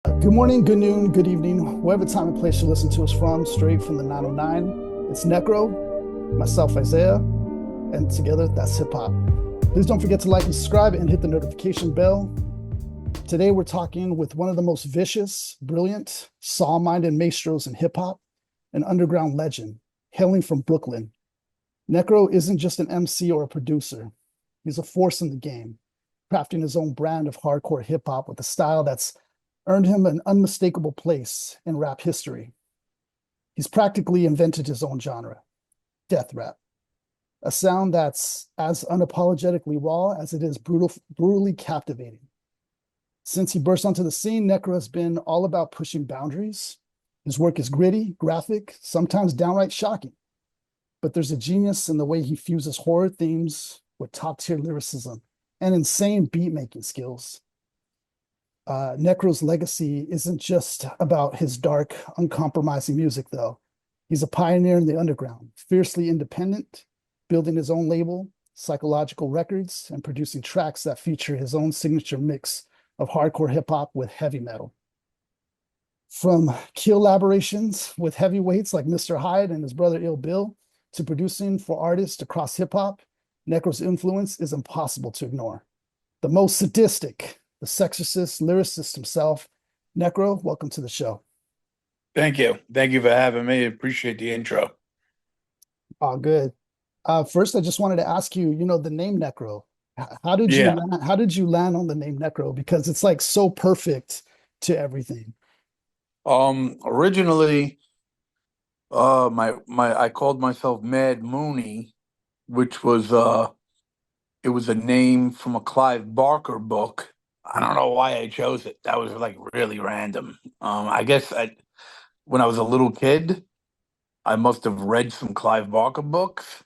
Good morning, good noon, good evening, whatever time and place you listen to us from, straight from the 909. It's Necro, myself, Isaiah, and together that's hip hop. Please don't forget to like and subscribe and hit the notification bell. Today we're talking with one of the most vicious, brilliant, saw-minded maestros in hip hop, an underground legend, hailing from Brooklyn. Necro isn't just an MC or a producer. He's a force in the game, crafting his own brand of hardcore hip hop with a style that's earned him an unmistakable place in rap history. He's practically invented his own genre, death rap, a sound that's as unapologetically raw as it is brutally captivating. Since he burst onto the scene, Necro has been all about pushing boundaries. His work is gritty, graphic, sometimes downright shocking. But there's a genius in the way he fuses horror themes with top-tier lyricism and insane beat-making skills. Necro's legacy isn't just about his dark, uncompromising music, though. He's a pioneer in the underground, fiercely independent, building his own label, Psychological Records, and producing tracks that feature his own signature mix of hardcore hip hop with heavy metal. From collaborations with heavyweights like Mr. Hyde and his brother Ill Bill to producing for artists across hip hop, Necro's influence is impossible to ignore. The most sadistic, the sexorcist, lyricist himself. Necro, welcome to the show. Thank you. Thank you for having me. Appreciate the intro. Oh, good. First, I just wanted to ask you, the name Necro. Yeah. How did you land on the name Necro? Because it's like so perfect to everything. Originally, my I called myself Mad Mooney, which was it was a name from a Clive Barker book. I don't know why I chose it. That was like really random. I guess when I was a little kid, I must have read some Clive Barker books.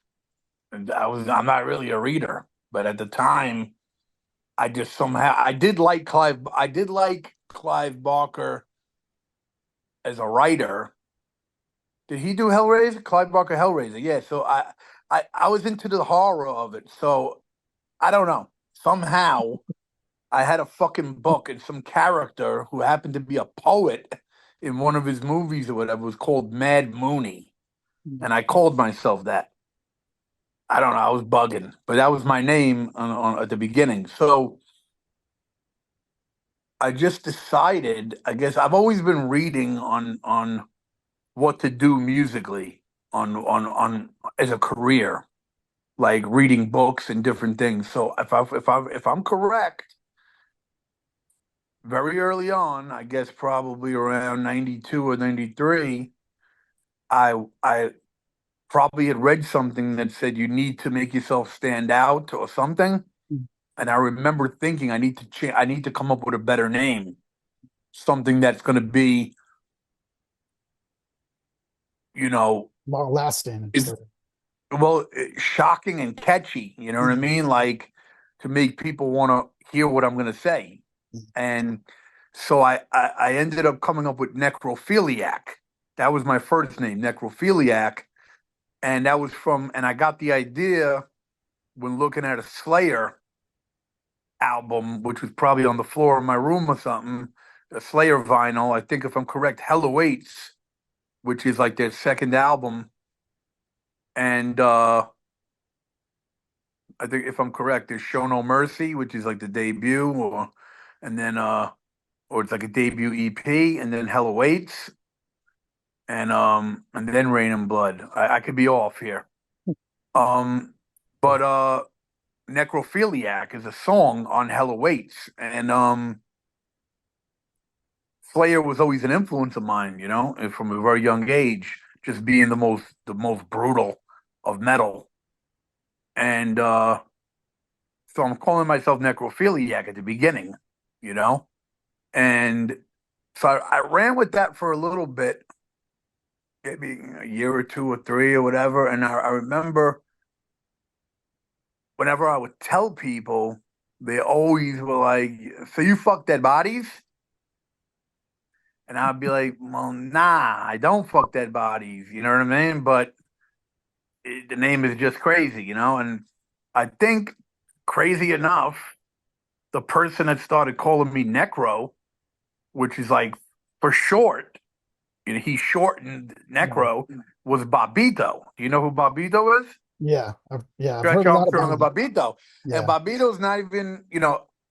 And I'm not really a reader, but at the time, I just somehow I did like Clive Barker as a writer. Did he do Hellraiser? Clive Barker Hellraiser. Yeah. So I was into the horror of it. So I don't know. Somehow I had a fucking book and some character who happened to be a poet in one of his movies or whatever was called Mad Mooney. And I called myself that. I don't know. I was bugging, but that was my name at the beginning. So I just decided, I guess I've always been reading on what to do musically on as a career, like reading books and different things. So if I'm correct, very early on, I guess probably around 92 or 93, I probably had read something that said you need to make yourself stand out or something. And I remember thinking I need to come up with a better name, something that's going to be, you know, Long lasting. is well, shocking and catchy. You know what I mean? Like to make people want to hear what I'm going to say. And so I ended up coming up with necrophiliac. That was my first name, necrophiliac, and that was and I got the idea when looking at a Slayer album, which was probably on the floor of my room or something. A Slayer vinyl, I think if I'm correct, Hell Awaits, which is like their second album, and I think if I'm correct, there's Show No Mercy, which is like the debut, and then or it's like a debut EP, and then Hell Awaits, and then Rain and Blood. I could be off here. But Necrophiliac is a song on Hell Awaits, and Slayer was always an influence of mine, and from a very young age, just being the most brutal of metal. And so I'm calling myself necrophiliac at the beginning, you know? And so I ran with that for a little bit, maybe a year or two or three or whatever. And I remember whenever I would tell people, they always were like, "So you fuck dead bodies?" And I'd be like, "Well, nah, I don't fuck dead bodies." You know what I mean? But the name is just crazy. And I think crazy enough, the person that started calling me Necro which is like for short. He shortened Right. Necro was Bobito. Do you know who Bobito is? Yeah. I've Stretch heard a lot Armstrong about and him. Bobito. And Yeah. Bobito's not even,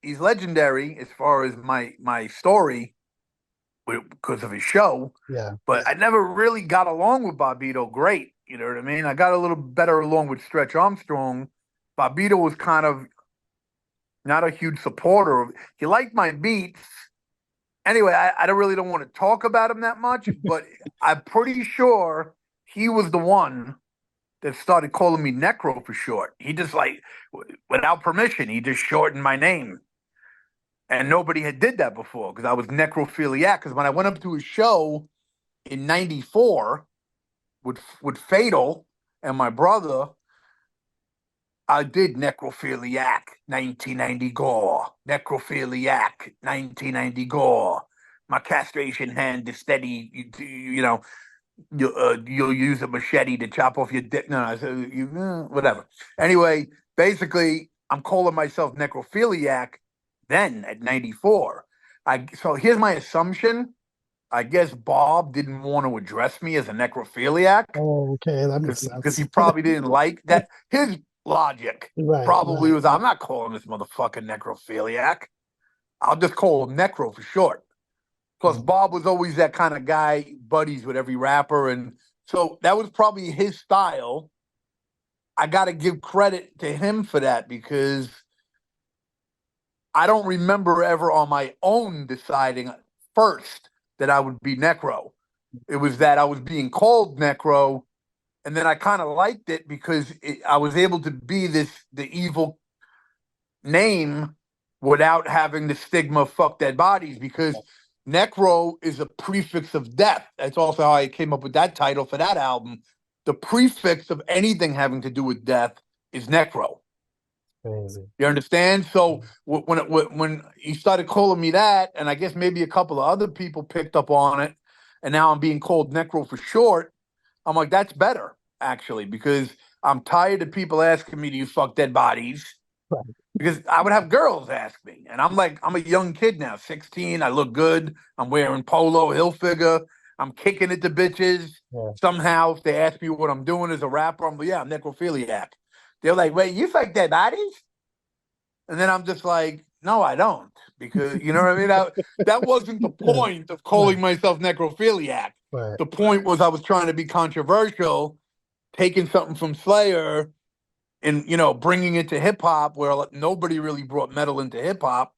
he's legendary as far as my story because of his show. Yeah. But I never really got along with Bobito great. You know what I mean? I got a little better along with Stretch Armstrong. Bobito was kind of not a huge supporter of. He liked my beats. Anyway, I don't really don't want to talk about him that much, but I'm pretty sure he was the one that started calling me Necro for short. He just like, without permission, he just shortened my name. And nobody had did that before because I was necrophiliac. Because when I went up to his show in '94 with Fatal and my brother, I did necrophiliac 1990 gore, necrophiliac 1990 gore. My castration hand is steady. You'll use a machete to chop off your dick. No, whatever. Anyway, basically, I'm calling myself necrophiliac then at 94. So here's my assumption. I guess Bob didn't want to address me as a necrophiliac Oh, okay. That makes because he sense. probably didn't like that. His logic Right. probably was, I'm not calling this motherfucker necrophiliac. I'll just call him Necro for short. Plus, Mhm. Bob was always that kind of guy, buddies with every rapper. And so that was probably his style. I got to give credit to him for that because I don't remember ever on my own deciding first that I would be Necro. It was that I was being called Necro. And then I kind of liked it because I was able to be the evil name without having the stigma of fuck dead bodies because Necro is a prefix of death. That's also how I came up with that title for that album. The prefix of anything having to do with death is Necro. Crazy. You understand? So when he started calling me that, and I guess maybe a couple of other people picked up on it, and now I'm being called Necro for short, I'm like, that's better, actually, because I'm tired of people asking me, do you fuck dead bodies? Right. Because I would have girls ask me, and I'm like, I'm a young kid now, 16. I look good. I'm wearing polo, Hilfiger. I'm kicking it to bitches. Yeah. Somehow, if they ask me what I'm doing as a rapper, I'm like, yeah, I'm necrophiliac. They're like, wait, you fuck dead bodies? And then I'm just like, no, I don't, because you know what I mean. That wasn't the Yeah. point of calling Right. myself necrophiliac. Right. The point was I was trying to be controversial, taking something from Slayer and bringing it to hip hop where nobody really brought metal into hip hop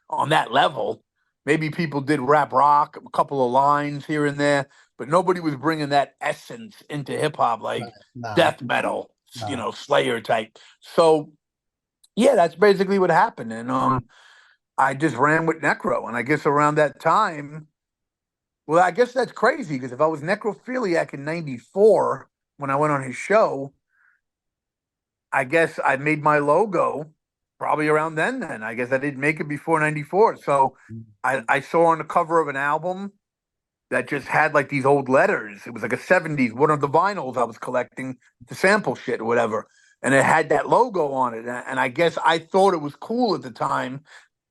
on that level. Maybe people did rap rock, a couple of lines here and there, but nobody was bringing that essence into hip hop Right. like Nah. death metal, Nah. Slayer type. So yeah, that's basically what happened, and I just ran with Necro, and I guess around that time, well, I guess that's crazy because if I was necrophiliac in '94 when I went on his show, I guess I made my logo probably around then. Then I guess I didn't make it before '94. So I saw on the cover of an album that just had like these old letters. It was like a '70s one of the vinyls I was collecting to sample shit or whatever, and it had that logo on it. And I guess I thought it was cool at the time.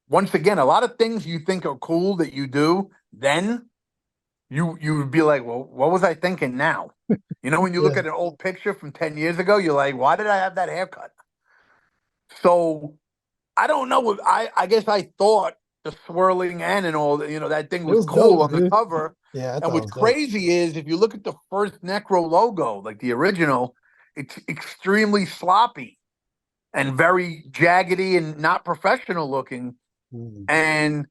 Once again, a lot of things you think are cool that you do then you would be like, well, what was I thinking now? When you look Yeah. at an old picture from 10 years ago, you're like, why did I have that haircut? So I don't know. I guess I thought the swirling and all that, that thing It was was cool dope, on the dude. cover. Yeah, I And thought it what's was dope. crazy is if you look at the first Necro logo, like the original, it's extremely sloppy and very jaggedy and not professional looking. Mm. And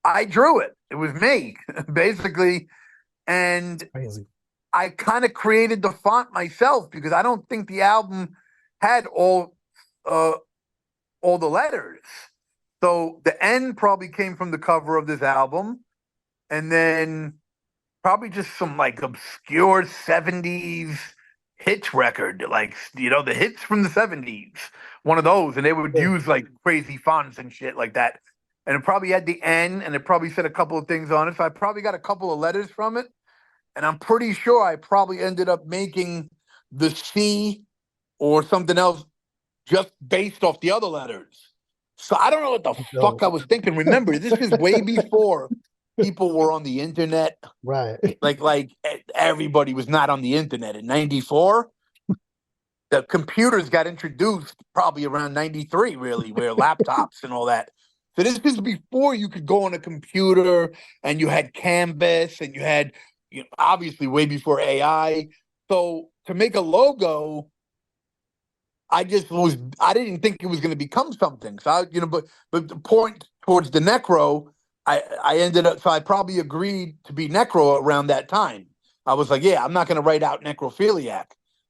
I drew it. It was me, basically. And Crazy. I kind of created the font myself because I don't think the album had uh, all the letters. So the N probably came from the cover of this album, and then probably just some like obscure '70s hits record, like the hits from the '70s, one of those, and they would Yeah. use like crazy fonts and shit like that. And it probably had the N, and it probably said a couple of things on it. So I probably got a couple of letters from it, and I'm pretty sure I probably ended up making the C or something else just based off the other letters. So I don't know what the fuck Dope. I was thinking. Remember, this is way before people were on the internet. Right. Like everybody was not on the internet in '94. The computers got introduced probably around '93, really, where laptops and all that. So this is before you could go on a computer and you had Canvas and you had, obviously way before AI. So to make a logo, I didn't think it was going to become something. So but the point towards the Necro, I ended up, so I probably agreed to be Necro around that time. I was like, yeah, I'm not going to write out necrophiliac.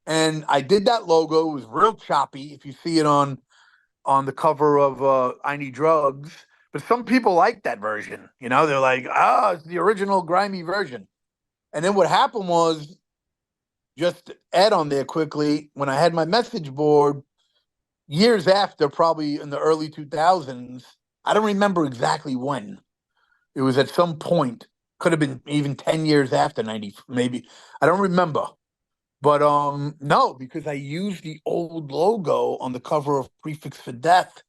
And I did that logo. It was real choppy. If you see it on the cover of I Need Drugs, but some people like that version. They're like, it's the original grimy version. And then what happened was, just to add on there quickly, when I had my message board years after, probably in the early 2000s, I don't remember exactly when. It was at some point, could have been even 10 years after 90, maybe. I don't remember. But no, because I used the old logo on the cover of Prefix for Death.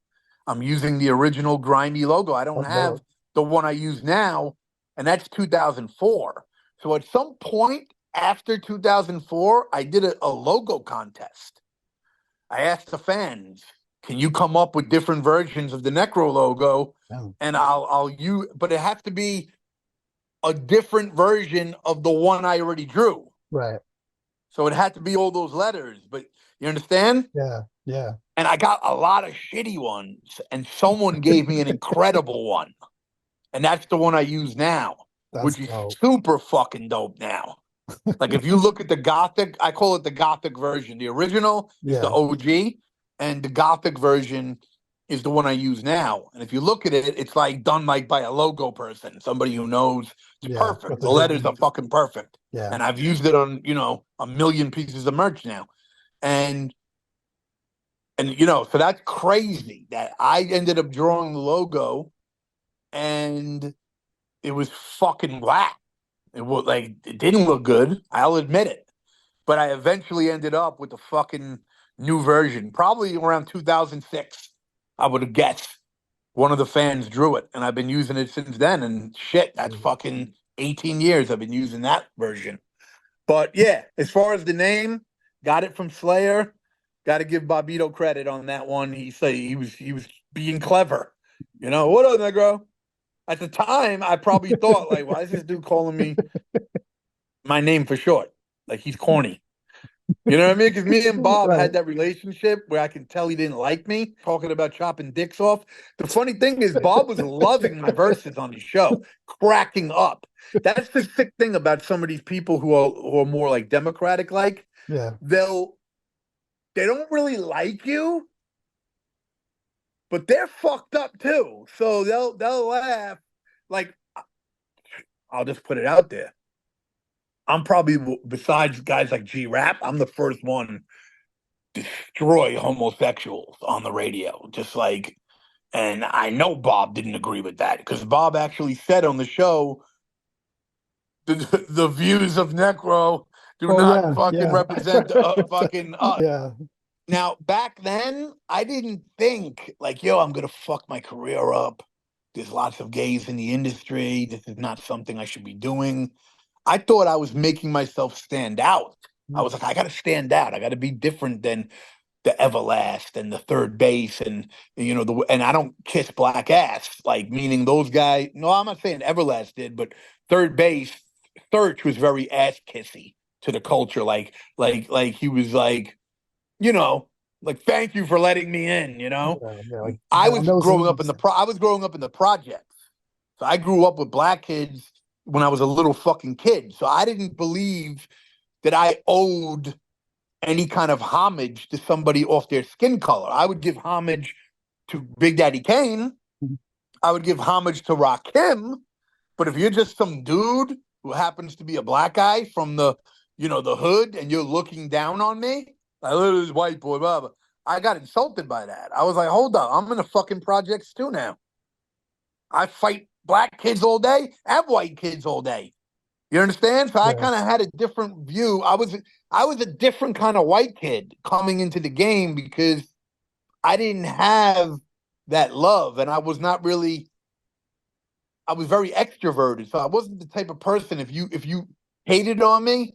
I'm using the original grimy logo. I don't That's have dope. the one I use now, and that's 2004. So at some point after 2004, I did a logo contest. I asked the fans, "Can you come up with different versions of the Necro logo?" Yeah. And I'll use, but it has to be a different version of the one I already drew. Right. So it had to be all those letters. But you understand? Yeah. Yeah. And I got a lot of shitty ones, and someone gave me an incredible one. And that's the one I use now, That's which is dope. super fucking dope now. Like if you look at the Gothic, I call it the Gothic version. The original is the Yeah. OG, and the Gothic version is the one I use now. And if you look at it, it's like done like by a logo person, somebody who knows. It's Yeah. perfect. What The they're letters doing. are fucking perfect. Yeah. And I've used it on, a million pieces of merch now. And so that's crazy that I ended up drawing the logo and it was fucking whack. It didn't look good. I'll admit it. But I eventually ended up with the fucking new version, probably around 2006. I would have guessed. One of the fans drew it, and I've been using it since then. And shit, that's fucking 18 years I've been using that version. But yeah, as far as the name, got it from Slayer. Got to give Bobito credit on that one. He was being clever. What up, Negro? At the time, I probably thought like, why is this dude calling me my name for short? Like he's corny. You know what I mean? Because me and Bob Right. had that relationship where I can tell he didn't like me, talking about chopping dicks off. The funny thing is, Bob was loving my verses on his show, cracking up. That's the sick thing about some of these people who are more like democratic like. Yeah. They don't really like you, but they're fucked up too. So they'll laugh. Like, I'll just put it out there. I'm probably, besides guys like G Rap, I'm the first one destroy homosexuals on the radio. Just like, and I know Bob didn't agree with that because Bob actually said on the show, the views of Necro do Oh not yeah. fucking Yeah. represent fucking us. Yeah. Now, back then, I didn't think like, yo, I'm gonna fuck my career up. There's lots of gays in the industry. This is not something I should be doing. I thought I was making myself stand out. I was like, I got to stand out. I got to be different than the Everlast and the Third Base and and I don't kiss black ass, like meaning those guys. No, I'm not saying Everlast did, but Third Base Thirch was very ass kissy to the culture. Like he was like, you know, like thank you for letting me in. Yeah. Yeah. Like I no was growing up in nosebleeds. the projects. So I grew up with black kids when I was a little fucking kid. So I didn't believe that I owed any kind of homage to somebody off their skin color. I would give homage to Big Daddy Kane. I would give homage to Rakim. But if you're just some dude who happens to be a black guy from the hood and you're looking down on me, like, look at this white boy, blah, blah. I got insulted by that. I was like, hold up, I'm in the fucking projects too now. I fight black kids all day and white kids all day. You understand? So I Yeah. kind of had a different view. I was a different kind of white kid coming into the game because I didn't have that love and I was not really I was very extroverted, so I wasn't the type of person if you hated on me,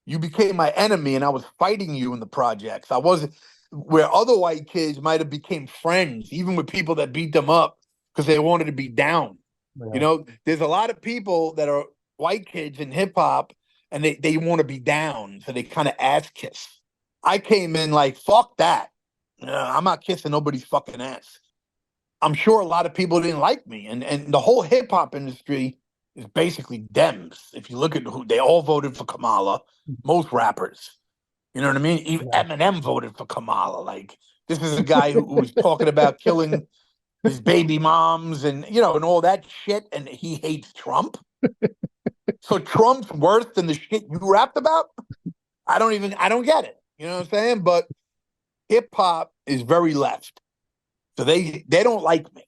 you became my enemy, and I was fighting you in the projects. I wasn't where other white kids might have became friends, even with people that beat them up because they wanted to be down. You Yeah. know, there's a lot of people that are white kids in hip hop, and they want to be down, so they kind of ass kiss. I came in like, fuck that. I'm not kissing nobody's fucking ass. I'm sure a lot of people didn't like me, and the whole hip hop industry is basically Dems. If you look at who they all voted for Kamala, most rappers. You know what I mean? Even Yeah. Eminem voted for Kamala. Like this is a guy who was talking about killing his baby moms and and all that shit, and he hates Trump. So Trump's worse than the shit you rapped about. I don't get it. You know what I'm saying? But hip hop is very left, so they don't like me.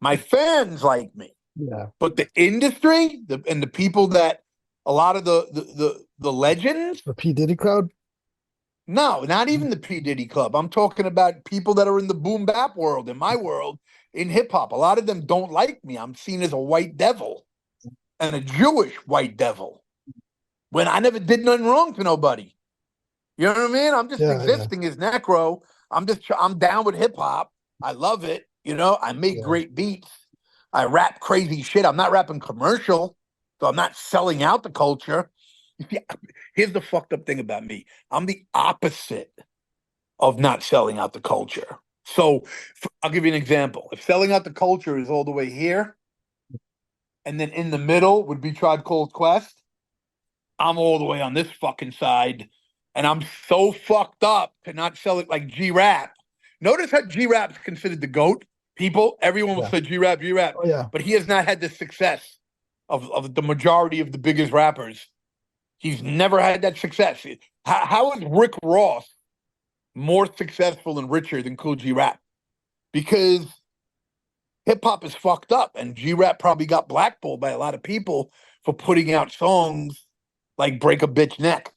My fans like me. Yeah. But the industry, and the people that a lot of the legends, The P. Diddy crowd? no, not even the P Diddy Club. I'm talking about people that are in the boom bap world, in my world, in hip hop. A lot of them don't like me. I'm seen as a white devil and a Jewish white devil when I never did nothing wrong to nobody. You know what I mean? I'm just Yeah, yeah, existing as Necro. I'm down with hip hop. I love it. You know, I make yeah. great beats. I rap crazy shit. I'm not rapping commercial, so I'm not selling out the culture. You see, here's the fucked up thing about me. I'm the opposite of not selling out the culture. So I'll give you an example. If selling out the culture is all the way here, and then in the middle would be Tribe Called Quest, I'm all the way on this fucking side, and I'm so fucked up to not sell it like G Rap. Notice how G Rap's considered the GOAT. People, everyone will Yeah. say G Rap, G Rap, Oh yeah. but he has not had the success of the majority of the biggest rappers. He's never had that success. How is Rick Ross more successful and richer than Cool G Rap? Because hip hop is fucked up, and G Rap probably got blackballed by a lot of people for putting out songs like Break a Bitch Neck.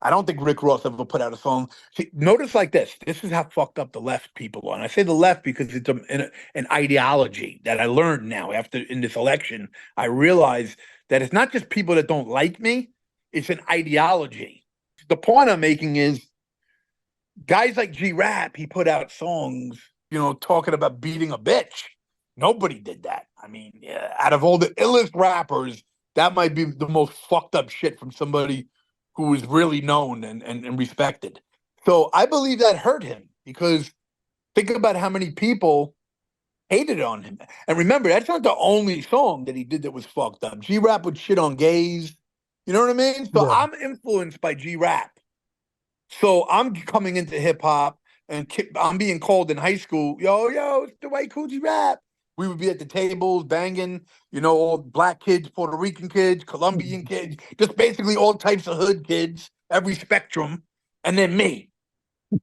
I don't think Rick Ross ever put out a song. See, notice like this. This is how fucked up the left people are. And I say the left because it's an ideology that I learned now after in this election. I realized that it's not just people that don't like me, it's an ideology. The point I'm making is guys like G Rap, he put out songs, talking about beating a bitch. Nobody did that. I mean, yeah, out of all the illest rappers, that might be the most fucked up shit from somebody who is really known and respected. So I believe that hurt him because think about how many people hated on him. And remember, that's not the only song that he did that was fucked up. G Rap would shit on gays. You know what I mean? So Yeah. I'm influenced by G Rap. So I'm coming into hip hop and I'm being called in high school, yo, it's the white Coogee Rap. We would be at the tables banging, all black kids, Puerto Rican kids, Colombian kids, just basically all types of hood kids, every spectrum, and then me.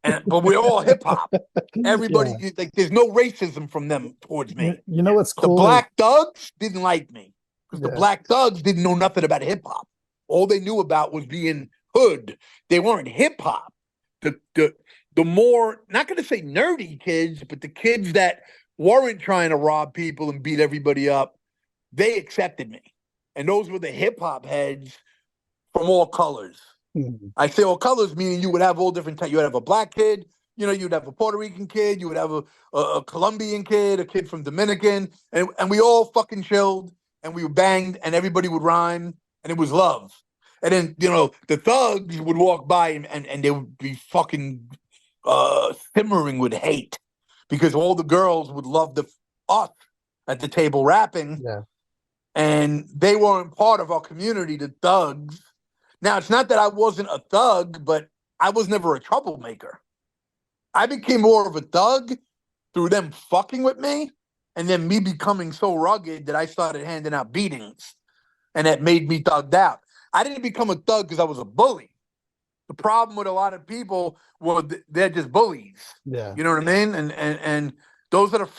But we're all hip hop. Yeah. Everybody, like, there's no racism from them towards You, me. you know what's The cool is black thugs didn't like me because the yeah. black thugs didn't know nothing about hip hop. All they knew about was being hood. They weren't hip hop. The more, not going to say nerdy kids, but the kids that weren't trying to rob people and beat everybody up, they accepted me. And those were the hip hop heads from all colors. Mhm. I say all colors, meaning you would have all different types. You would have a black kid, you'd have a Puerto Rican kid, you would have a Colombian kid, a kid from Dominican, and we all fucking chilled and we banged and everybody would rhyme and it was love. And then, the thugs would walk by and they would be fucking simmering with hate because all the girls would love us at the table rapping Yeah. and they weren't part of our community, the thugs. Now, it's not that I wasn't a thug, but I was never a troublemaker. I became more of a thug through them fucking with me and then me becoming so rugged that I started handing out beatings and that made me thugged out. I didn't become a thug because I was a bully. The problem with a lot of people, well, they're just bullies. Yeah. You know what I mean? And those are the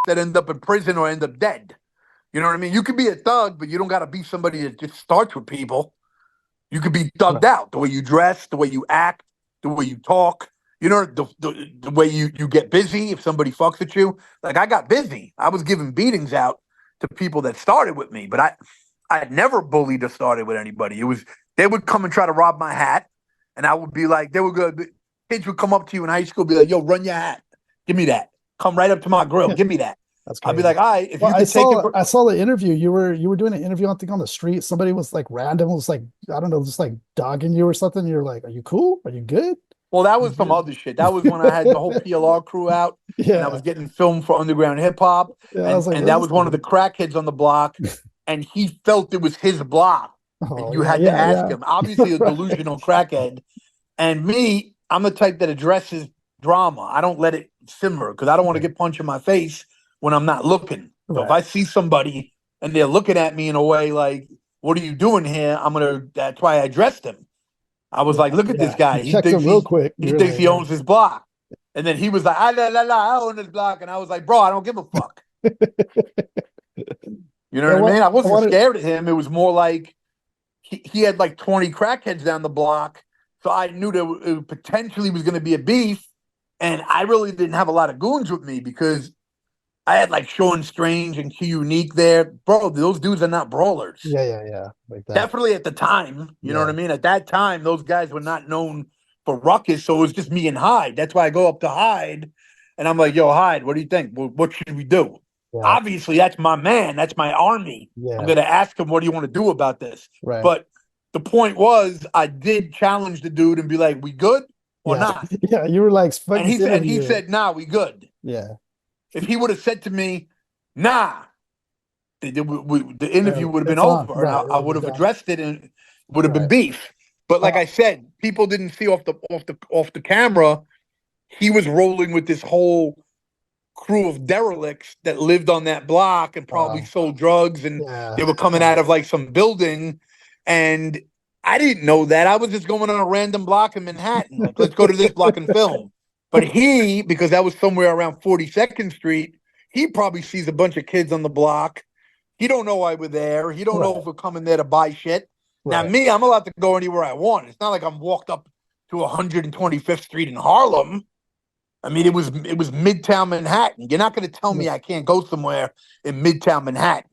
that end up in prison or end up dead. You know what I mean? You could be a thug, but you don't got to be somebody that just starts with people. You could be thugged Right. out, the way you dress, the way you act, the way you talk. The way you get busy if somebody fucks with you. Like I got busy. I was giving beatings out to people that started with me, but I had never bullied or started with anybody. It was they would come and try to rob my hat, and I would be like, they would go. Kids would come up to you in high school, be like, "Yo, run your hat, give me that. Come right up to my grill, give me that." That's I'd be crazy. like, "All right, if Well, you could take it." I saw the interview. You were doing an interview, I think, on the street. Somebody was like random, was like, I don't know, just like dogging you or something. You're like, are you cool? Are you good? Well, that You was some good? other shit. That was when I had the whole PLR crew out, and I Yeah. was getting filmed for underground hip hop, Yeah. I was like, and what's that this was one of the dude? crackheads on the block, and he felt it was his block, and Oh, you yeah, had to yeah, ask yeah. him. Obviously, a Right. delusional crackhead, and me, I'm the type that addresses drama. I don't let it simmer because I don't want to Right. get punched in my face when I'm not looking. So if Right. I see somebody and they're looking at me in a way like, "What are you doing here?" I'm gonna. That's why I addressed him. I was Yeah. like, "Look at this Yeah. You guy. He checked thinks him real quick. he You're thinks like, he owns his block." And then he was like, "Ah, la, la, la, I own this block." And I was like, "Bro, I don't give a fuck." You know yeah, what I what mean? I I wasn't wanted, scared of him. It was more like he had like 20 crackheads down the block. So I knew that it potentially was going to be a beef. And I really didn't have a lot of goons with me because I had like Sean Strange and Q Unique there. Bro, those dudes are not brawlers. yeah, yeah, yeah, like that. Definitely at the time, you know what I Yeah. mean? At that time, those guys were not known for ruckus, so it was just me and Hyde. That's why I go up to Hyde and I'm like, "Yo, Hyde, what do you think? What should we do?" Yeah. Obviously, that's my man. That's my army. I'm Yeah. going to ask him, "What do you want to do about this?" Right. But the point was, I did challenge the dude and be like, "We good or Yeah. not?" Yeah. You were like, fuck, And he said, giving you. "Nah, we good." Yeah. If he would have said to me, "Nah," the interview would have been It's on. over, and Right. I It'll would be have done. addressed it, and it would have been Right. beef. But like I said, people didn't see off the camera. He was rolling with this whole crew of derelicts that lived on that block and probably Wow. sold drugs, and Yeah. they were coming out of like some building, and I didn't know that. I was just going on a random block in Manhattan, like let's go to this block and film. But he, because that was somewhere around 42nd Street, he probably sees a bunch of kids on the block. He don't know why we're there. He don't know Right. if we're coming there to buy shit. Now, Right. me, I'm allowed to go anywhere I want. It's not like I'm walked up to 125th Street in Harlem. I mean, it was Midtown Manhattan. You're not going to tell Yeah. me I can't go somewhere in Midtown Manhattan.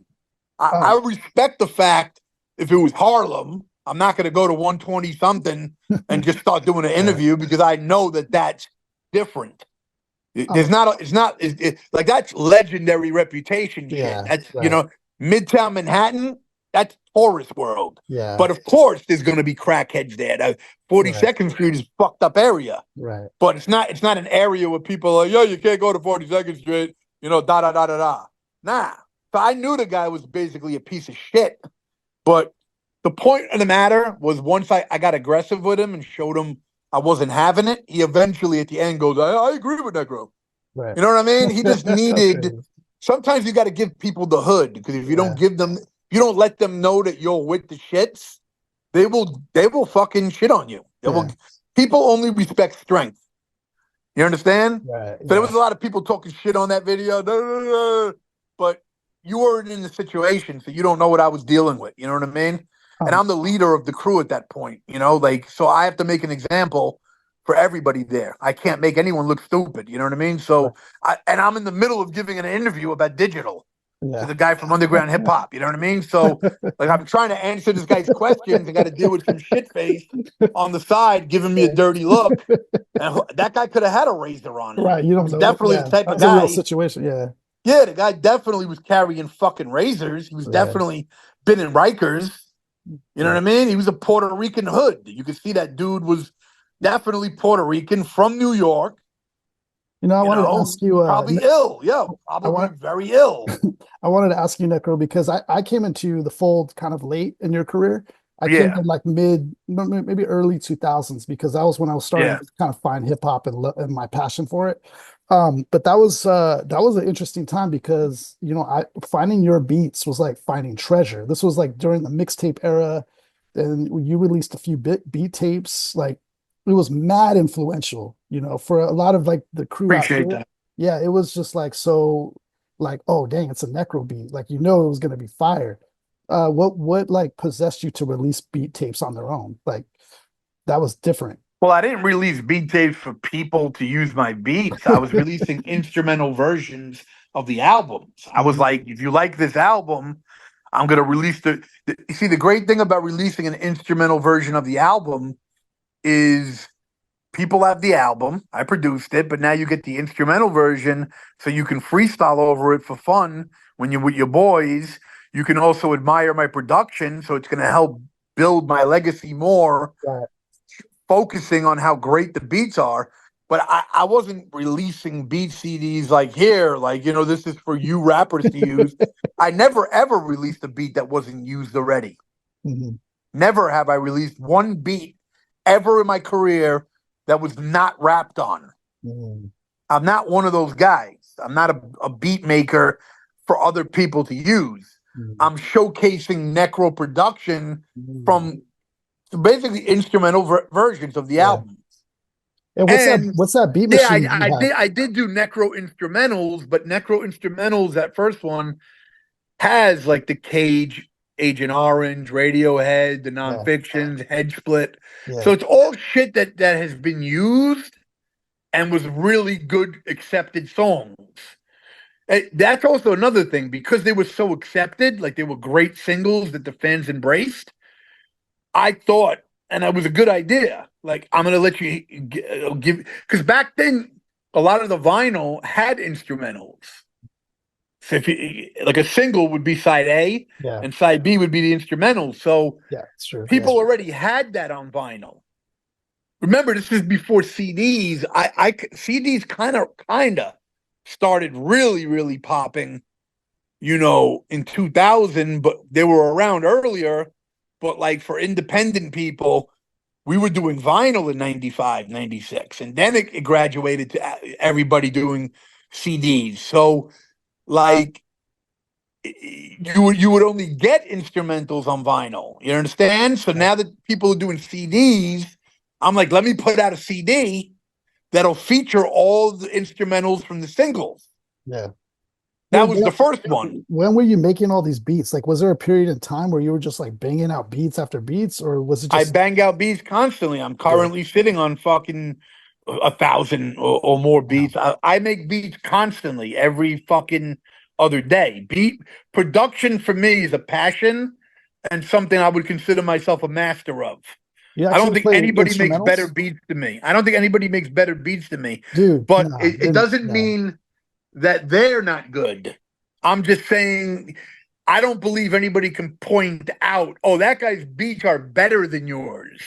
I Um, respect the fact if it was Harlem, I'm not going to go to 120 something and just start doing an right. interview because I know that that's different. There's Um, not, it's not, like that's legendary reputation shit. yeah. That's, Right. Midtown Manhattan, that's tourist world. Yeah. But of course, there's going to be crackheads there. The Right. 42nd Street is fucked up area, Right. but it's not an area where people are, yo, you can't go to 42nd Street, da da da da da. Nah. So I knew the guy was basically a piece of shit. But the point of the matter was once I got aggressive with him and showed him I wasn't having it, he eventually at the end goes, I agree with Necro. Right. You know what I mean? He just That's needed. crazy. Sometimes you got to give people the hood because if you don't Yeah. give them, you don't let them know that you're with the shits. They will fucking shit on you. They will. Yeah. People only respect strength. You understand? Right. So there Yeah. was a lot of people talking shit on that video, but you weren't in the situation, so you don't know what I was dealing with. You know what I mean? And Um, I'm the leader of the crew at that point. Like so I have to make an example for everybody there. I can't make anyone look stupid. You know what I mean? right. And I'm in the middle of giving an interview about digital to Yeah. the guy from underground hip hop. You know what I mean? So like I'm trying to answer this guy's questions and got to deal with some shit face on the side giving me a dirty look. And that guy could have had a razor on him. Right. You He don't was know. definitely the Yeah. type of That's a real guy. situation. Yeah. Yeah, the guy definitely was carrying fucking razors. He was Right. definitely been in Rikers. You know what Right. I mean? He was a Puerto Rican hood. You could see that dude was definitely Puerto Rican from New York. I wanted to ask you, Probably ill. Yeah, I probably want very ill. I wanted to ask you, Necro, because I came into the fold kind of late in your career. I came Yeah, in like maybe early 2000s because that was when I was starting yeah. to kind of find hip hop and my passion for it. But that was an interesting time because I finding your beats was like finding treasure. This was like during the mixtape era, and you released a few beat tapes. Like it was mad influential, for a lot of like the crew out Appreciate here. that. Yeah, it was just like so like, oh dang, it's a necro beat. Like it was gonna be fire. What like possessed you to release beat tapes on their own? Like that was different. Well, I didn't release beat tapes for people to use my beats. I was releasing instrumental versions of the albums. I was like, if you like this album, I'm gonna release you see, the great thing about releasing an instrumental version of the album is people have the album. I produced it, but now you get the instrumental version, so you can freestyle over it for fun when you're with your boys. You can also admire my production, so it's going to help build my legacy more, Right. focusing on how great the beats are. But I wasn't releasing beat CDs like here, like, this is for you rappers to use. I never ever released a beat that wasn't used already. Mm-hmm. Never have I released one beat ever in my career that was not rapped on. Mm-hmm. I'm not one of those guys. I'm not a beat maker for other people to use. Mm-hmm. I'm showcasing Necro production Mm-hmm. from basically instrumental versions of the albums. And what's that beat yeah, machine you have? I did do Necro instrumentals, but Necro instrumentals, that first one, has like the Cage, Agent Orange, Radiohead, the Yeah. Nonfictions, Head Split. Yeah. So it's all shit that has been used and was really good accepted songs. That's also another thing, because they were so accepted, like they were great singles that the fans embraced. I thought, and it was a good idea. Like, I'm gonna let you give, because back then a lot of the vinyl had instrumentals. So if you, like, a single would be side A, Yeah. and side B would be the instrumental. So Yeah, it's true. people already had that on vinyl. Remember, this is before CDs. CDs kind of started really popping, in 2000, but they were around earlier. But like for independent people, we were doing vinyl in 95, 96, and then it graduated to everybody doing CDs. So like you would only get instrumentals on vinyl. You understand? So now that people are doing CDs, I'm like, let me put out a CD that'll feature all the instrumentals from the singles. Yeah. That was the first one. When were you making all these beats? Like, was there a period in time where you were just like banging out beats after beats, or was it I just? bang out beats constantly. I'm currently sitting on fucking 1,000 or more beats. I make beats constantly every fucking other day. Beat production for me is a passion and something I would consider myself a master of. You I don't actually think play anybody makes better instrumentals? beats than me. I don't think anybody makes better beats than me. Dude, But no, it doesn't mean that they're not good. I'm just saying, I don't believe anybody can point out, oh, that guy's beats are better than yours.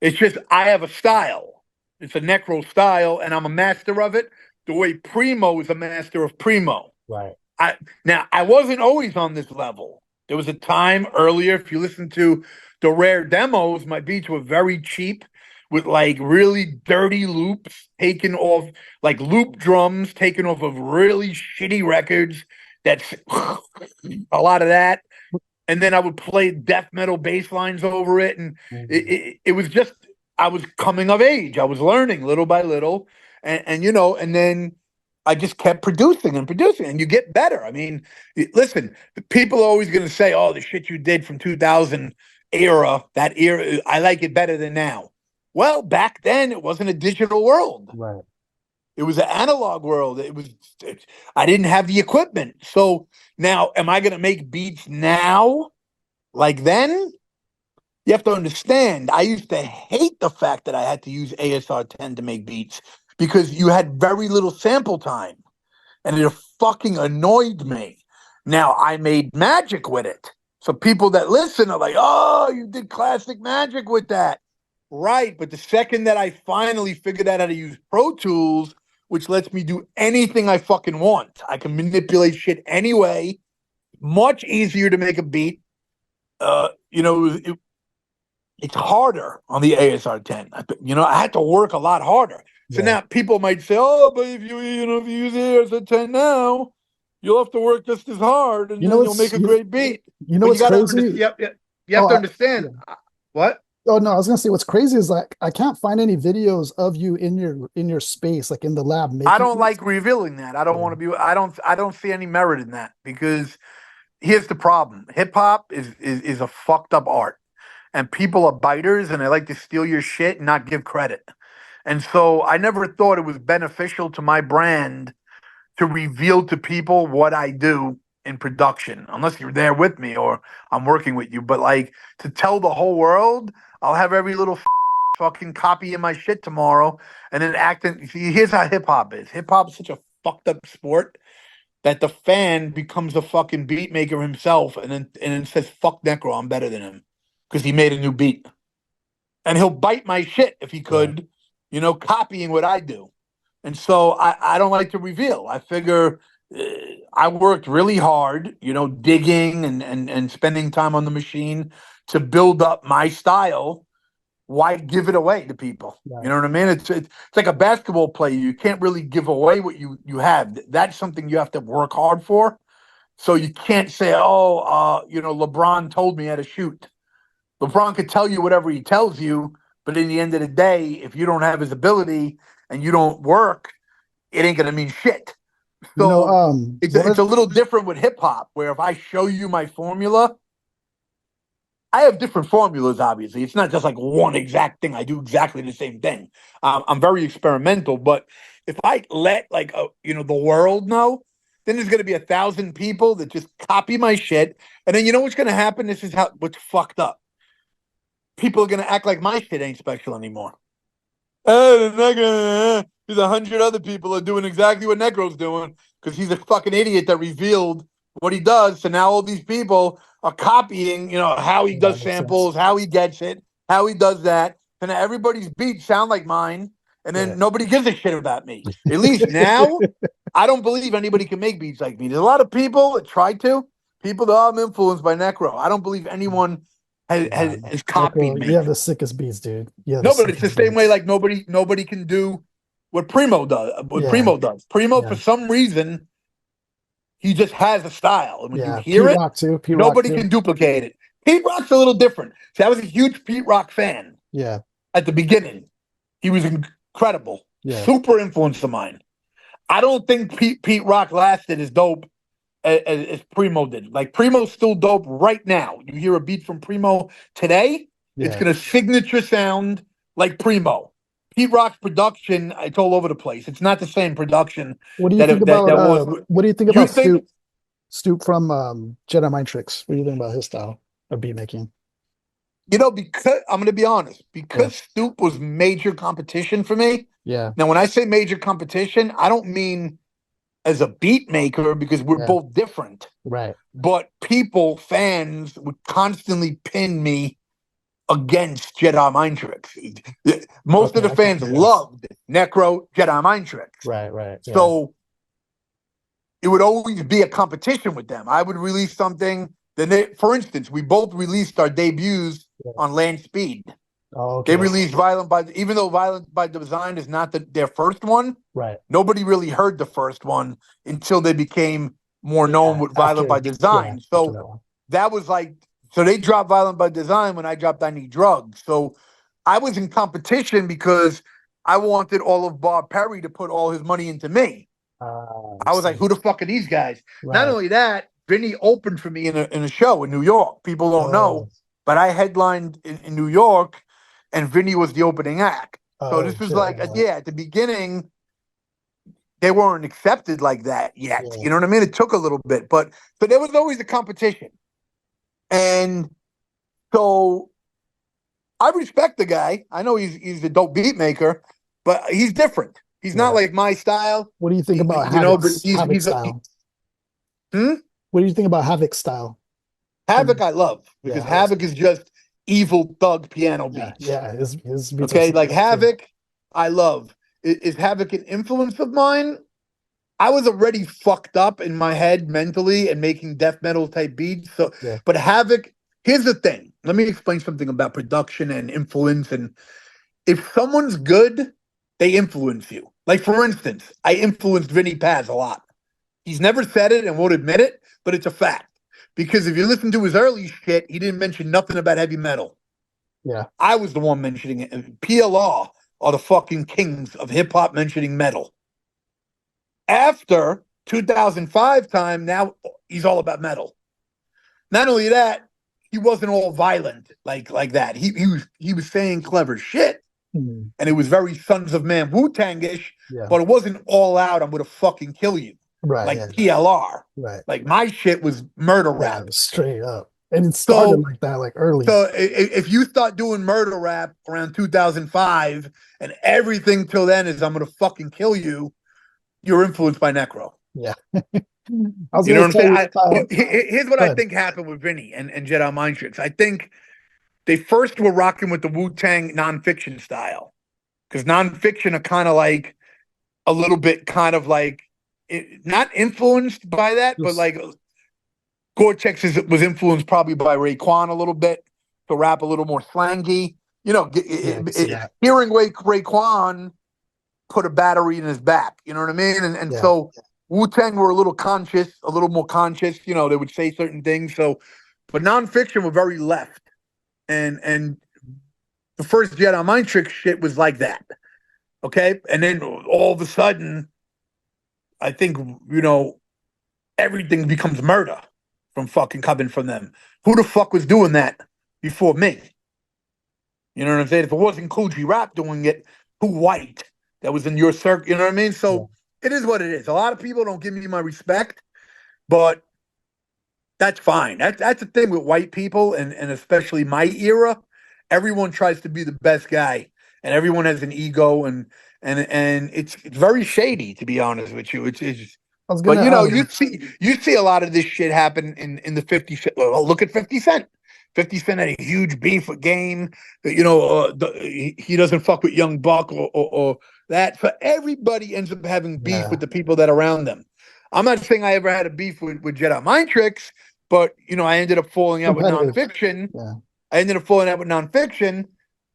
It's just I have a style. It's a Necro style, and I'm a master of it. The way Primo is a master of Primo. Right. I wasn't always on this level. There was a time earlier, if you listen to the rare demos, my beats were very cheap, with like really dirty loops taken off, like loop drums taken off of really shitty records. That's a lot of that. And then I would play death metal bass lines over it. And it was just, I was coming of age. I was learning little by little. And then I just kept producing and producing, and you get better. I mean, listen, people are always going to say, oh, the shit you did from 2000 that era, I like it better than now. Well, back then it wasn't a digital world. Right. It was an analog world. I didn't have the equipment. So now, am I going to make beats now like then? You have to understand, I used to hate the fact that I had to use ASR 10 to make beats, because you had very little sample time, and it fucking annoyed me. Now, I made magic with it. So people that listen are like, oh, you did classic magic with that. Right. But the second that I finally figured out how to use Pro Tools, which lets me do anything I fucking want, I can manipulate shit anyway. Much easier to make a beat. It's harder on the ASR 10. I had to work a lot harder. So now people might say, oh, but if you use the ASR 10 now, you'll have to work just as hard, and then you'll make a great beat. You know what's crazy? You have to understand. What? Oh no, I was gonna say what's crazy is like I can't find any videos of you in your space, like in the lab making. I don't like revealing that. I don't want to be. I don't see any merit in that, because here's the problem: hip hop is a fucked up art, and people are biters, and they like to steal your shit and not give credit. And so I never thought it was beneficial to my brand to reveal to people what I do in production, unless you're there with me or I'm working with you. But like to tell the whole world, I'll have every little fucking copy in my shit tomorrow and then acting. See, here's how hip hop is. Hip hop is such a fucked up sport that the fan becomes a fucking beat maker himself and then says, fuck Necro, I'm better than him. Because he made a new beat. And he'll bite my shit if he could, copying what I do. And so I don't like to reveal. I figure I worked really hard, digging and spending time on the machine to build up my style. Why give it away to people? Right. You know what I mean? It's like a basketball player. You can't really give away what you have. That's something you have to work hard for. So you can't say, LeBron told me how to shoot. LeBron could tell you whatever he tells you, but in the end of the day, if you don't have his ability and you don't work, it ain't gonna mean shit. So it's a little different with hip hop, where if I show you my formula, I have different formulas. Obviously, it's not just like one exact thing. I do exactly the same thing. I'm very experimental, but if I let the world know, then there's gonna be 1,000 people that just copy my shit, and then you know what's gonna happen? This is what's fucked up. People are gonna act like my shit ain't special anymore. There's 100 other people are doing exactly what Necro's doing because he's a fucking idiot that revealed what he does. So now all these people are copying, how he does samples, how he gets it, how he does that. And everybody's beats sound like mine. And then nobody gives a shit about me. At least now, I don't believe anybody can make beats like me. There's a lot of people that try to. People that I'm influenced by Necro. I don't believe anyone has copied me. You have the sickest beats, dude. No, but it's the same way. Like nobody can do what Primo does. Primo does. Primo, for some reason, he just has a style, and when you hear Pete it, Rock too. nobody can duplicate it. Pete Rock's a little different. See, I was a huge Pete Rock fan. Yeah. At the beginning, he was incredible. Yeah. Super influence of mine. I don't think Pete Rock lasted as dope as Primo did. Like Primo's still dope right now. You hear a beat from Primo today, it's gonna signature sound like Primo. Pete Rock's production, it's all over the place. It's not the same production. What do you think about what do you think about Stoop from Jedi Mind Tricks? What do you think about his style of beat making? Because I'm gonna be honest, because Stoop was major competition for me. Yeah. Now, when I say major competition, I don't mean as a beat maker because we're both different. Right. But fans would constantly pin me against Jedi Mind Tricks. Most of the fans loved Necro, Jedi Mind Tricks. Right. Yeah. So it would always be a competition with them. I would release something. Then for instance, we both released our debuts on Land Speed. Oh, okay. They released even though Violent by Design is not their first one. Right. Nobody really heard the first one until they became more known with Violent by Design. So that was so they dropped Violent by Design when I dropped I Need Drugs. So I was in competition because I wanted all of Bob Perry to put all his money into me. I was like, who the fuck are these guys? Right. Not only that, Vinny opened for me in a show in New York. People don't know, but I headlined in New York, and Vinny was the opening act. So this was at the beginning, they weren't accepted like that yet. You know what I mean? It took a little bit, but there was always a competition. And so I respect the guy. I know he's a dope beat maker, but he's different. He's not like my style. What do you think about Havoc's style? What do you think about Havoc's style? Havoc I love because Havoc is just evil thug piano beats. Yeah, his beats Havoc I love. Is Havoc an influence of mine? I was already fucked up in my head mentally and making death metal type beats. But Havoc, here's the thing. Let me explain something about production and influence. And if someone's good, they influence you. Like, for instance, I influenced Vinny Paz a lot. He's never said it and won't admit it, but it's a fact. Because if you listen to his early shit, he didn't mention nothing about heavy metal. Yeah. I was the one mentioning it. And PLR are the fucking kings of hip-hop mentioning metal. After 2005 time, now he's all about metal. Not only that, he wasn't all violent like that. He was saying clever shit. And it was very Sons of Man Wu-Tang-ish, but it wasn't all out, I'm gonna fucking kill you. Right. like Yeah. PLR. Right. Like my shit was murder Yeah. rap. Straight up. And it started So like that, like early. so if you start doing murder rap around 2005 and everything till then is I'm gonna fucking kill you, you're influenced by Necro. Yeah. I was You know gonna what I'm saying? say, Here's what I but think happened with Vinny and Jedi Mind Tricks. I think they first were rocking with the Wu-Tang nonfiction style because nonfiction are kind of like a little bit kind of like not influenced by that, but just like Gore-Tex was influenced probably by Raekwon a little bit to rap a little more slangy. You know, yeah, I can see that. hearing Raekwon put a battery in his back. You know what I mean? And Yeah. so Wu-Tang were a little conscious, a little more conscious. You know, they would say certain things. So, but nonfiction were very left, and the first Jedi Mind Trick shit was like that. Okay, and then all of a sudden, I think everything becomes murder from fucking coming from them. Who the fuck was doing that before me? You know what I'm saying? If it wasn't Cool G Rap doing it, who white that was in your circle? You know what I mean? Yeah. So it is what it is. A lot of people don't give me my respect, but that's fine. That's the thing with white people, and especially my era. Everyone tries to be the best guy, and everyone has an ego, and it's very shady, to be honest with you. It's I was but gonna you see a lot of this shit happen in the 50 Cent. Well, look at 50 Cent. 50 Cent had a huge beef with Game. He doesn't fuck with Young Buck or that. So everybody ends up having beef yeah, with the people that are around them. I'm not saying I ever had a beef with Jedi Mind Tricks, but I ended up falling out with competitive. nonfiction. Yeah. I ended up falling out with nonfiction.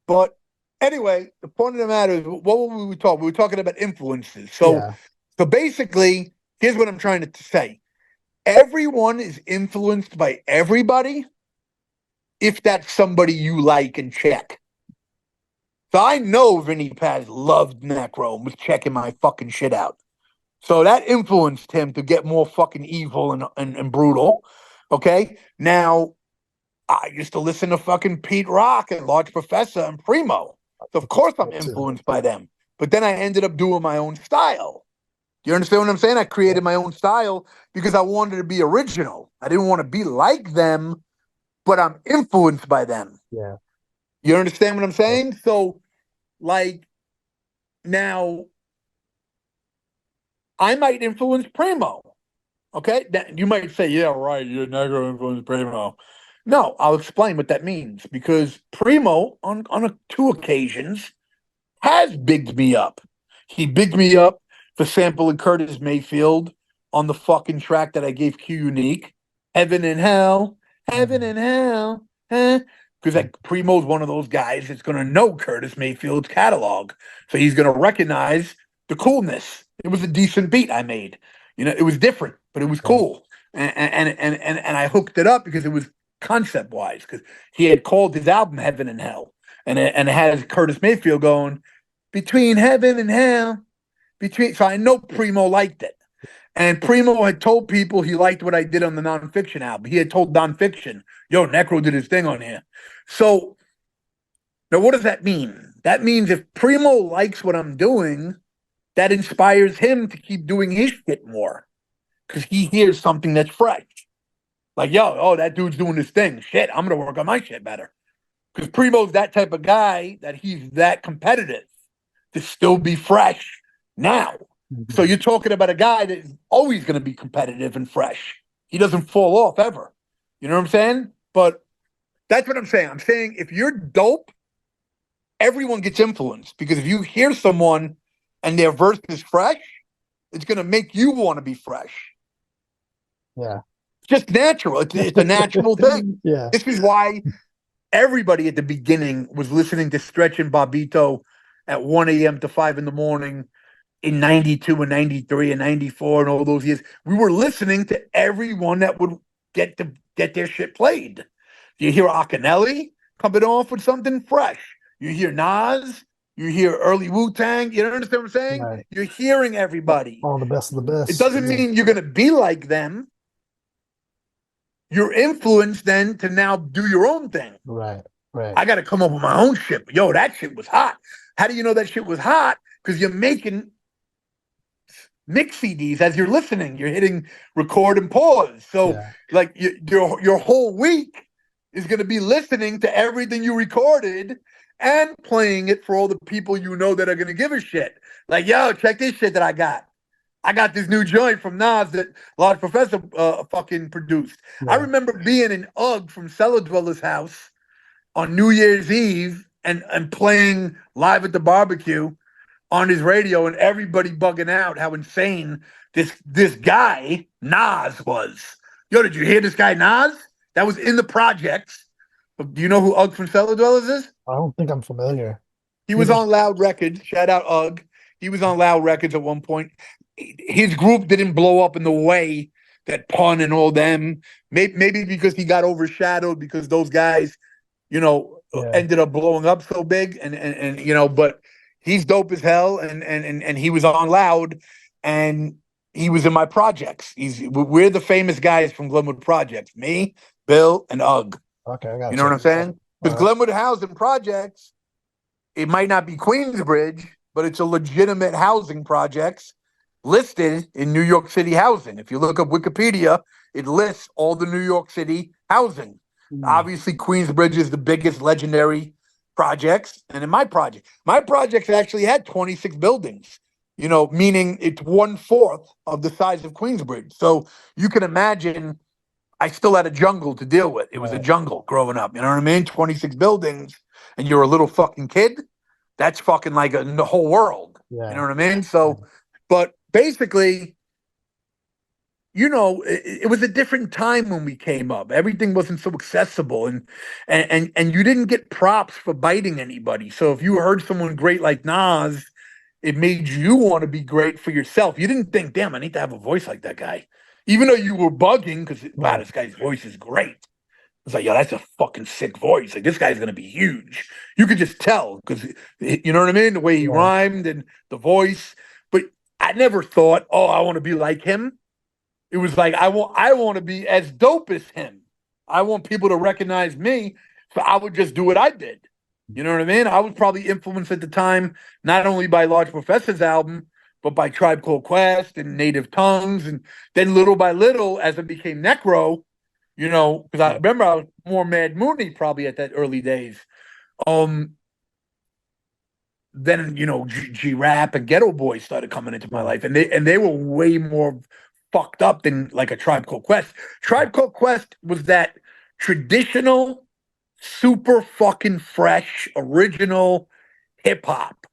But anyway, the point of the matter is, what were we talking? We were talking about influences. So, Yeah. so basically, here's what I'm trying to say: everyone is influenced by everybody if that's somebody you like and check. So I know Vinny Paz loved Necro and was checking my fucking shit out. So that influenced him to get more fucking evil and brutal. Okay. Now, I used to listen to fucking Pete Rock and Large Professor and Primo. So of course I'm Too. influenced by them. But then I ended up doing my own style. Do you understand what I'm saying? I Yeah. created my own style because I wanted to be original. I didn't want to be like them, but I'm influenced by them. Yeah. You understand what I'm Yeah. saying? So, like, now I might influence Primo. Okay, you might say, "Yeah, right, you're Negro influenced Primo." No, I'll explain what that means because Primo, on two occasions, has bigged me up. He bigged me up for sampling Curtis Mayfield on the fucking track that I gave Q Unique, "Heaven and Hell, Heaven Mhm. and Hell," huh? Because like Primo's one of those guys that's gonna know Curtis Mayfield's catalog, so he's gonna recognize the coolness. It was a decent beat I made. It was different, but it was Yeah. cool, and I hooked it up because it was concept wise because he had called his album "Heaven and Hell," and it has Curtis Mayfield going between heaven and hell. So I know Primo liked it. And Primo had told people he liked what I did on the nonfiction album. He had told nonfiction, yo, Necro did his thing on here. So now what does that mean? That means if Primo likes what I'm doing, that inspires him to keep doing his shit more. Because he hears something that's fresh. Like, yo, oh, that dude's doing this thing. Shit, I'm gonna work on my shit better. Because Primo's that type of guy that he's that competitive to still be fresh now. So Mhm. you're talking about a guy that's always going to be competitive and fresh. He doesn't fall off ever. You know what I'm saying? But that's what I'm saying. I'm saying if you're dope, everyone gets influenced because if you hear someone and their verse is fresh, it's going to make you want to be fresh. Yeah. It's just natural. It's a natural thing. Yeah. This is why everybody at the beginning was listening to Stretch and Bobito at 1 a.m. to 5 in the morning in 92 and 93 and 94 and all those years. We were listening to everyone that would get their shit played. You hear Akinelli coming off with something fresh. You hear Nas. You hear early Wu-Tang. You understand what I'm saying? Right. You're hearing everybody. All the best of the It best. doesn't Yeah. mean you're going to be like them. You're influenced then to now do your own thing. Right. Right. I got to come up with my own shit. Yo, that shit was hot. How do you know that shit was hot? Because you're making mix CDs as you're listening. You're hitting record and pause. So Yeah. like your whole week is going to be listening to everything you recorded and playing it for all the people you know that are going to give a shit. Like, yo, check this shit that I got. I got this new joint from Nas that Large Professor fucking produced. I Yeah. remember being in Ugg from Cellar Dweller's house on New Year's Eve and playing live at the barbecue on his radio and everybody bugging out how insane this guy Nas was. Yo, did you hear this guy Nas? That was in the projects. Do you know who Ugg from Cellar Dwellers is? I don't think I'm familiar. He You was know, on Loud Records. Shout out Ugg. He was on Loud Records at one point. His group didn't blow up in the way that Pun and all them. Maybe because he got overshadowed because those guys, yeah. ended up blowing up so big and but he's dope as hell and he was on Loud and he was in my projects. We're the famous guys from Glenwood Projects. Me, Bill, and Ugg. Okay, I gotta You know what check I'm this out. saying? All Because right. Glenwood Housing Projects, it might not be Queensbridge, but it's a legitimate housing projects listed in New York City housing. If you look up Wikipedia, it lists all the New York City housing. Hmm. Obviously, Queensbridge is the biggest legendary projects. And in my projects actually had 26 buildings, meaning it's 1/4 of the size of Queensbridge. So you can imagine I still had a jungle to deal with. It was a Right. jungle growing up. You know what I mean? 26 buildings, and you're a little fucking kid. That's fucking like the whole world. You know Yeah. what I mean? Yeah. So, but basically, it was a different time when we came up. Everything wasn't so accessible, and you didn't get props for biting anybody. So if you heard someone great like Nas, it made you want to be great for yourself. You didn't think, damn, I need to have a voice like that guy. Even though you were bugging because, wow, Right. this guy's voice is great. It's like, yo, that's a fucking sick voice. Like, this guy's going to be huge. You could just tell because, you know what I mean? The way he Yeah. rhymed and the voice. But I never thought, oh, I want to be like him. It was like, I want to be as dope as him. I want people to recognize me. So I would just do what I did. You know what I mean? I was probably influenced at the time, not only by Large Professor's album, but by Tribe Called Quest and Native Tongues. And then little by little, as it became Necro, because I Yeah. remember I was more Mad Mooney probably at that early days. Um, then G-Rap and Ghetto Boys started coming into my Right. life, and they were way more fucked up than like a Tribe Called Quest. Right. Tribe Called Quest was that traditional, super fucking fresh, original hip hop,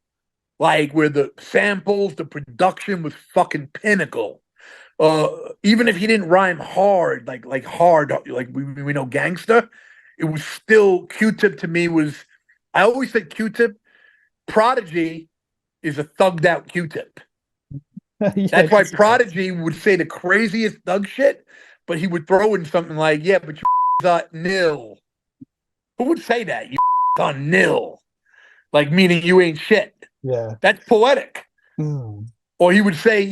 like where the samples, the production was fucking pinnacle. Even if he didn't rhyme hard, like hard, like we know gangster, it was still Q-Tip to me was. I always said Q-Tip. Prodigy is a thugged out Q-Tip. Yeah, I That's why can see that. Prodigy would say the craziest thug shit, but he would throw in something like, "Yeah, but you on nil." Who would say that? You on nil, like meaning you ain't shit. Yeah. That's poetic. Mm. Or he would say,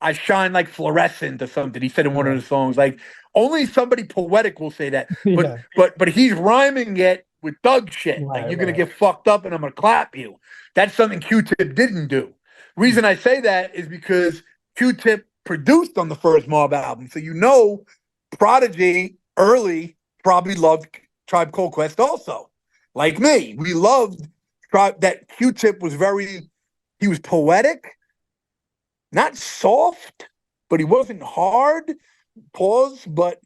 I shine like fluorescent or something. He said in one of Yeah. the songs, like only somebody poetic will say that. But Yeah. but he's rhyming it with thug shit. Like Right. you're gonna Right. get fucked up and I'm gonna clap you. That's something Q-Tip didn't do. Reason I say that is because Q-Tip produced on the first Mob album. So Prodigy early probably loved Tribe Called Quest also. Like me. We loved that Q-Tip was he was poetic, not soft, but he wasn't hard. Pause, but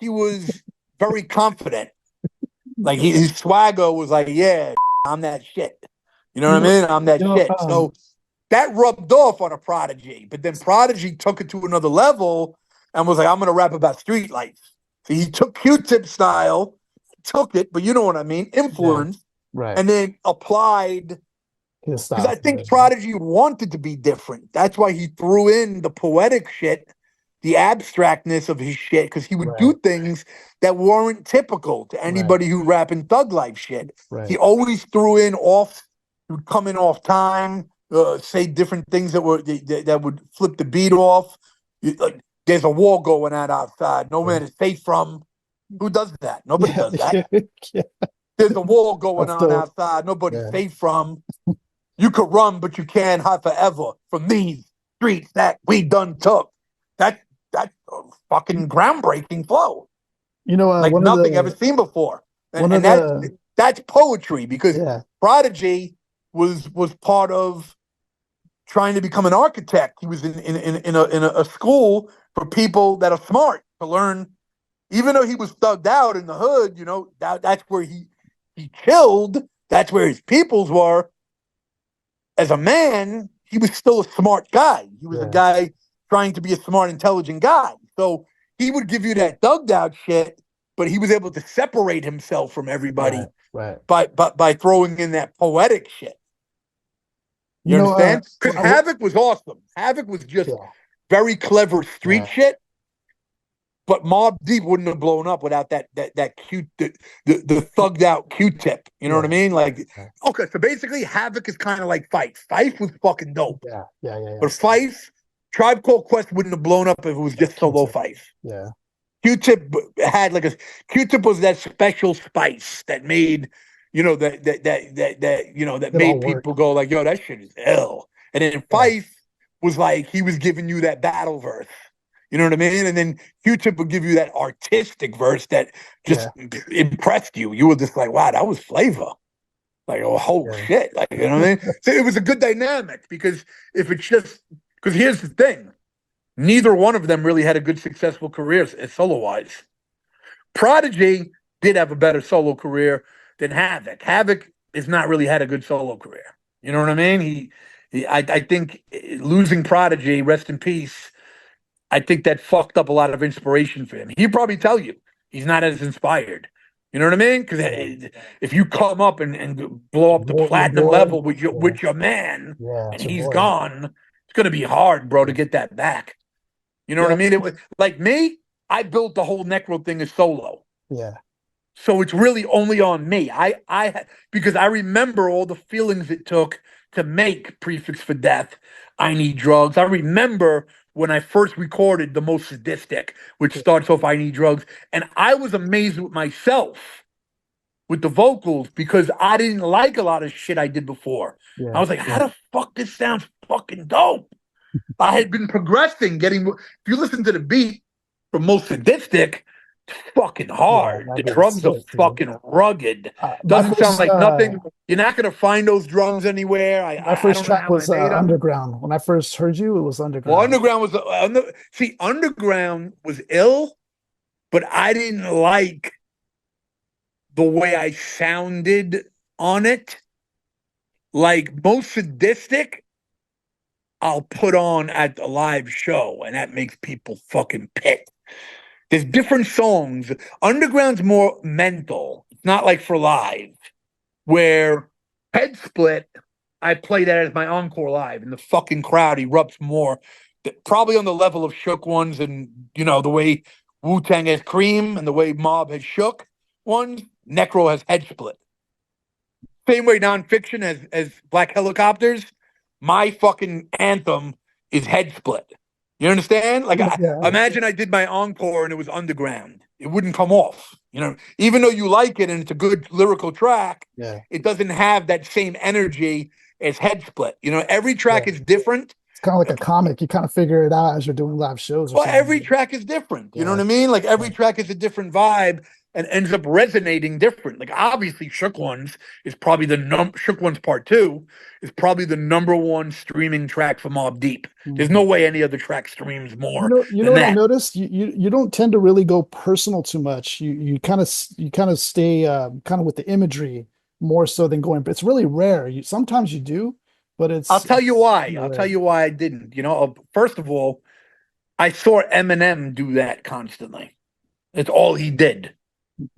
he was very confident. Like his swagger was like, yeah, I'm that shit. You know You what I know, mean? I'm that you know, shit. So that rubbed off on a Prodigy, but then Prodigy took it to another level and was like, I'm gonna rap about street life. So he took Q-Tip style, took it, but you know what I mean, yeah. influence, Right. and then applied His because style I to think it. Prodigy wanted to be different. That's why he threw in the poetic shit, the abstractness of his shit, because he would Right. do things that weren't typical to Right. anybody who rap in thug life shit. He Right. always threw in off, he would come in off time, say different things that would flip the beat off. Like there's a war going on outside. No Yeah. man is safe from. Who does that? Nobody Yeah. does that. Yeah. Yeah. There's a war going That's on dope. outside. Nobody's Yeah. safe from. You could run, but you can't hide forever from these streets that we done took. That's a fucking groundbreaking flow, like One of nothing ever the seen before. And one of and the that's poetry, because yeah, Prodigy was part of trying to become an architect. He was in a school for people that are smart to learn. Even though he was thugged out in the hood, that's where he chilled. That's where his peoples were. As a man, he was still a smart guy. He was a yeah, guy trying to be a smart, intelligent guy. So he would give you that thugged out shit, but he was able to separate himself from right, everybody right. by throwing in that poetic shit. You You know, understand? Because Havoc was awesome. Havoc was just yeah, very clever street yeah, shit. But Mob Deep wouldn't have blown up without that cute the thugged out Q-tip. You know what I yeah, mean? Like, yeah, okay, so basically Havoc is kind of like Fife. Fife was fucking dope. yeah, yeah, yeah, But Fife, Tribe Called Quest wouldn't have blown up if it was yeah. just solo Q-tip. Fife. Yeah, Q-Tip had like a Q-Tip was that special spice that made, that it all made worked. people go like, yo, that shit is ill. And then Yeah, Fife was like he was giving you that battle verse. You know what I mean? And then Q-Tip would give you that artistic verse that just yeah, impressed you. You were just like, wow, that was flavor. Like, oh yeah, shit. Like, you know what I mean? So it was a good dynamic, because if it's just because here's the thing. Neither one of them really had a good, successful career solo wise. Prodigy did have a better solo career than Havoc. Havoc has not really had a good solo career. You know what I mean? I think losing Prodigy, rest in peace. I think that fucked up a lot of inspiration for him. He'd probably tell you he's not as inspired. You know what I mean? Because yeah. if you come up and blow up the Your platinum boy, level with your yeah, man, yeah, and it's your he's boy. gone, it's gonna be hard, bro, to Yeah, get that back. You know what I yeah, mean? It was like me. I built the whole Necro thing as solo, yeah, so it's really only on me. Because I remember all the feelings it took to make Prefix for Death. I Need Drugs. I remember when I first recorded The Most Sadistic, which yeah, starts off I Need Drugs, and I was amazed with myself with the vocals because I didn't like a lot of shit I did before. I yeah, was like, how the fuck this sounds fucking dope? I had been progressing, getting. If you listen to the beat for Most Sadistic, it's fucking yeah. hard. That The beat is drums are sick, dude. fucking rugged. My Doesn't sound first like nothing. You're not gonna find those drums anywhere. my I first don't know track how I was made them. Underground. When I first heard you, it was Well, Underground. Underground was see, Underground was ill, but I didn't like the way I sounded on it. Like Most Sadistic, I'll put on at the live show, and that makes people fucking pissed. There's different songs. Underground's more mental. It's not like for live, where Head Split, I play that as my encore live, and the fucking crowd erupts more. Probably on the level of Shook Ones, and the way Wu Tang has Cream and the way Mob has Shook Ones, Necro has Head Split. Same way Nonfiction as Black Helicopters, my fucking anthem is Head Split. You understand? Like, Yeah, imagine I did my encore and it was Underground. It wouldn't come off. Even though you like it and it's a good lyrical track, yeah, it doesn't have that same energy as Head Split. Every yeah. track is different. It's kind of like a comic. You kind of figure it out as you're doing live shows or Well, every something. track is different. You know Yeah, what I mean? Like yeah, every track is a different vibe and ends up resonating different. Like obviously, Shook Ones is probably Shook Ones Part Two is probably the number one streaming track for Mobb Deep. There's mhm. no way any other track streams more You know than what I that. noticed? You don't tend to really go personal too much. You kind of stay kind of with the imagery more so than going. But it's really rare. You sometimes you do, but I'll tell you it's why. kind of I'll tell rare. you why I didn't. First of all, I saw Eminem do that constantly. It's all he did.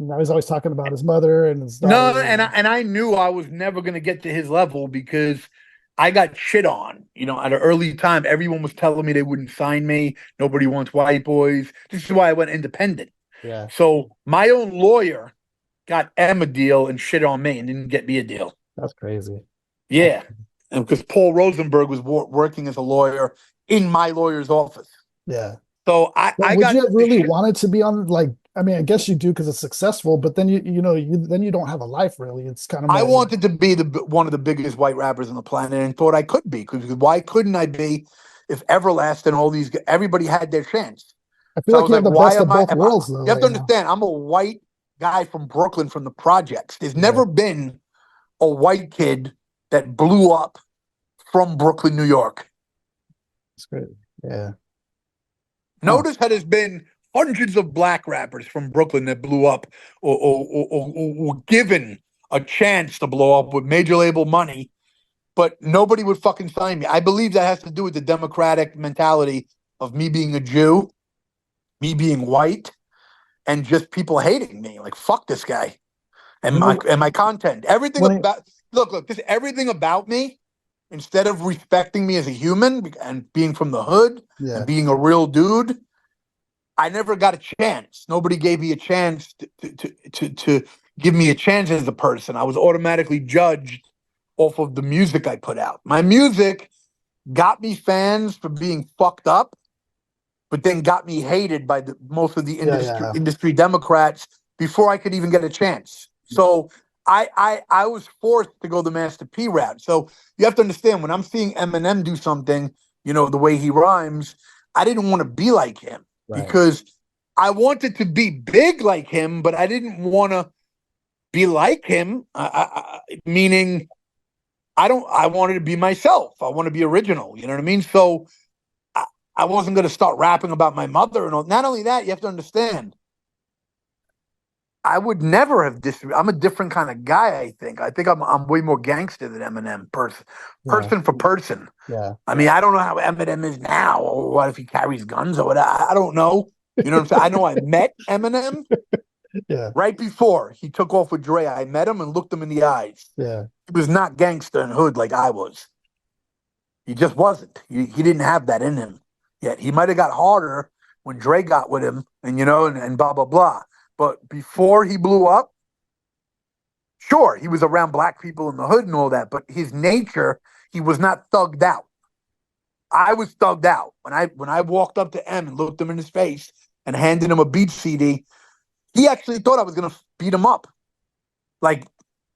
Now he's always talking about his mother and his No, daughter. and I knew I was never gonna get to his level because I got shit on. At an early time, everyone was telling me they wouldn't sign me. Nobody wants white boys. This is why I went independent. Yeah, So my own lawyer got M a deal and shit on me and didn't get me a deal. that's crazy. That's, Yeah, and because Paul Rosenberg was working as a lawyer in my lawyer's office. yeah. So I But I would got you have the really shit. wanted to be on like? I mean, I guess you do because it's successful, but then then you don't have a life really. It's kind of I more. wanted to be one of the biggest white rappers on the planet and thought I could be because why couldn't I be? if Everlast and all these, everybody had their chance. I feel So I like was you have like, the why best of am I? both worlds, though. You have to Like, you know? understand, I'm a white guy from Brooklyn, from the projects. There's Yeah, never been a white kid that blew up from Brooklyn, New York. it's great. Yeah. Huh. Notice how there's been hundreds of black rappers from Brooklyn that blew up or were given a chance to blow up with major label money, but nobody would fucking sign me. I believe that has to do with the democratic mentality of me being a Jew, me being white, and just people hating me. Like, fuck this guy and You know, my content. Everything when it, about just everything about me, instead of respecting me as a human and being from the hood and yeah, being a real dude, I never got a chance. Nobody gave me a chance to give me a chance as a person. I was automatically judged off of the music I put out. My music got me fans for being fucked up, but then got me hated by most of the yeah, industry yeah, industry Democrats before I could even get a chance. So I was forced to go the Master P route. So you have to understand, when I'm seeing Eminem do something, the way he rhymes, I didn't want to be like him right. because I wanted to be big like him, but I didn't want to be like him. Meaning, I wanted to be myself. I want to be original. You know what I mean? So I, I wasn't going to start rapping about my mother and all. Not only that, you have to understand, I would never have I'm a different kind of guy. I think I'm way more gangster than Eminem, Yeah, person for person. yeah, I mean, I don't know how Eminem is now, or what if he carries guns or what. I don't know. You know what I'm saying? I know I met Eminem yeah, right before he took off with Dre. I met him and looked him in the eyes. yeah, He was not gangster and hood like I was. He just wasn't. He didn't have that in him yet. He might have got harder when Dre got with him, and blah blah blah. But before he blew up, sure, he was around black people in the hood and all that. But his nature, he was not thugged out. I was thugged out when I walked up to M and looked him in his face and handed him a beat CD. He actually thought I was gonna beat him up. Like,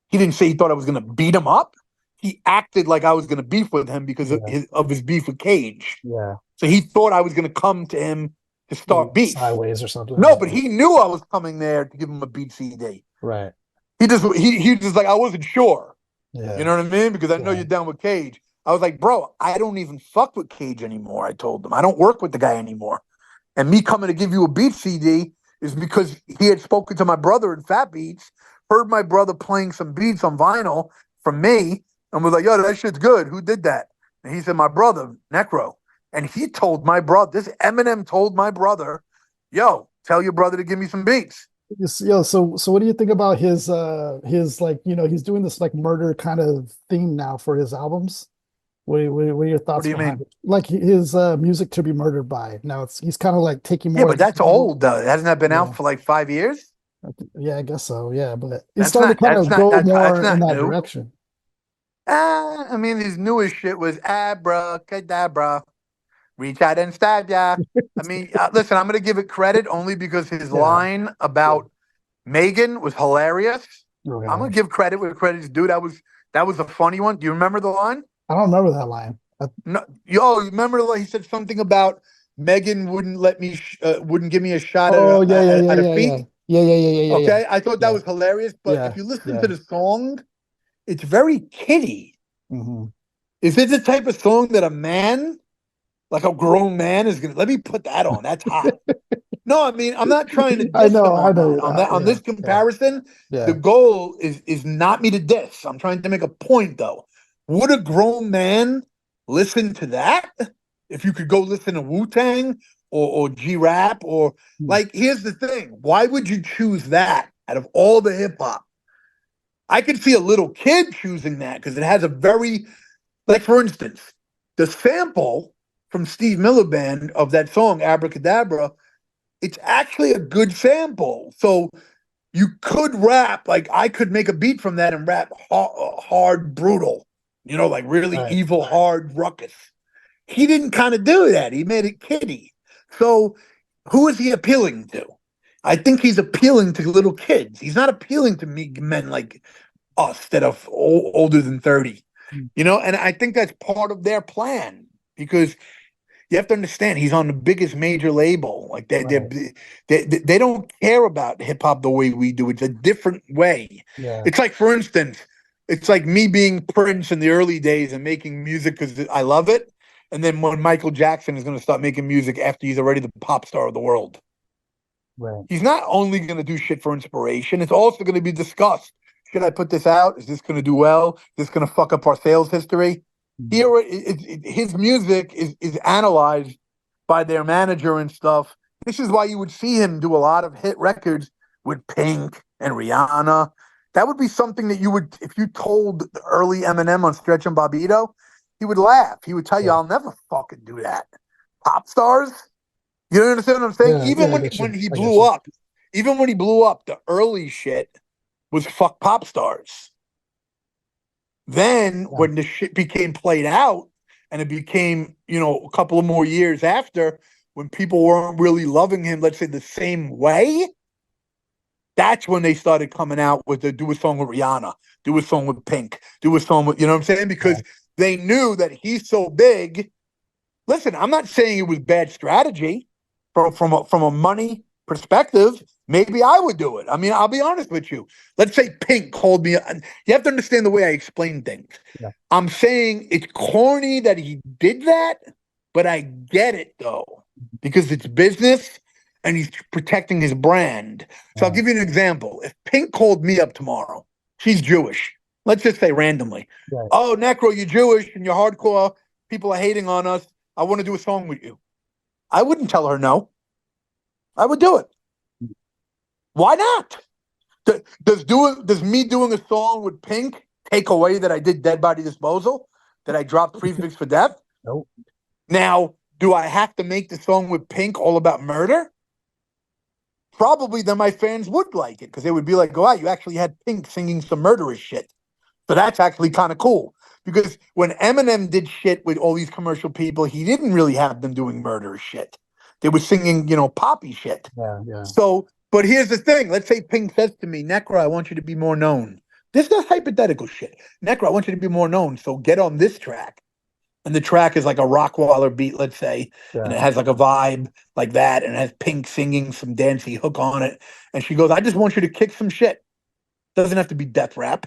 he didn't say he thought I was gonna beat him up. He acted like I was gonna beef with him because yeah, of his beef with Cage. yeah. So he thought I was going to come to him to Like start beef. sideways or something. No, but Yeah, he knew I was coming there to give him a beat CD. right. He just like, I wasn't sure. You Yeah, know what I mean? Because I know yeah, you're down with Cage. I was like, bro, I don't even fuck with Cage anymore. I told him I don't work with the guy anymore. And me coming to give you a beat CD is because he had spoken to my brother in Fat Beats, heard my brother playing some beats on vinyl from me, and was like, yo, that shit's good. Who did that? And he said, my brother, Necro. And he told my brother, this Eminem told my brother, yo, tell your brother to give me some beats. Yo, so what do you think about his like, he's doing this like murder kind of theme now for his albums? What are your What thoughts do you behind mean? it? Like his music to be murdered by. Now he's kind of like taking Yeah, more of but the that's old though. Hasn't that been yeah. out for like 5 years? Yeah, I guess so. Yeah, but he's That's starting to not kind that's of not go that's more in not that new. direction. I mean, his newest shit was abracadabra, reach out and stab ya. I mean, listen, I'm going to give it credit only because his Yeah. line about Megan was hilarious. I'm Okay. going to give credit where credit's due. That was a funny one. Do you remember the line? I don't remember that line. No, yo, you remember he said something about Megan wouldn't give me a shot at Oh a, yeah, yeah, yeah, at a yeah, yeah. feet. Yeah, yeah, yeah, yeah, yeah, Okay, I thought that yeah. was hilarious. But Yeah, if you listen yeah. to the song, it's very kiddie. Hmm. Is it the type of song that a man, like a grown man, is gonna let me put that on? That's hot. No, I mean, I'm not trying to I diss know, him I on know that. you're not. On Yeah, this yeah, comparison, the yeah. goal is not me to diss. I'm trying to make a point though. Would a grown man listen to that? If you could go listen to Wu-Tang or G-Rap or Hmm. like, here's the thing. Why would you choose that out of all the hip hop? I could see a little kid choosing that because it has a very, like, for instance, the sample from Steve Miller Band of that song Abracadabra, it's actually a good sample. So you could rap, like I could make a beat from that and rap hard, brutal, like really Right. evil, hard, ruckus. He didn't kind of do that. He made it kiddie. So who is he appealing to? I think he's appealing to little kids. He's not appealing to men like us that are older than 30. Hmm. And I think that's part of their plan because You have to understand, he's on the biggest major label. Like they don't care about hip hop the way we do. It's a different way. Yeah. It's like, for instance, it's like me being Prince in the early days and making music because I love it. And then when Michael Jackson is going to start making music after he's already the pop star of the world. Right. He's not only going to do shit for inspiration, it's also going to be discussed. Should I put this out? Is this going to do well? Is this going to fuck up our sales history? Here, his music is analyzed by their manager and stuff. This is why you would see him do a lot of hit records with Pink and Rihanna. That would be something that you would, if you told the early Eminem on Stretch and Bobbito, he would laugh. He would tell you, "I'll never fucking do that." Pop stars, you understand what I'm saying? Yeah, Even I get you. when he I get blew you. up, even when he blew up, the early shit was fuck pop stars. Then Yeah. when the shit became played out and it became, a couple of more years after, when people weren't really loving him, let's say the same way, that's when they started coming out with do a song with Rihanna, do a song with Pink, do a song with, you know what I'm saying? Because they knew that he's so big. Listen, I'm not saying it was bad strategy from a money perspective. Maybe I would do it. I mean, I'll be honest with you. Let's say Pink called me. You have to understand the way I explain things. Yeah. I'm saying it's corny that he did that, but I get it though, because it's business and he's protecting his brand. So I'll give you an example. If Pink called me up tomorrow, she's Jewish. Let's just say randomly. Right. Oh, Necro, you're Jewish and you're hardcore. People are hating on us. I want to do a song with you. I wouldn't tell her no. I would do it. Why not? Does me doing a song with Pink take away that I did Dead Body Disposal? That I dropped Prefix for Death? Nope. Now, do I have to make the song with Pink all about murder? Probably then my fans would like it because they would be like, "Oh, wow, you actually had Pink singing some murderous shit." So that's actually kind of cool. Because when Eminem did shit with all these commercial people, he didn't really have them doing murderous shit. They were singing, poppy shit. Yeah. So, but here's the thing. Let's say Pink says to me, "Necro, I want you to be more known." This is hypothetical shit. "Necro, I want you to be more known. So get on this track." And the track is like a Rockwaller beat, let's say, and it has like a vibe like that, and it has Pink singing some dancey hook on it. And she goes, "I just want you to kick some shit. Doesn't have to be death rap.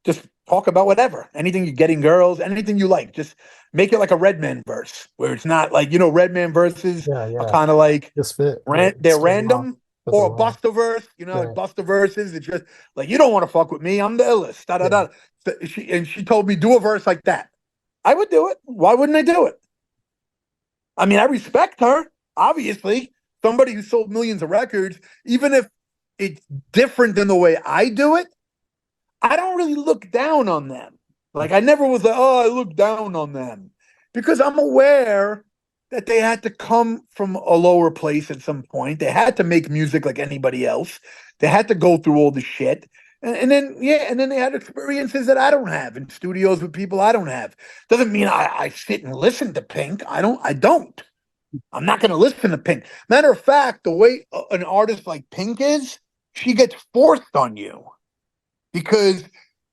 Just talk about whatever. Anything you're getting girls, anything you like. Just make it like a Redman verse, where it's not like, Redman verses are kind of like Just fit. they're random, or a Busta verse, like Busta verses. It's just like, you don't want to fuck with me. I'm the illest. Da da da. So she told me, do a verse like that. I would do it. Why wouldn't I do it? I mean, I respect her, obviously. Somebody who sold millions of records, even if it's different than the way I do it, I don't really look down on them. Like, I never was like, "Oh, I look down on them," because I'm aware that they had to come from a lower place at some point. They had to make music like anybody else. They had to go through all the shit. And then they had experiences that I don't have in studios with people I don't have. Doesn't mean I sit and listen to Pink. I don't. I'm not going to listen to Pink. Matter of fact, the way an artist like Pink is, she gets forced on you because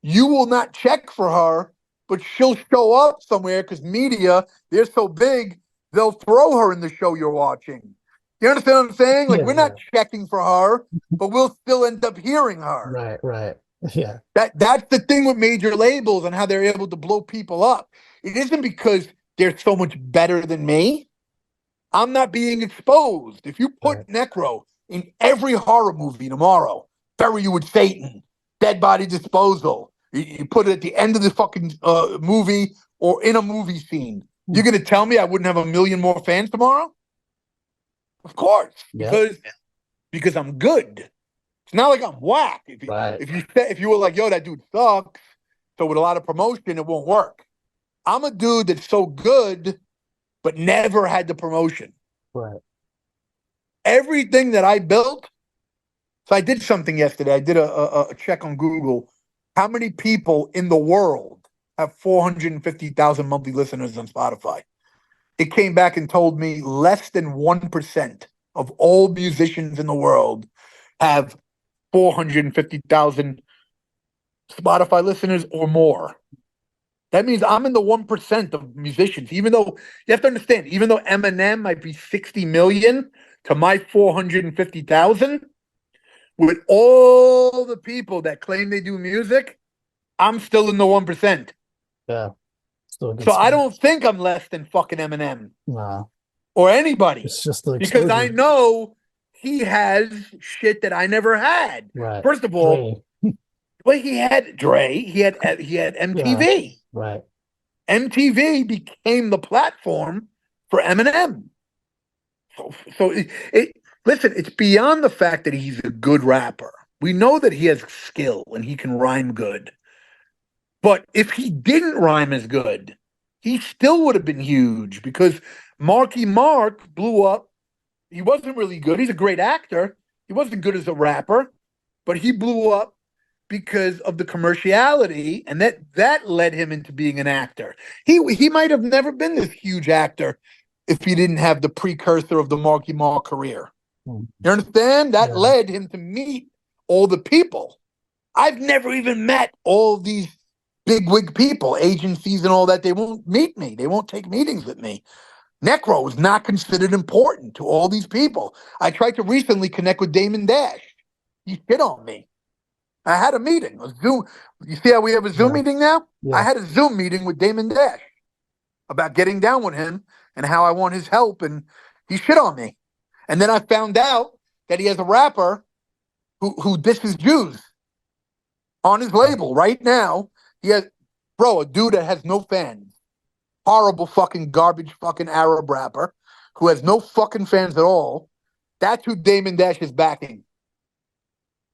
you will not check for her, but she'll show up somewhere because media, they're so big, they'll throw her in the show you're watching. You understand what I'm saying? Like, we're not checking for her, but we'll still end up hearing her. Right. Yeah. That's the thing with major labels and how they're able to blow people up. It isn't because they're so much better than me. I'm not being exposed. If you put Necro in every horror movie tomorrow, Bury You with Satan, Dead Body Disposal, you put it at the end of the fucking movie or in a movie scene, you're going to tell me I wouldn't have a million more fans tomorrow? Of course, because I'm good. It's not like I'm whack. If you were like, "Yo, that dude sucks," so with a lot of promotion, it won't work. I'm a dude that's so good, but never had the promotion. Right. Everything that I built. So I did something yesterday. I did a check on Google. How many people in the world have 450,000 monthly listeners on Spotify? It came back and told me less than 1% of all musicians in the world have 450,000 Spotify listeners or more. That means I'm in the 1% of musicians, even though you have to understand, even though Eminem might be 60 million to my 450,000, with all the people that claim they do music, I'm still in the 1%. Yeah. Still a good So I spot. don't think I'm less than fucking Eminem Nah, or anybody it's just the because I exposure. know he has shit that I never had. Right. First of all, Dre. well, he had Dre, he had Yeah. MTV. Right. MTV became the platform for Eminem. So listen, it's beyond the fact that he's a good rapper. We know that he has skill and he can rhyme good. But if he didn't rhyme as good, he still would have been huge because Marky Mark blew up. He wasn't really good. He's a great actor. He wasn't good as a rapper, but he blew up because of the commerciality, and that led him into being an actor. He might have never been this huge actor if he didn't have the precursor of the Marky Mark career. Hmm. You understand? That Yeah. led him to meet all the people. I've never even met all these bigwig people, agencies and all that. They won't meet me. They won't take meetings with me. Necro is not considered important to all these people. I tried to recently connect with Damon Dash. He shit on me. I had a meeting, a Zoom. You see how we have a Zoom Yeah. meeting now? I Yeah. had a Zoom meeting with Damon Dash about getting down with him and how I want his help, and he shit on me. And then I found out that he has a rapper who disses Jews on his label right now. He has, bro, a dude that has no fans, horrible fucking garbage fucking Arab rapper who has no fucking fans at all. That's who Damon Dash is backing.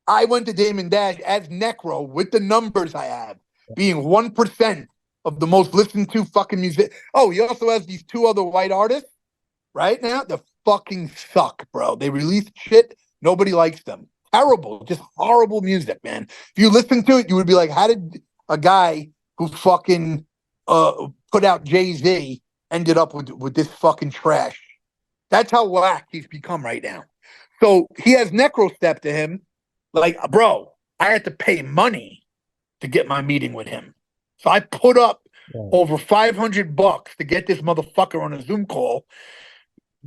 I went to Damon Dash as Necro with the numbers I have, being 1% of the most listened to fucking music. Oh, he also has these two other white artists right now. They fucking suck, bro. They release shit. Nobody likes them. Terrible, just horrible music, man. If you listen to it, you would be like, how did a guy who fucking put out Jay-Z ended up with this fucking trash? That's how whack he's become right now. So he has Necro step to him, like, bro, I had to pay money to get my meeting with him. So I put up Yeah. over $500 to get this motherfucker on a Zoom call,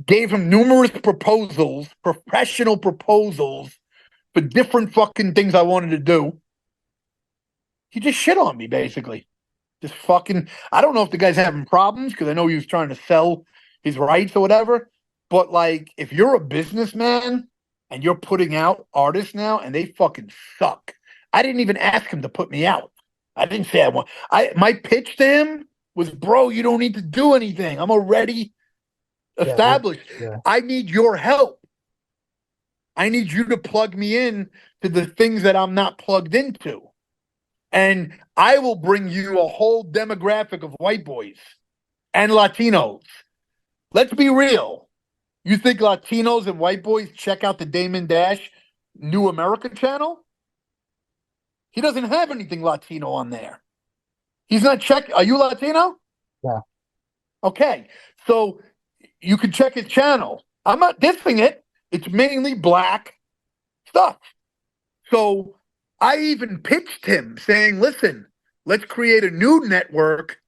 gave him numerous proposals, professional proposals for different fucking things I wanted to do. He just shit on me, basically. Just fucking, I don't know if the guy's having problems because I know he was trying to sell his rights or whatever. But like, if you're a businessman and you're putting out artists now and they fucking suck, I didn't even ask him to put me out. I didn't say I want. My pitch to him was, bro, you don't need to do anything. I'm already Yeah. established. Yeah. I need your help. I need you to plug me in to the things that I'm not plugged into. And I will bring you a whole demographic of white boys and Latinos. Let's be real. You think Latinos and white boys check out the Damon Dash New America channel? He doesn't have anything Latino on there. He's not check. Are you Latino? Yeah. Okay. So you can check his channel. I'm not dissing it. It's mainly black stuff. So I even pitched him saying, listen, let's create a new network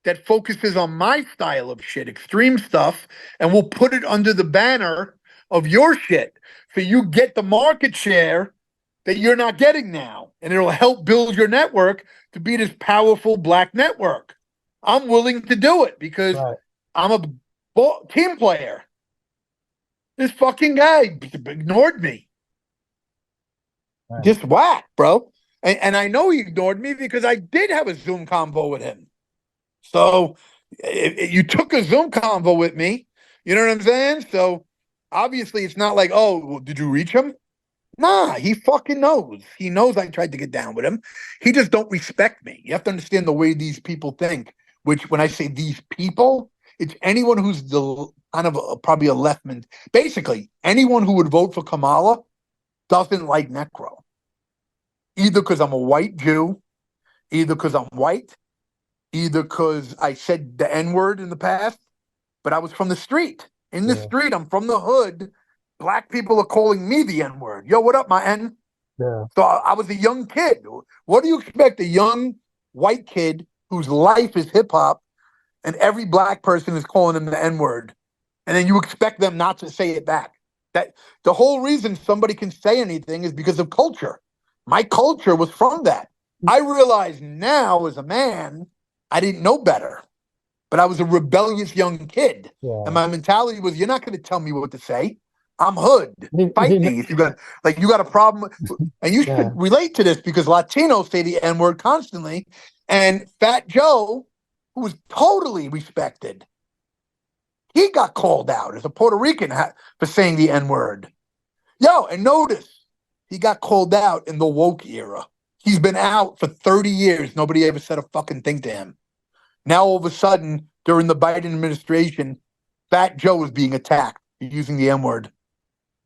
that focuses on my style of shit, extreme stuff, and we'll put it under the banner of your shit. So you get the market share that you're not getting now. And it'll help build your network to be this powerful black network. I'm willing to do it because Right. I'm a team player. This fucking guy ignored me. Right. Just whack, bro. And I know he ignored me because I did have a Zoom convo with him. So you took a Zoom convo with me. You know what I'm saying? So obviously it's not like, oh, well, did you reach him? Nah, he fucking knows. He knows I tried to get down with him. He just don't respect me. You have to understand the way these people think, which when I say these people, it's anyone who's the kind of probably a leftman. Basically, anyone who would vote for Kamala doesn't like Necro. Either because I'm a white Jew, either because I'm white, either because I said the N word in the past, but I was from the street. In the Yeah. street, I'm from the hood. Black people are calling me the N word. Yo, what up, my N? Yeah. So I was a young kid. What do you expect a young white kid whose life is hip hop, and every black person is calling him the N-word, and then you expect them not to say it back. That the whole reason somebody can say anything is because of culture. My culture was from that. I realize now as a man, I didn't know better, but I was a rebellious young kid. Yeah. And my mentality was, you're not going to tell me what to say. I'm hood. Fight me. If you got a problem. And you should relate to this because Latinos say the N-word constantly. And Fat Joe, who was totally respected, he got called out as a Puerto Rican for saying the N-word. Yo, and notice, he got called out in the woke era. He's been out for 30 years. Nobody ever said a fucking thing to him. Now, all of a sudden, during the Biden administration, Fat Joe is being attacked for using the N-word.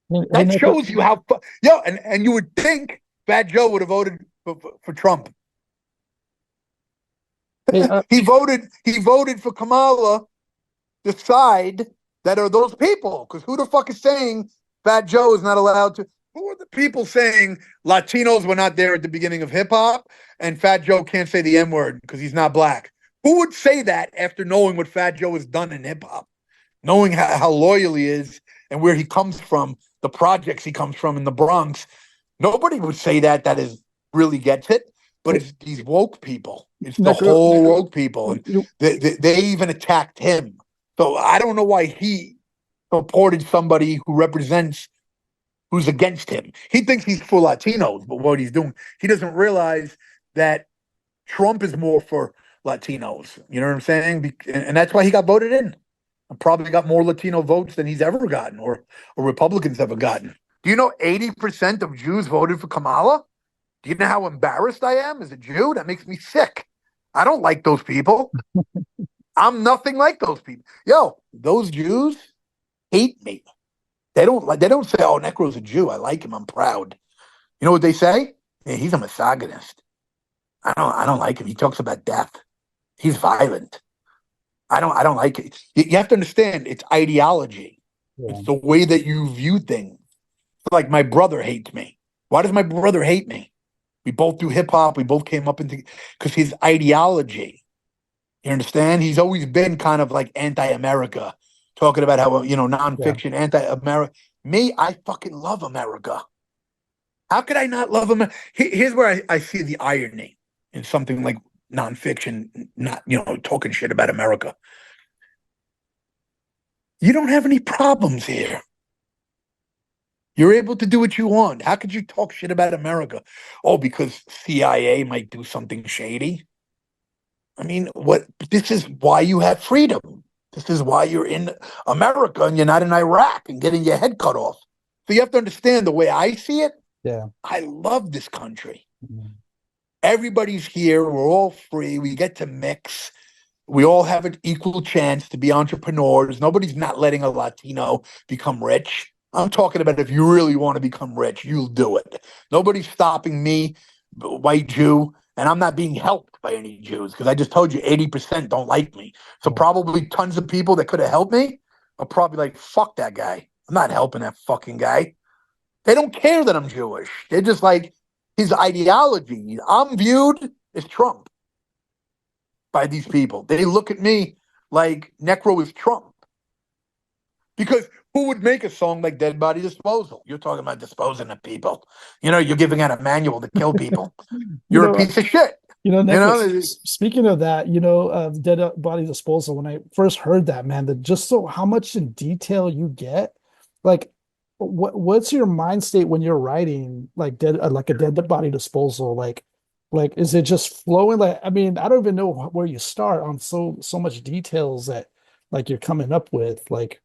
That shows you how... and you would think Fat Joe would have voted for Trump. He voted for Kamala, the side that are those people. Because who the fuck is saying Fat Joe is not allowed to... Who are the people saying Latinos were not there at the beginning of hip-hop and Fat Joe can't say the N-word because he's not black? Who would say that after knowing what Fat Joe has done in hip-hop? Knowing how loyal he is and where he comes from, the projects he comes from in the Bronx. Nobody would say that is really gets it, but it's these woke people. It's the whole woke people. And they even attacked him. So I don't know why he supported somebody who represents who's against him. He thinks he's for Latinos, but what he's doing, he doesn't realize that Trump is more for Latinos. You know what I'm saying? And that's why he got voted in. And probably got more Latino votes than he's ever gotten or Republicans ever gotten. Do you know 80% of Jews voted for Kamala? Do you know how embarrassed I am as a Jew? That makes me sick. I don't like those people. I'm nothing like those people. Yo, those Jews hate me. They don't say, oh, Necro's a Jew. I like him. I'm proud. You know what they say? Yeah, he's a misogynist. I don't like him. He talks about death. He's violent. I don't like it. You have to understand, it's ideology. Yeah. It's the way that you view things. Like my brother hates me. Why does my brother hate me? We both do hip hop. We both came up into because his ideology. You understand? He's always been kind of like anti-America, talking about how nonfiction, anti-America. Me, I fucking love America. How could I not love America? Here's where I see the irony in something like nonfiction, not talking shit about America. You don't have any problems here. You're able to do what you want. How could you talk shit about America? Oh, because CIA might do something shady. I mean, this is why you have freedom. This is why you're in America and you're not in Iraq and getting your head cut off. So you have to understand the way I see it. Yeah. I love this country. Mm-hmm. Everybody's here. We're all free. We get to mix. We all have an equal chance to be entrepreneurs. Nobody's not letting a Latino become rich. I'm talking about if you really want to become rich, you'll do it. Nobody's stopping me, white Jew, and I'm not being helped by any Jews because I just told you 80% don't like me. So probably tons of people that could have helped me are probably like, fuck that guy. I'm not helping that fucking guy. They don't care that I'm Jewish. They're just like, his ideology. I'm viewed as Trump by these people. They look at me like Necro is Trump. Because who would make a song like Dead Body Disposal? You're talking about disposing of people. You're giving out a manual to kill people. You're a piece of shit. Necro, speaking of that, Dead Body Disposal, when I first heard that, man, how much in detail you get, like, what's your mind state when you're writing like a dead body disposal? Like is it just flowing? Like, I mean, I don't even know where you start on so much details that like you're coming up with. Like,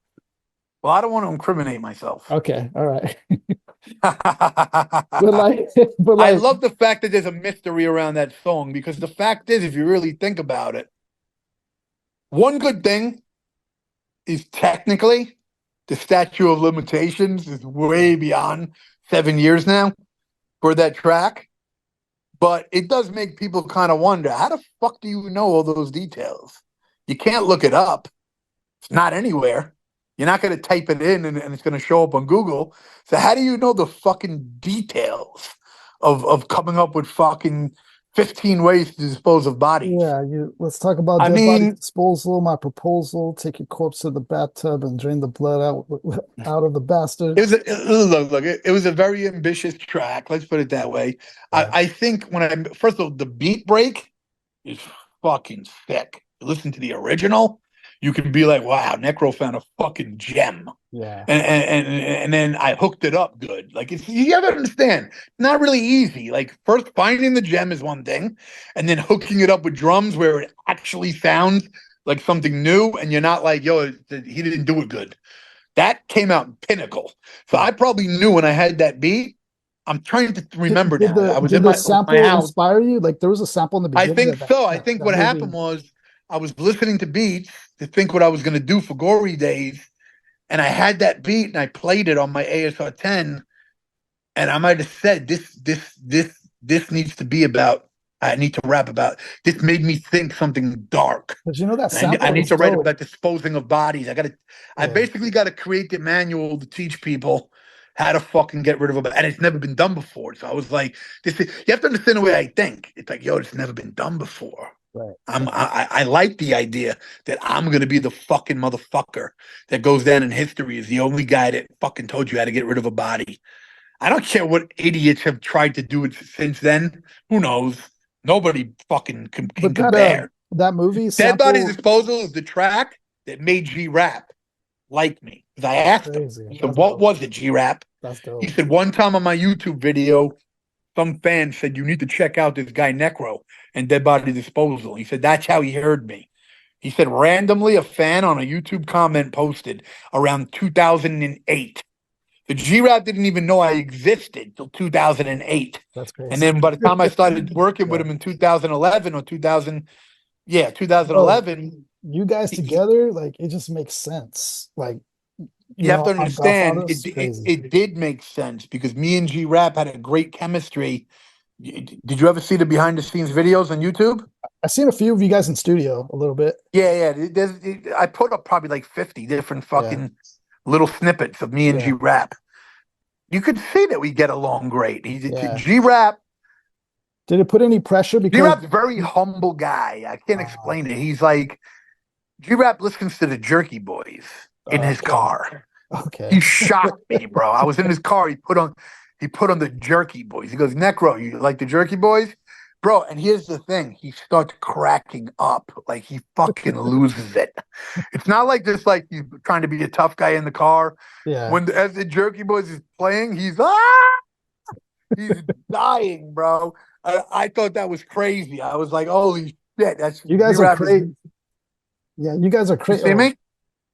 well, I don't want to incriminate myself. Okay, all right. but I love the fact that there's a mystery around that song because the fact is, if you really think about it, one good thing is technically the statute of limitations is way beyond 7 years now for that track. But it does make people kind of wonder, how the fuck do you know all those details? You can't look it up. It's not anywhere. You're not going to type it in and it's going to show up on Google. So how do you know the fucking details of coming up with fucking 15 ways to dispose of bodies. Yeah, let's talk about I dead body mean, disposal. My proposal: take your corpse to the bathtub and drain the blood out of the bastard. it was a very ambitious track. Let's put it that way. Yeah, I think first of all, the beat break is fucking sick. Listen to the original, you can be like, wow, Necro found a fucking gem. yeah. And then I hooked it up good. Like you have to understand, not really easy. Like first finding the gem is one thing, and then hooking it up with drums where it actually sounds like something new, and you're not like, yo, he didn't do it good. That came out pinnacle. So Yeah. I probably knew when I had that beat. I'm trying to remember Did now. I was in the my sample house. inspire you? Like there was a sample in the I beginning think of so. I think that what movie. happened was I was listening to beats to think what I was going to do for Gory Days, and I had that beat and I played it on my ASR 10, and I might have said this needs to be about. I need to rap about. This made me think something dark. But you know that And I sample need is to write dope. about disposing of bodies. I Yeah. basically got to create the manual to teach people how to fucking get rid of them. And it's never been done before. So I was like, you have to understand the way I think. It's like, yo, it's never been done before. Right. I like the idea that I'm gonna be the fucking motherfucker that goes down in history as the only guy that fucking told you how to get rid of a body. I don't care what idiots have tried to do it since then. Who knows? Nobody fucking can But compare. that movie Dead Body sample Disposal is the track that made G Rap like me. Because I asked him, crazy. I said, That's what dope. was it, G Rap? That's He dope. said, one time on my YouTube video, some fan said, you need to check out this guy Necro and Dead Body Disposal. He said, that's how he heard me. He said, randomly, a fan on a YouTube comment posted around 2008. The G Rap didn't even know I existed till 2008. That's And crazy. then by the time I started working with Yeah. him in 2011 or 2000, yeah, Bro, 2011, you guys together, like it just makes sense. Like, you have to on understand Godfather's crazy. it did make sense because me and G Rap had a great chemistry. Did you ever see the behind the scenes videos on YouTube? I've seen a few of you guys in studio a little bit. Yeah. I put up probably like 50 different Yeah. fucking little snippets of me and G Yeah. Rap. You could see that we get along great. Yeah. G Rap. Did it put any pressure G because Rap's a very humble guy. I can't uh explain it. He's like G Rap listens to the Jerky Boys in his okay. car. Okay. He shocked me, bro. I was in his car. He put on the Jerky Boys. He goes, Necro, you like the Jerky Boys? Bro, and here's the thing. He starts cracking up. Like he fucking loses it. It's not like this, like he's trying to be a tough guy in the car. Yeah. As the Jerky Boys is playing, he's dying, bro. I thought that was crazy. I was like, holy shit, that's You guys are G-Rap is. crazy. Yeah, you guys are You crazy. see me?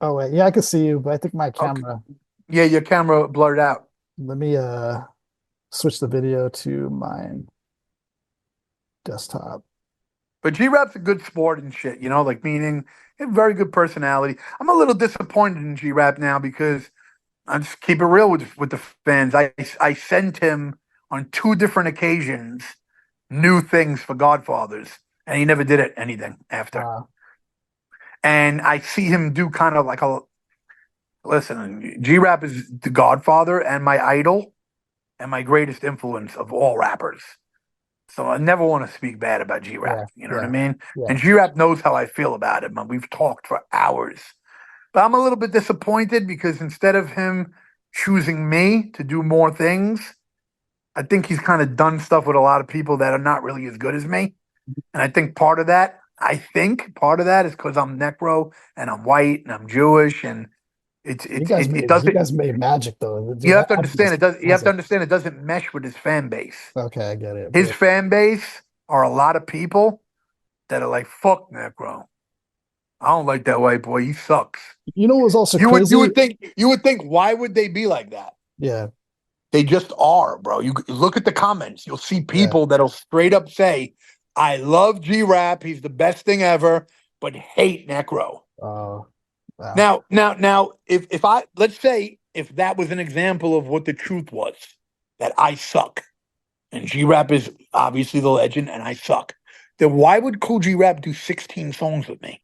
Oh wait, yeah, I can see you, but I think my Okay. camera. Yeah, your camera blurred out. Let me switch the video to my desktop. But G-Rap's a good sport and shit, like meaning he has very good personality. I'm a little disappointed in G-Rap now because I just keep it real with the fans. I sent him on two different occasions new things for Godfathers, and he never did anything after. Uh, And I see him do kind of like a listen. G-Rap is the Godfather and my idol and my greatest influence of all rappers. So I never want to speak bad about G-Rap. yeah, You know what I yeah, mean? yeah. And G-Rap knows how I feel about him. And we've talked for hours. But I'm a little bit disappointed because instead of him choosing me to do more things, I think he's kind of done stuff with a lot of people that are not really as good as me. And part of that is because I'm Necro and I'm white and I'm Jewish and it You doesn't. guys made magic though. You have to I'm understand just it does. You have to awesome. understand it doesn't mesh with his fan base. Okay, I get it. His But fan base are a lot of people that are like, "Fuck Necro. I don't like that white boy. He sucks." you know what was also You crazy? would think why would they be like that? Yeah, They just are, bro. You look at the comments. You'll see yeah. people that'll straight up say, "I love G Rap. He's the best thing ever," but hate Necro. Oh, wow. Now, if I let's say if that was an example of what the truth was, that I suck, and G Rap is obviously the legend, and I suck, then why would Cool G Rap do 16 songs with me?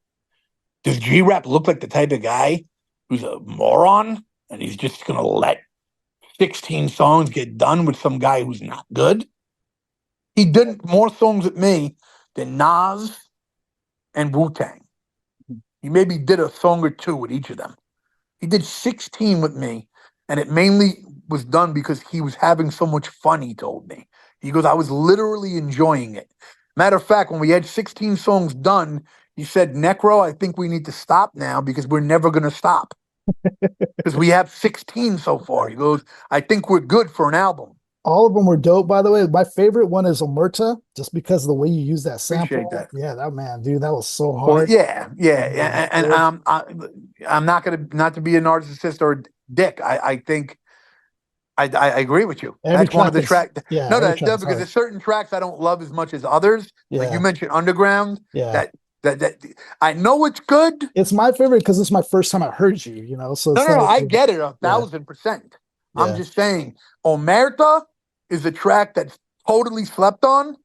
Does G Rap look like the type of guy who's a moron and he's just gonna let 16 songs get done with some guy who's not good? He did more songs with me than Nas and Wu-Tang. He maybe did a song or two with each of them. He did 16 with me, and it mainly was done because he was having so much fun, he told me. He goes, I was literally enjoying it. Matter of fact, when we had 16 songs done, he said, Necro, I think we need to stop now because we're never going to stop. Because we have 16 so far. He goes, I think we're good for an album. All of them were dope, by the way. My favorite one is Omerta, just because of the way you use that Appreciate sample. that. Yeah, that man, dude, that was so Well, hard. yeah, Yeah, yeah, and I'm not gonna not to be a narcissist or a dick. I think I agree with you. every That's one of track the is, track. yeah, No, every no, track no, is because hard. there's certain tracks I don't love as much as others. Like you Yeah, mentioned, Underground. yeah. That that I know it's good. It's my favorite because it's my first time I heard you, so No, it's no, no. like, I get it yeah, 1,000%. I'm yeah, just saying, Omerta is a track that's totally slept on,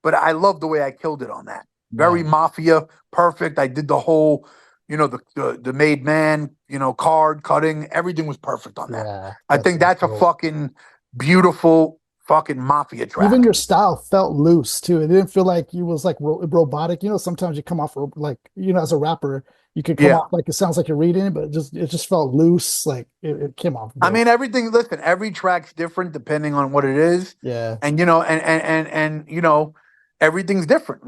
but I love the way I killed it on that. Very man, mafia, perfect. I did the whole, the made man, card cutting. Everything was perfect on that. yeah, I think that's that's a dope. fucking beautiful fucking mafia Even track. your style felt loose too. It didn't feel like you was like robotic. Sometimes you come off like as a rapper, you could come Yeah. off like it sounds like you're reading it, but it just felt loose. Like it came off I dope. mean, listen, every track's different depending on what it is. Yeah, And, everything's different,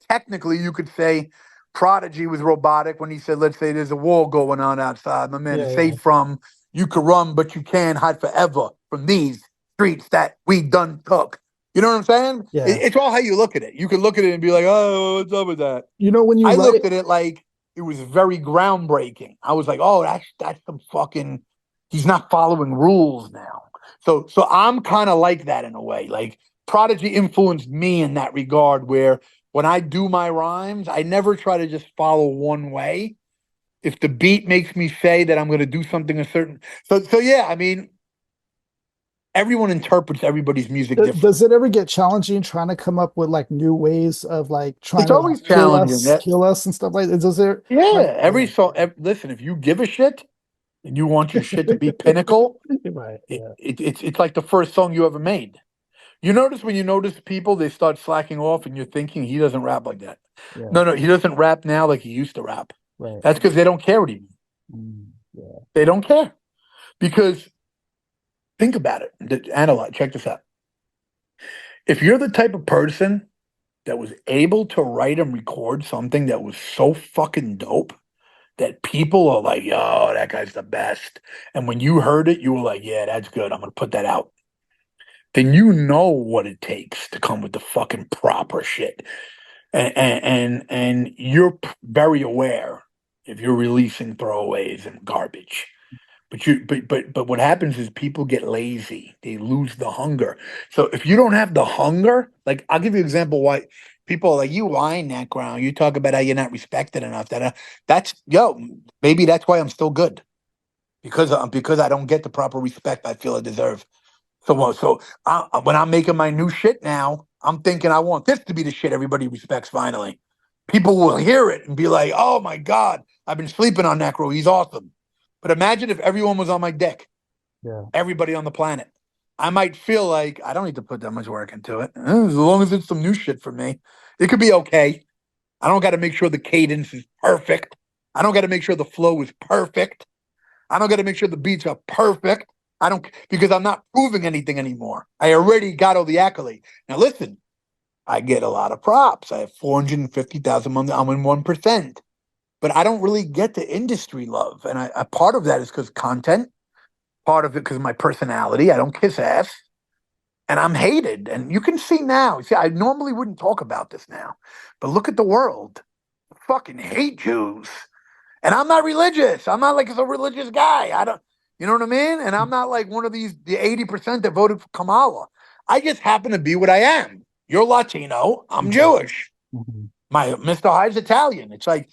technically you could say Prodigy was robotic when he said, let's say there's a war going on outside. My man is yeah, yeah, safe from, you could run, but you can't hide forever from these streets that we done took. You know what I'm saying? yeah. It's all how you look at it. You could look at it and be like, oh, what's up with that? When you I write looked it, at it like it was very groundbreaking. I was like, oh, that's some fucking, he's not following rules now. So I'm kind of like that in a way. Like Prodigy influenced me in that regard where when I do my rhymes, I never try to just follow one way. If the beat makes me say that I'm going to do something a certain, so yeah, I mean, everyone interprets everybody's music does differently. it ever get challenging trying to come up with like new ways of like trying It's to like always challenging. Yeah, kill us and stuff like that? Does there like yeah. yeah, Every song. Listen, if you give a shit and you want your shit to be pinnacle, right, yeah, it's like the first song you ever made. You notice when you notice people, they start slacking off, and you're thinking he doesn't rap like that. yeah, No, no, he doesn't rap now like he used to rap. right. That's because they don't care anymore. Yeah. They don't care because think about it. Analyze. Check this out. If you're the type of person that was able to write and record something that was so fucking dope that people are like, "Yo, that guy's the best," and when you heard it, you were like, "Yeah, that's good. I'm gonna put that out." Then you know what it takes to come with the fucking proper shit. And you're very aware if you're releasing throwaways and garbage. But what happens is people get lazy. They lose the hunger. So if you don't have the hunger, like I'll give you an example why people are like you whine that ground. You talk about how you're not respected enough. That's maybe that's why I'm still good because I don't get the proper respect I feel I deserve. When I'm making my new shit now, I'm thinking I want this to be the shit everybody respects finally. People will hear it and be like, oh my God, I've been sleeping on Necro. He's awesome. But imagine if everyone was on my deck, Yeah. everybody on the planet. I might feel like I don't need to put that much work into it. As long as it's some new shit for me, it could be okay. I don't got to make sure the cadence is perfect. I don't got to make sure the flow is perfect. I don't got to make sure the beats are perfect. I don't because I'm not proving anything anymore. I already got all the accolades. Now listen, I get a lot of props. I have 450,000 months. I'm in 1%, but I don't really get the industry love, and a part of that is because content. Part of it because of my personality. I don't kiss ass, and I'm hated. And you can see now. See, I normally wouldn't talk about this now, but look at the world. I fucking hate Jews. And I'm not religious. I'm not like a religious guy. I don't, you know what I mean? And I'm not like one of the 80% that voted for Kamala. I just happen to be what I am. You're Latino. I'm Mhm. Jewish. Mhm. My Mr. Hyde's Italian. It's like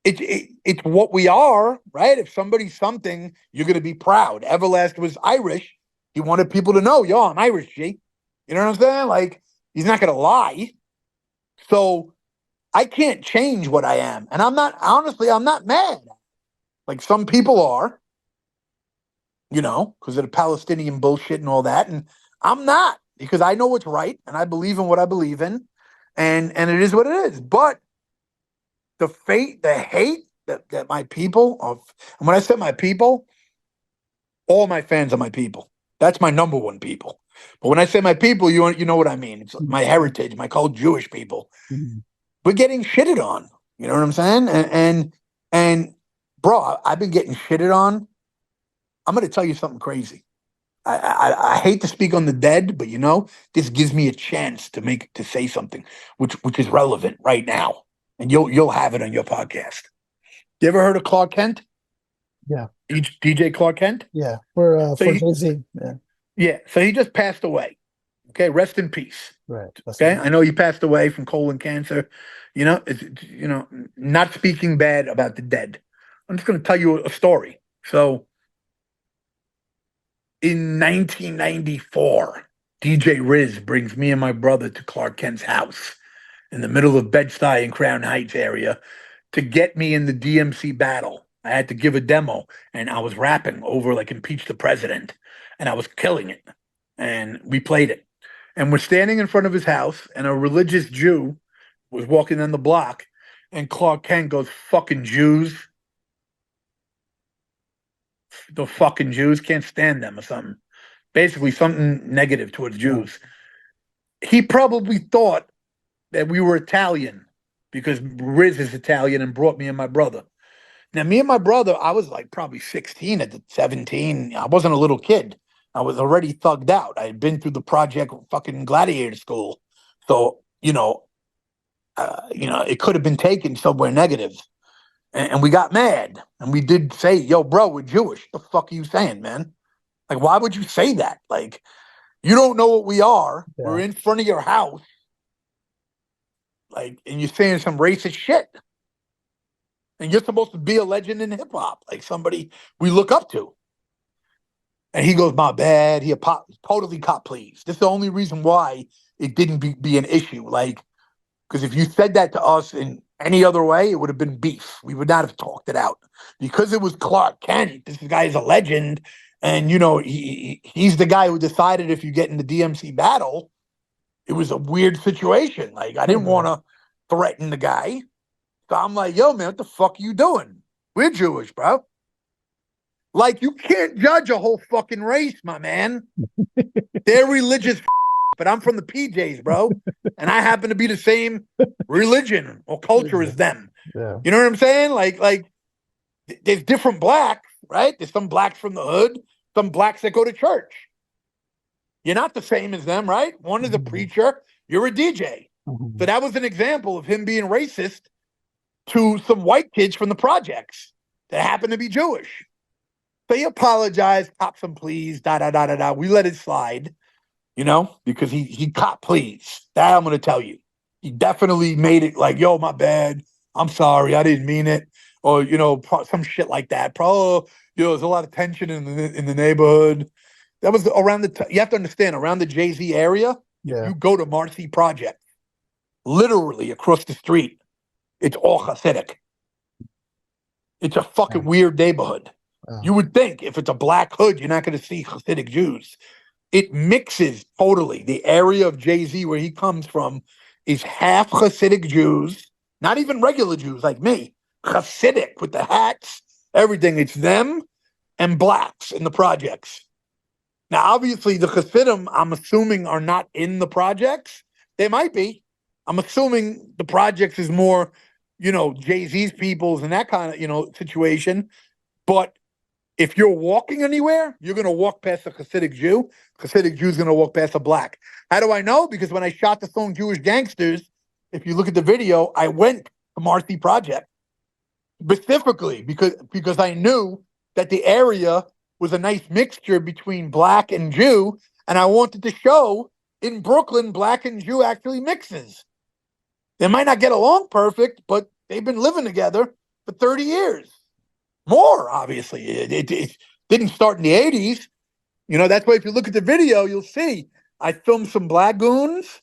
it's what we are, right? If somebody's something, you're gonna be proud. Everlast was Irish. He wanted people to know, yo, I'm Irish, G. You know what I'm saying? Like he's not gonna lie. So I can't change what I am. And I'm not, honestly, I'm not mad. Like some people are, because of the Palestinian bullshit and all that. And I'm not. because I know what's right and I believe in what I believe in, and it is what it is. But the hate that my people of, and when I say my people, all my fans are my people. That's my number one people. But when I say my people, you know what I mean. It's my heritage, my called Jewish people. Mhm. We're getting shitted on. You know what I'm saying? And bro, I've been getting shitted on. I'm going to tell you something crazy. I hate to speak on the dead, but this gives me a chance to say something which is relevant right now, and you'll have it on your podcast. You ever heard of Clark Kent? Yeah. DJ Clark Kent? Yeah. So For Jay-Z. Yeah. yeah, so he just passed away. Okay, rest in peace. Right. Okay, I know he passed away from colon cancer. Not speaking bad about the dead. I'm just going to tell you a story. So in 1994, DJ Riz brings me and my brother to Clark Kent's house in the middle of Bed-Stuy and Crown Heights area to get me in the DMC battle. I had to give a demo, and I was rapping over like impeach the president, and I was killing it. And we played it. And we're standing in front of his house, and a religious Jew was walking down the block, and Clark Kent goes, "Fucking Jews. The fucking Jews, can't stand them," or something. Basically, something negative towards Jews. He probably thought that we were Italian because Riz is Italian and brought me and my brother. Now, me and my brother, I was like probably 16 at the 17. I wasn't a little kid. I was already thugged out. I had been through the Project fucking Gladiator School. So, it could have been taken somewhere negative. And we got mad. And we did say, "Yo, bro, we're Jewish. The fuck are you saying, man? Like, why would you say that? Like, you don't know what we are. Yeah. We're in front of your house. Like, and you're saying some racist shit. And you're supposed to be a legend in hip hop, like somebody we look up to." And he goes, "My bad." He totally cop pleased. This is the only reason why it didn't be an issue. Like, because if you said that to us in any other way, it would have been beef. We would not have talked it out. Because it was Clark Kent, this guy is a legend. And, he's the guy who decided if you get in the DMC battle, it was a weird situation. Like, I didn't want to threaten the guy. So I'm like, "Yo, man, what the fuck are you doing? We're Jewish, bro. Like, you can't judge a whole fucking race, my man. They're religious, but I'm from the PJs, bro. And I happen to be the same religion or culture as them." Yeah. You know what I'm saying? Like there's different blacks, right? There's some blacks from the hood, some blacks that go to church. You're not the same as them, right? One is a preacher, you're a DJ. So that was an example of him being racist to some white kids from the projects that happen to be Jewish. So he apologized, cop some pleas, da. We let it slide, because he cop pleas. That I'm going to tell you. He definitely made it like, "Yo, my bad. I'm sorry. I didn't mean it." Or, some shit like that. There's a lot of tension in the neighborhood. That was around you have to understand, around the Jay-Z area, you go to Marcy Project, literally across the street, it's all Hasidic. It's a fucking weird neighborhood. You would think if it's a black hood, you're not going to see Hasidic Jews. It mixes totally. The area of Jay-Z where he comes from is half Hasidic Jews, not even regular Jews like me, Hasidic with the hats, everything. It's them and blacks in the projects. Now, obviously, the Hasidim, I'm assuming, are not in the projects. They might be. I'm assuming the projects is more, Jay-Z's peoples and that kind of, situation. But if you're walking anywhere, you're going to walk past a Hasidic Jew. Hasidic Jew's going to walk past a black. How do I know? Because when I shot the song Jewish Gangsters, if you look at the video, I went to Marcy Project specifically because I knew that the area was a nice mixture between black and Jew, and I wanted to show in Brooklyn, black and Jew actually mixes. They might not get along perfect, but they've been living together for 30 years. More, obviously. It didn't start in the 80s. That's why if you look at the video, you'll see I filmed some black goons,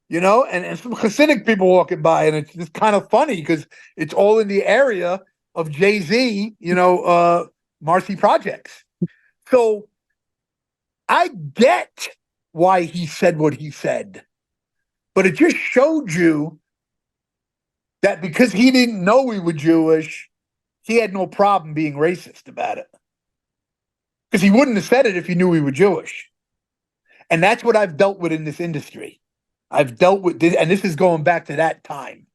and some Hasidic people walking by, and it's just kind of funny because it's all in the area of Jay-Z, Marcy Projects. So I get why he said what he said. But it just showed you that because he didn't know we were Jewish, he had no problem being racist about it. Because he wouldn't have said it if he knew we were Jewish. And that's what I've dealt with in this industry. I've dealt with this, and this is going back to that time.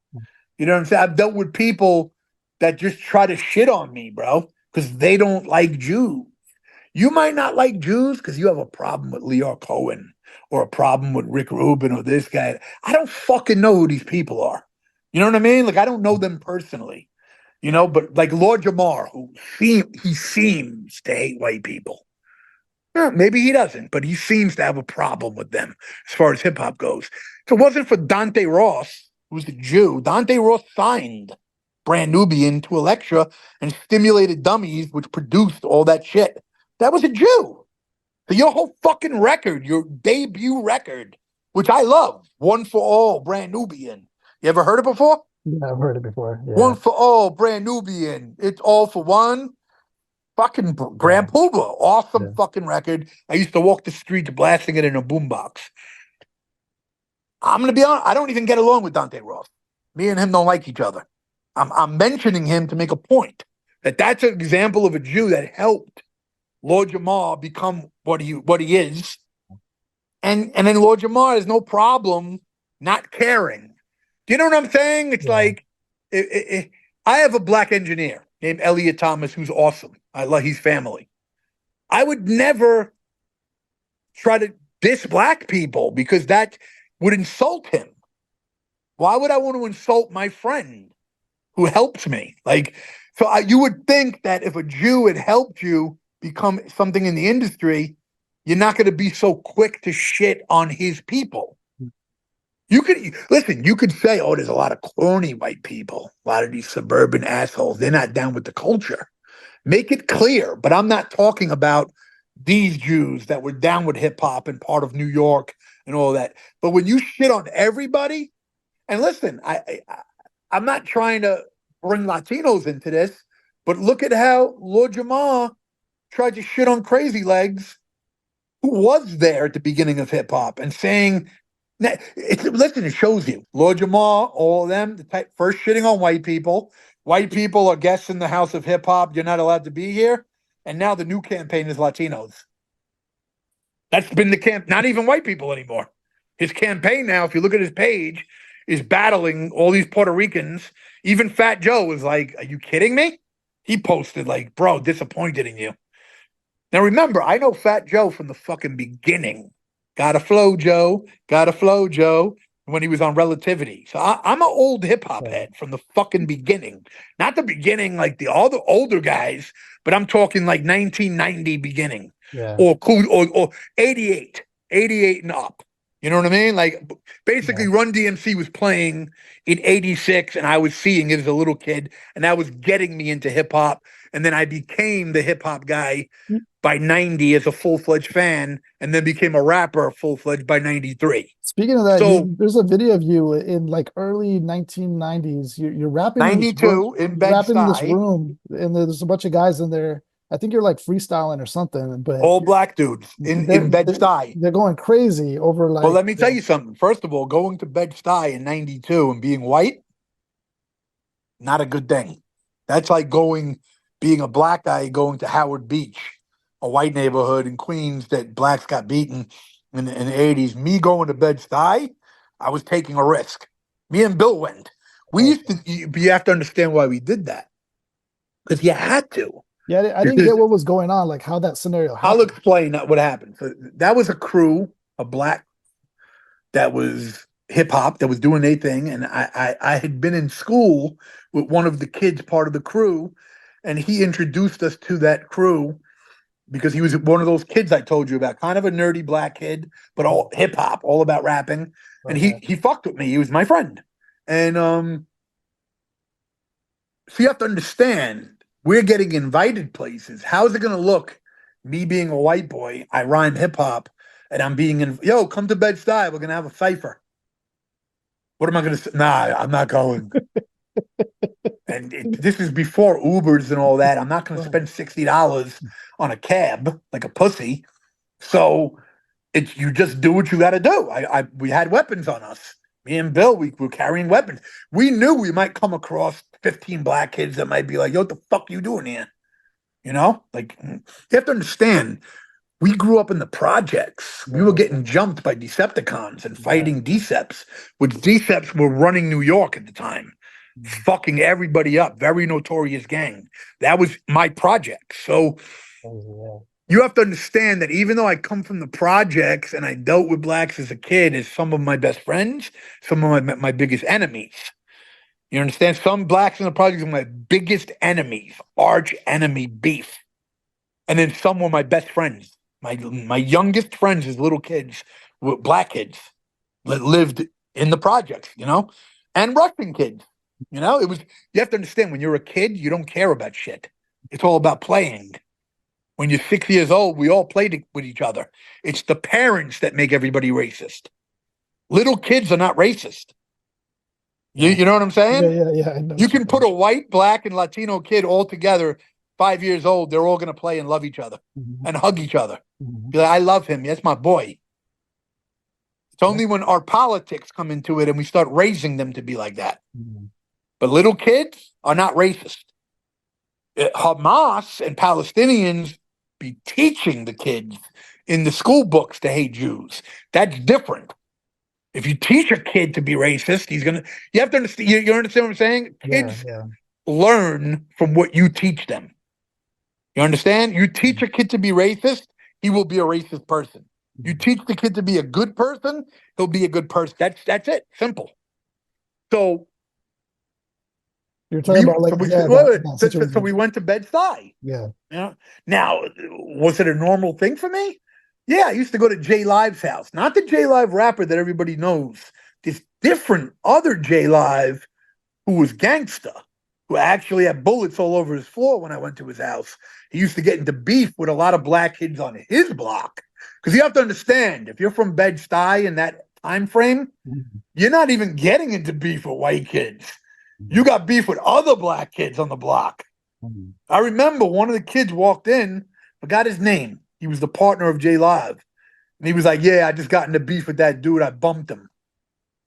You know what I'm saying? I've dealt with people that just try to shit on me, bro, because they don't like Jews. You might not like Jews because you have a problem with Leo Cohen or a problem with Rick Rubin or this guy. I don't fucking know who these people are. You know what I mean? Like, I don't know them personally, but like Lord Jamar, he seems to hate white people. Maybe he doesn't, but he seems to have a problem with them as far as hip hop goes. If it wasn't for Dante Ross, who's a Jew, Dante Ross signed Brand Nubian to Elektra and Stimulated Dummies, which produced all that shit. That was a Jew. So your whole fucking record, your debut record, which I love, One for All, Brand Nubian. You ever heard it before? Yeah, I've heard it before. Yeah. One for All, Brand Nubian. It's all for one. Fucking Grand Pooba. Awesome fucking record. I used to walk the streets blasting it in a boombox. I'm going to be honest, I don't even get along with Dante Ross. Me and him don't like each other. I'm mentioning him to make a point that's an example of a Jew that helped Lord Jamar become what he is. And then Lord Jamar has no problem not caring. Do you know what I'm saying? It's like, I have a black engineer named Elliot Thomas, who's awesome. I love his family. I would never try to diss black people because that would insult him. Why would I want to insult my friend who helps me? You would think that if a Jew had helped you become something in the industry, you're not going to be so quick to shit on his people. You could say, oh, there's a lot of corny white people, a lot of these suburban assholes. They're not down with the culture. Make it clear, but I'm not talking about these Jews that were down with hip hop and part of New York and all that. But when you shit on everybody, and listen, I'm not trying to bring Latinos into this, but look at how Lord Jamar tried to shit on Crazy Legs, who was there at the beginning of hip hop, and saying, listen, it shows you Lord Jamar, all of them, first shitting on white people. White people are guests in the house of hip hop. You're not allowed to be here. And now the new campaign is Latinos. That's been the camp, not even white people anymore. His campaign now, if you look at his page, is battling all these Puerto Ricans. Even Fat Joe was like, are you kidding me? He posted like, bro, disappointed in you. Now remember, I know Fat Joe from the fucking beginning. Gotta flow, Joe. Gotta flow, Joe. When he was on Relativity. So I'm an old hip hop head from the fucking beginning. Not the beginning like all the older guys, but I'm talking like 1990 beginning. Or 88 and up. You know what I mean? Like basically Run DMC was playing in 86 and I was seeing it as a little kid and that was getting me into hip hop. And then I became the hip hop guy by 90 as a full-fledged fan and then became a rapper full-fledged by 93. Speaking of that, there's a video of you in like early 1990s. You're rapping 92 in this room, and there's a bunch of guys in there. I think you're like freestyling or something, but all black dudes in Bed-Stuy. They're going crazy over like. Well, let me tell you something. First of all, going to Bed-Stuy in 92 and being white, not a good thing. That's like being a black guy going to Howard Beach, a white neighborhood in Queens that blacks got beaten in the 80s. Me going to Bed-Stuy, I was taking a risk. Me and Bill went. You have to understand why we did that. Because you had to. Yeah, I didn't get what was going on, like how that scenario happened. I'll explain what happened. So that was a crew, a black, that was hip-hop, that was doing their thing. And I had been in school with one of the kids, part of the crew, and he introduced us to that crew because he was one of those kids I told you about, kind of a nerdy black kid, but all hip hop, all about rapping. And he fucked with me. He was my friend. And so you have to understand, we're getting invited places. How's it going to look, me being a white boy, I rhyme hip hop, and I'm being yo, come to Bed-Stuy, we're going to have a cipher. What am I going to say? Nah, I'm not going. And this is before Ubers and all that. I'm not going to spend $60 on a cab like a pussy. So It's you just do what you got to do. We had weapons on us. Me and Bill, we were carrying weapons. We knew we might come across 15 black kids that might be like, "Yo, what the fuck you doing here?" You know, like you have to understand. We grew up in the projects. We were getting jumped by Decepticons and fighting Deceps, which Deceps were running New York at the time, fucking everybody up. Very notorious gang. That was my project. So you have to understand that even though I come from the projects and I dealt with blacks as a kid as some of my best friends, some of my biggest enemies. You understand? Some blacks in the projects are my biggest enemies, arch enemy beef. And then some were my best friends. My youngest friends as little kids were black kids that lived in the projects, you know, and Russian kids. You know, it was you have to understand when you're a kid, you don't care about shit. It's all about playing. When you're 6 years old, we all played with each other. It's the parents that make everybody racist. Little kids are not racist. You know what I'm saying? Yeah. I know You can put a white, black, and Latino kid all together, 5 years old. They're all going to play and love each other and hug each other. Be like, I love him. That's my boy. It's only when our politics come into it and we start raising them to be like that. But little kids are not racist. Hamas and Palestinians be teaching the kids in the school books to hate Jews. That's different. If you teach a kid to be racist, you have to understand, you understand what I'm saying? Kids learn from what you teach them. You understand? You teach a kid to be racist, he will be a racist person. You teach the kid to be a good person, he'll be a good person. That's it. Simple. So you're talking about like so we went to Bed-Stuy. Yeah. You know? Now, was it a normal thing for me? Yeah, I used to go to J Live's house. Not the J Live rapper that everybody knows. This different other J Live who was gangsta, who actually had bullets all over his floor when I went to his house. He used to get into beef with a lot of black kids on his block. Because you have to understand, if you're from Bed-Stuy in that time frame, you're not even getting into beef with white kids. You got beef with other black kids on the block. I remember one of the kids walked in, forgot his name. He was the partner of J Live. And he was like, yeah, I just got into beef with that dude. I bumped him.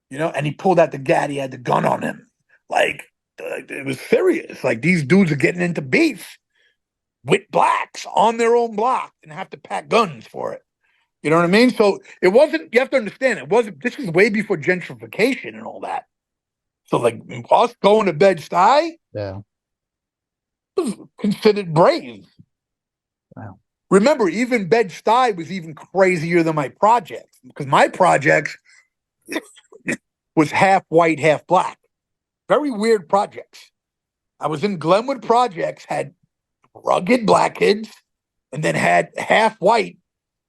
You know, and he pulled out the gat. He had the gun on him. Like, it was serious. Like, these dudes are getting into beef with blacks on their own block and have to pack guns for it. You know what I mean? So it wasn't, you have to understand, this is way before gentrification and all that. So, like, us going to Bed-Stuy was considered brave. Wow. Remember, even Bed-Stuy was even crazier than my projects because my projects was half white, half black. Very weird projects. I was in Glenwood Projects, had rugged black kids, and then had half white,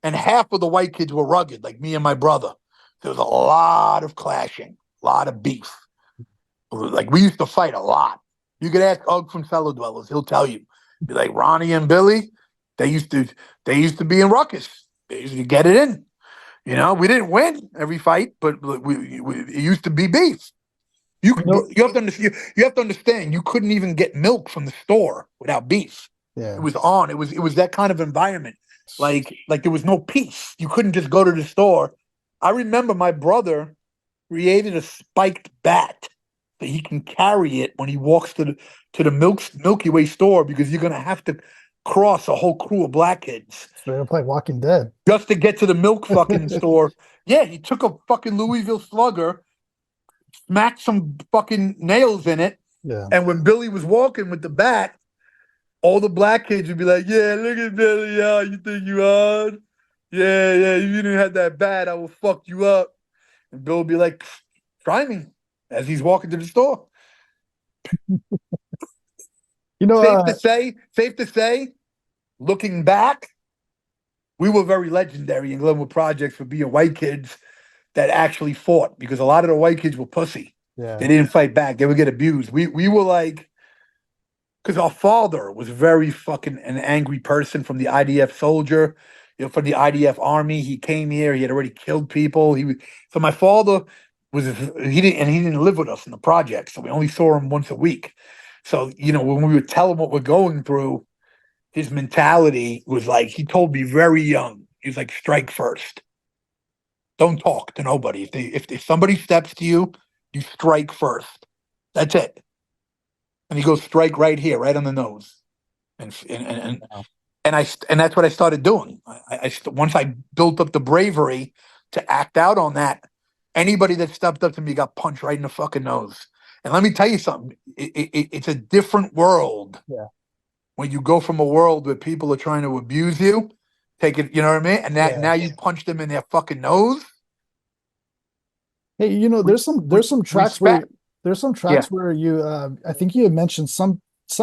and half of the white kids were rugged, like me and my brother. There was a lot of clashing, a lot of beef. Like, we used to fight a lot. You could ask Ugg from Fellow Dwellers, he'll tell you. Be like, Ronnie and Billy, they used to be in ruckus. They used to get it in. You know, we didn't win every fight, but it used to be beef. You have to understand. You couldn't even get milk from the store without beef. Yeah. It was on. It was that kind of environment. Like there was no peace. You couldn't just go to the store. I remember my brother created a spiked bat so he can carry it when he walks to the Milky Way store because you're gonna have to cross a whole crew of black kids. Straight up like Walking Dead. Just to get to the milk fucking store. Yeah, he took a fucking Louisville Slugger, smacked some fucking nails in it. Yeah. And when Billy was walking with the bat, all the black kids would be like, yeah, look at Billy, yeah, you think you on? Yeah, if you didn't have that bat, I will fuck you up. And Bill would be like, try me, as he's walking to the store. You know, safe to say, looking back, we were very legendary in Glenwood Projects for being white kids that actually fought because a lot of the white kids were pussy. Yeah. They didn't fight back. They would get abused. We were like, because our father was very fucking an angry person from the IDF soldier, from the IDF army. He came here. He had already killed people. So my father he didn't live with us in the project, so we only saw him once a week. So when we would tell him what we're going through, his mentality was like, he told me very young. He was like, strike first. Don't talk to nobody. If somebody steps to you, you strike first. That's it. And he goes strike right here, right on the nose. Wow. And that's what I started doing. Once I built up the bravery to act out on that, anybody that stepped up to me got punched right in the fucking nose. And let me tell you something. It's a different world Yeah. when you go from a world where people are trying to abuse you, take it, you know what I mean? And that Yeah. now you punch them in their fucking nose. Hey, there's some tracks where Respect. there's some Yeah, tracks where you I think you had mentioned some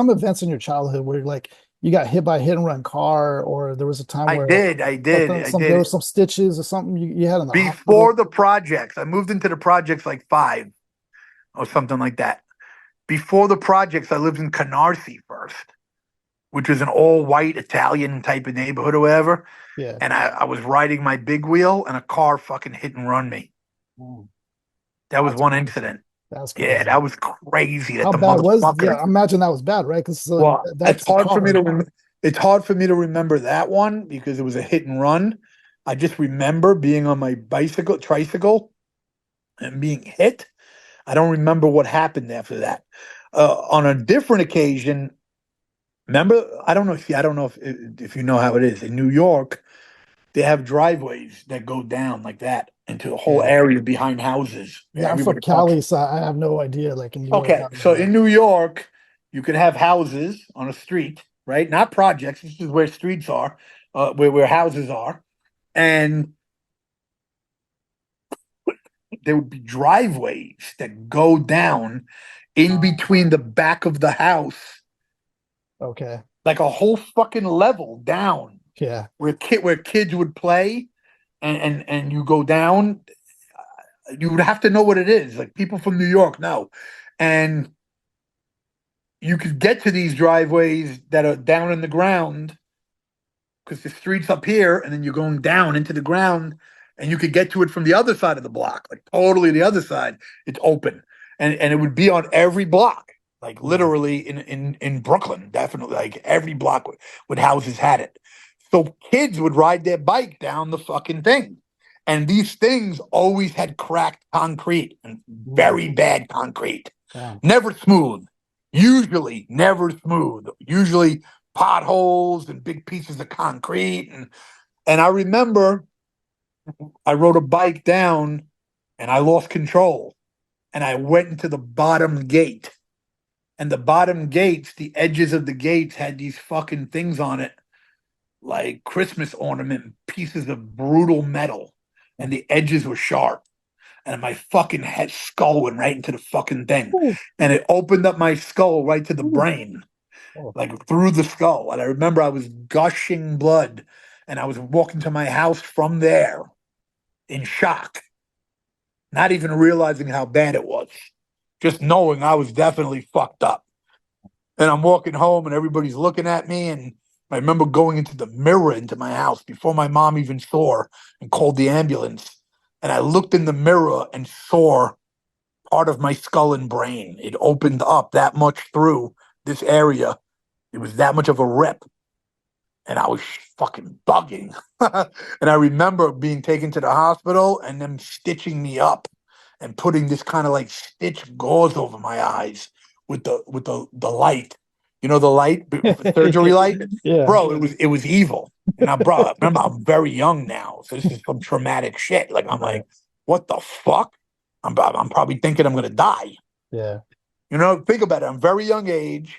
events in your childhood where like you got hit by a hit and run car, or there was a time I where did. I did. something I some there was did. some stitches or something you had in the Before hospital. the projects, I moved into the projects like five or something like that. Before the projects, I lived in Canarsie first, which was an all white Italian type of neighborhood or whatever. Yeah. And I was riding my big wheel and a car fucking hit and run me. Mm, That was that's one crazy. incident. That's Yeah, crazy. that was crazy that How the bad was, motherfucker. yeah, I imagine that was bad, right? Because Well, that's a car. it's hard for me to remember that one because it was a hit and run. I just remember being on my tricycle and being hit. I don't remember what happened after that. On a different occasion, remember? I don't know if you know how it is in New York. They have driveways that go down like that into a whole Yeah. area behind houses. Yeah, I'm from Everybody parks. Cali, so I have no idea like in New York Okay, how that so in works. New York, you could have houses on a street, right? Not projects. This is where streets are, where houses are, and there would be driveways that go down in between the back of the house, Okay. like a whole fucking level down, Yeah. where kids would play, and you go down. You would have to know what it is. Like people from New York know, and you could get to these driveways that are down in the ground because the street's up here and then you're going down into the ground and you could get to it from the other side of the block, like totally the other side. It's open. And it would be on every block, like Yeah. literally in Brooklyn, definitely. Like every block with houses had it. So kids would ride their bike down the fucking thing. And these things always had cracked concrete and Mm, very bad concrete. damn. Never smooth. Usually never smooth. Usually potholes and big pieces of concrete. And I remember I rode a bike down and I lost control and I went into the bottom gate. And the bottom gates, the edges of the gates had these fucking things on it, like Christmas ornament pieces of brutal metal. And the edges were sharp. And my fucking head skull went right into the fucking thing. Ooh, And it opened up my skull right to the ooh. brain, Oh, like through the skull. And I remember I was gushing blood and I was walking to my house from there in shock, not even realizing how bad it was, just knowing I was definitely fucked up. And I'm walking home and everybody's looking at me. And I remember going into the mirror into my house before my mom even saw and called the ambulance. And I looked in the mirror and saw part of my skull and brain. It opened up that much through this area. It was that much of a rip. And I was fucking bugging. And I remember being taken to the hospital and them stitching me up and putting this kind of like stitch gauze over my eyes with the light. You know the light, surgery light, yeah. bro. It was evil. And I, bro, remember I'm very young now, so this is some traumatic shit. Like I'm Right. like, what the fuck? I'm probably thinking I'm gonna die. Yeah. You know, think about it. I'm very young age.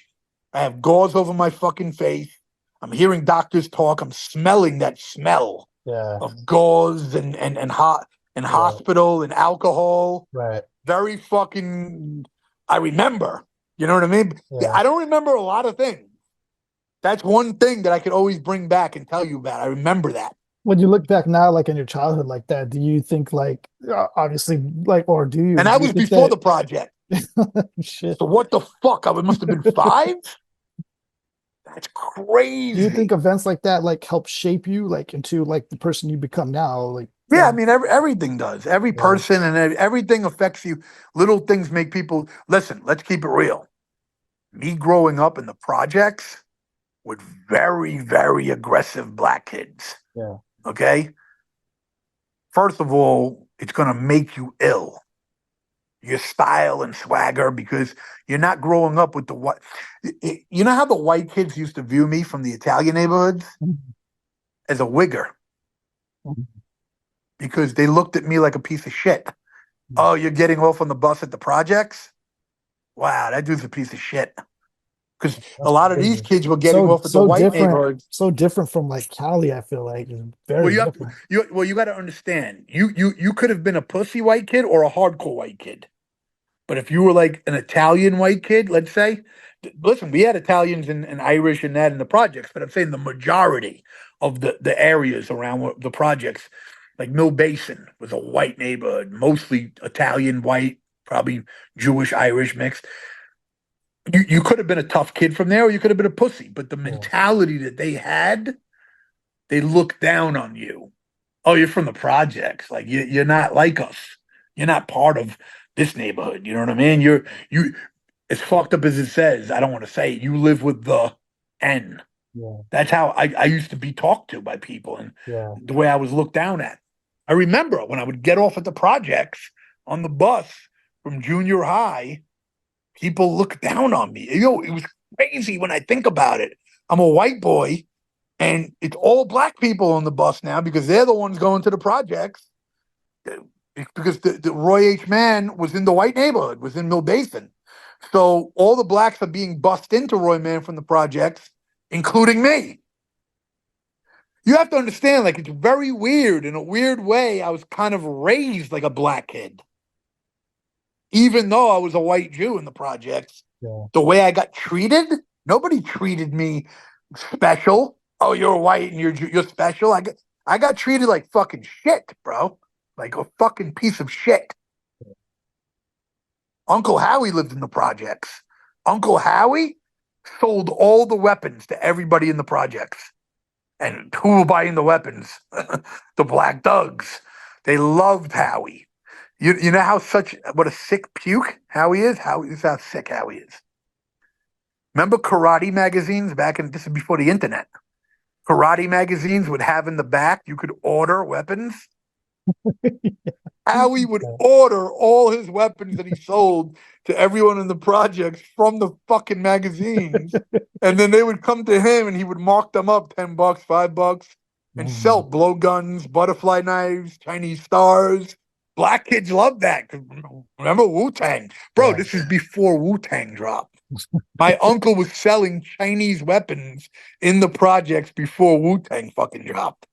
I have gauze over my fucking face. I'm hearing doctors talk. I'm smelling that smell Yeah. of gauze and hot and Yeah. hospital and alcohol. Right. Very fucking. I remember. You know what I mean? Yeah, Yeah. I don't remember a lot of things. That's one thing that I could always bring back and tell you about. I remember that. When you look back now, like in your childhood like that, do you think like obviously like or And do that you was think before that the project. shit? So what the fuck? I must have been five. That's Do you think crazy. events like that like help shape you like into like the person you become now? Like Yeah, I mean, everything does. Every yeah. person and everything affects you. Little things make people listen. Let's keep it real. Me growing up in the projects with very, very aggressive black kids. Yeah. Okay, first of all, it's going to make you ill. Your style and swagger, because you're not growing up with the what. You know how the white kids used to view me from the Italian neighborhoods? As a wigger, because they looked at me like a piece of shit. Oh, you're getting off on the bus at the projects? Wow, that dude's a piece of shit. Because a That's lot of these crazy. kids were getting off at the white neighborhoods. So different from like Cali, I feel like it's Well, very you have different. you got to understand. You could have been a pussy white kid or a hardcore white kid. But if you were like an Italian white kid, let's say, listen, we had Italians and Irish and that in the projects, but I'm saying the majority of the areas around the projects, like Mill Basin, was a white neighborhood, mostly Italian, white, probably Jewish, Irish mixed. You could have been a tough kid from there, or you could have been a pussy. But the Yeah, mentality that they had, they looked down on you. Oh, you're from the projects. Like you're not like us. You're not part of this neighborhood. You know what I mean? You as fucked up as it says, I don't want to say it, you live with the N. yeah, That's how I used to be talked to by people and yeah. the way I was looked down at. I remember when I would get off at the projects on the bus from junior high, people looked down on me. It was crazy when I think about it. I'm a white boy and it's all black people on the bus now because they're the ones going to the projects. Because the Roy H. Mann was in the white neighborhood, was in Mill Basin. So all the blacks are being bussed into Roy Mann from the projects, including me. You have to understand, like, it's very weird. In a weird way, I was kind of raised like a black kid. Even though I was a white Jew in the projects, Yeah. the way I got treated, nobody treated me special. Oh, you're white and you're special. I got treated like fucking shit, bro. Like a fucking piece of shit. Uncle Howie lived in the projects. Uncle Howie sold all the weapons to everybody in the projects. And who were buying the weapons? The Black Thugs. They loved Howie. You know what a sick puke Howie is? This is how sick Howie is. Remember karate magazines this is before the internet. Karate magazines would have in the back, you could order weapons. Howie would order all his weapons that he sold to everyone in the projects from the fucking magazines. And then they would come to him and he would mark them up $10, $5, and sell blowguns, butterfly knives, Chinese stars. Black kids love that. Remember Wu-Tang? Bro, Yeah. this is before Wu-Tang dropped. My uncle was selling Chinese weapons in the projects before Wu-Tang fucking dropped.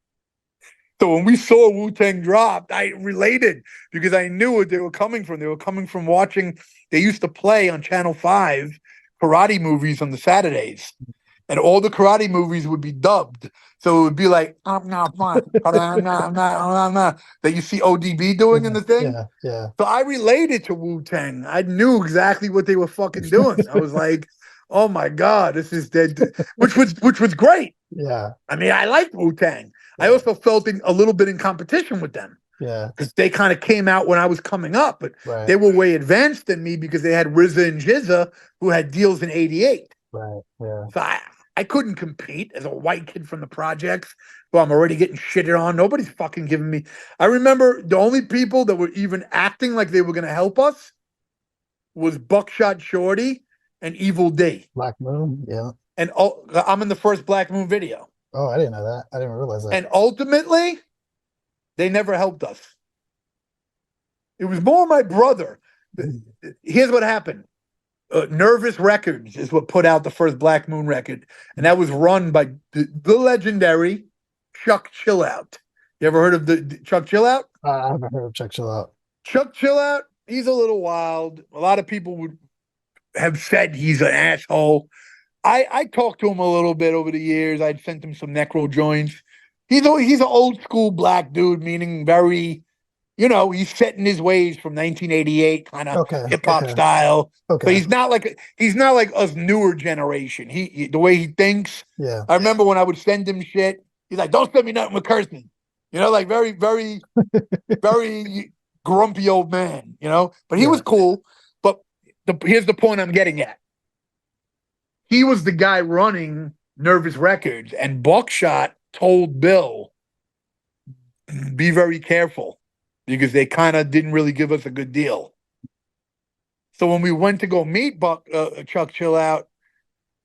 So when we saw Wu-Tang dropped, I related because I knew what they were coming from. They were coming from watching, they used to play on Channel 5 karate movies on the Saturdays. And all the karate movies would be dubbed. So it would be like, that you see ODB doing in the thing. Yeah, yeah. So I related to Wu-Tang. I knew exactly what they were fucking doing. I was like, oh my God, this is dead, which was great. Yeah. I mean, I liked Wu-Tang. Yeah. I also felt a little bit in competition with them. Yeah. Because they kind of came out when I was coming up, but they were way advanced than me because they had RZA and Jizza who had deals in 88. Right. Yeah. So I couldn't compete as a white kid from the projects. Well, I'm already getting shitted on. Nobody's fucking giving me. I remember the only people that were even acting like they were going to help us was Buckshot Shorty and Evil D. Black Moon. Yeah. And I'm in the first Black Moon video. Oh, I didn't know that. I didn't realize that. And ultimately, they never helped us. It was more my brother. Here's what happened. Nervous Records is what put out the first Black Moon record. And that was run by the legendary Chuck Chillout. You ever heard of the Chuck Chillout? I haven't heard of Chuck Chillout. Chuck Chillout, he's a little wild. A lot of people would have said he's an asshole. I talked to him a little bit over the years. I'd sent him some Necro joints. He's an old school black dude, meaning very, he's set in his ways from 1988, kind of hip hop style. Okay. But he's not like us newer generation. He the way he thinks. Yeah. I remember when I would send him shit, he's like, "Don't send me nothing with cursing," like very, very, very grumpy old man. But he was cool. But here's the point I'm getting at. He was the guy running Nervous Records, and Buckshot told Bill, be very careful because they kind of didn't really give us a good deal. So when we went to go meet Chuck Chill Out,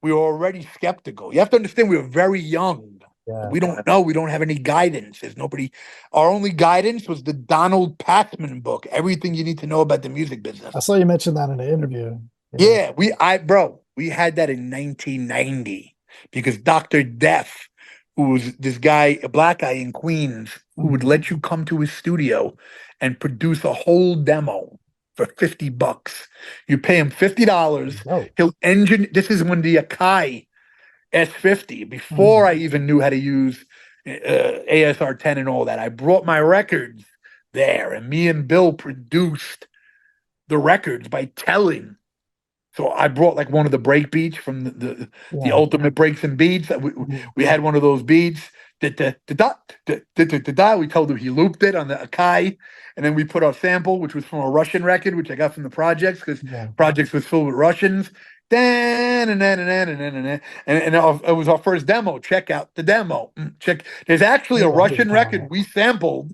we were already skeptical. You have to understand we were very young. Yeah. We don't know. We don't have any guidance. There's nobody. Our only guidance was the Donald Passman book, Everything You Need to Know About the Music Business. I saw you mention that in the interview. Yeah, we had that in 1990 because Dr. Def, who was this guy, a black guy in Queens, who would let you come to his studio and produce a whole demo for $50. You pay him $50. Oh. He'll engine. This is when the Akai S50, before I even knew how to use ASR10 and all that. I brought my records there, and me and Bill produced the records by telling. So I brought like one of the break beats from the ultimate breaks and beats. We had one of those beats. We told him he looped it on the Akai, and then we put our sample, which was from a Russian record, which I got from the Projects because Projects was filled with Russians. And it was our first demo. Check out the demo. There's actually a Russian record we sampled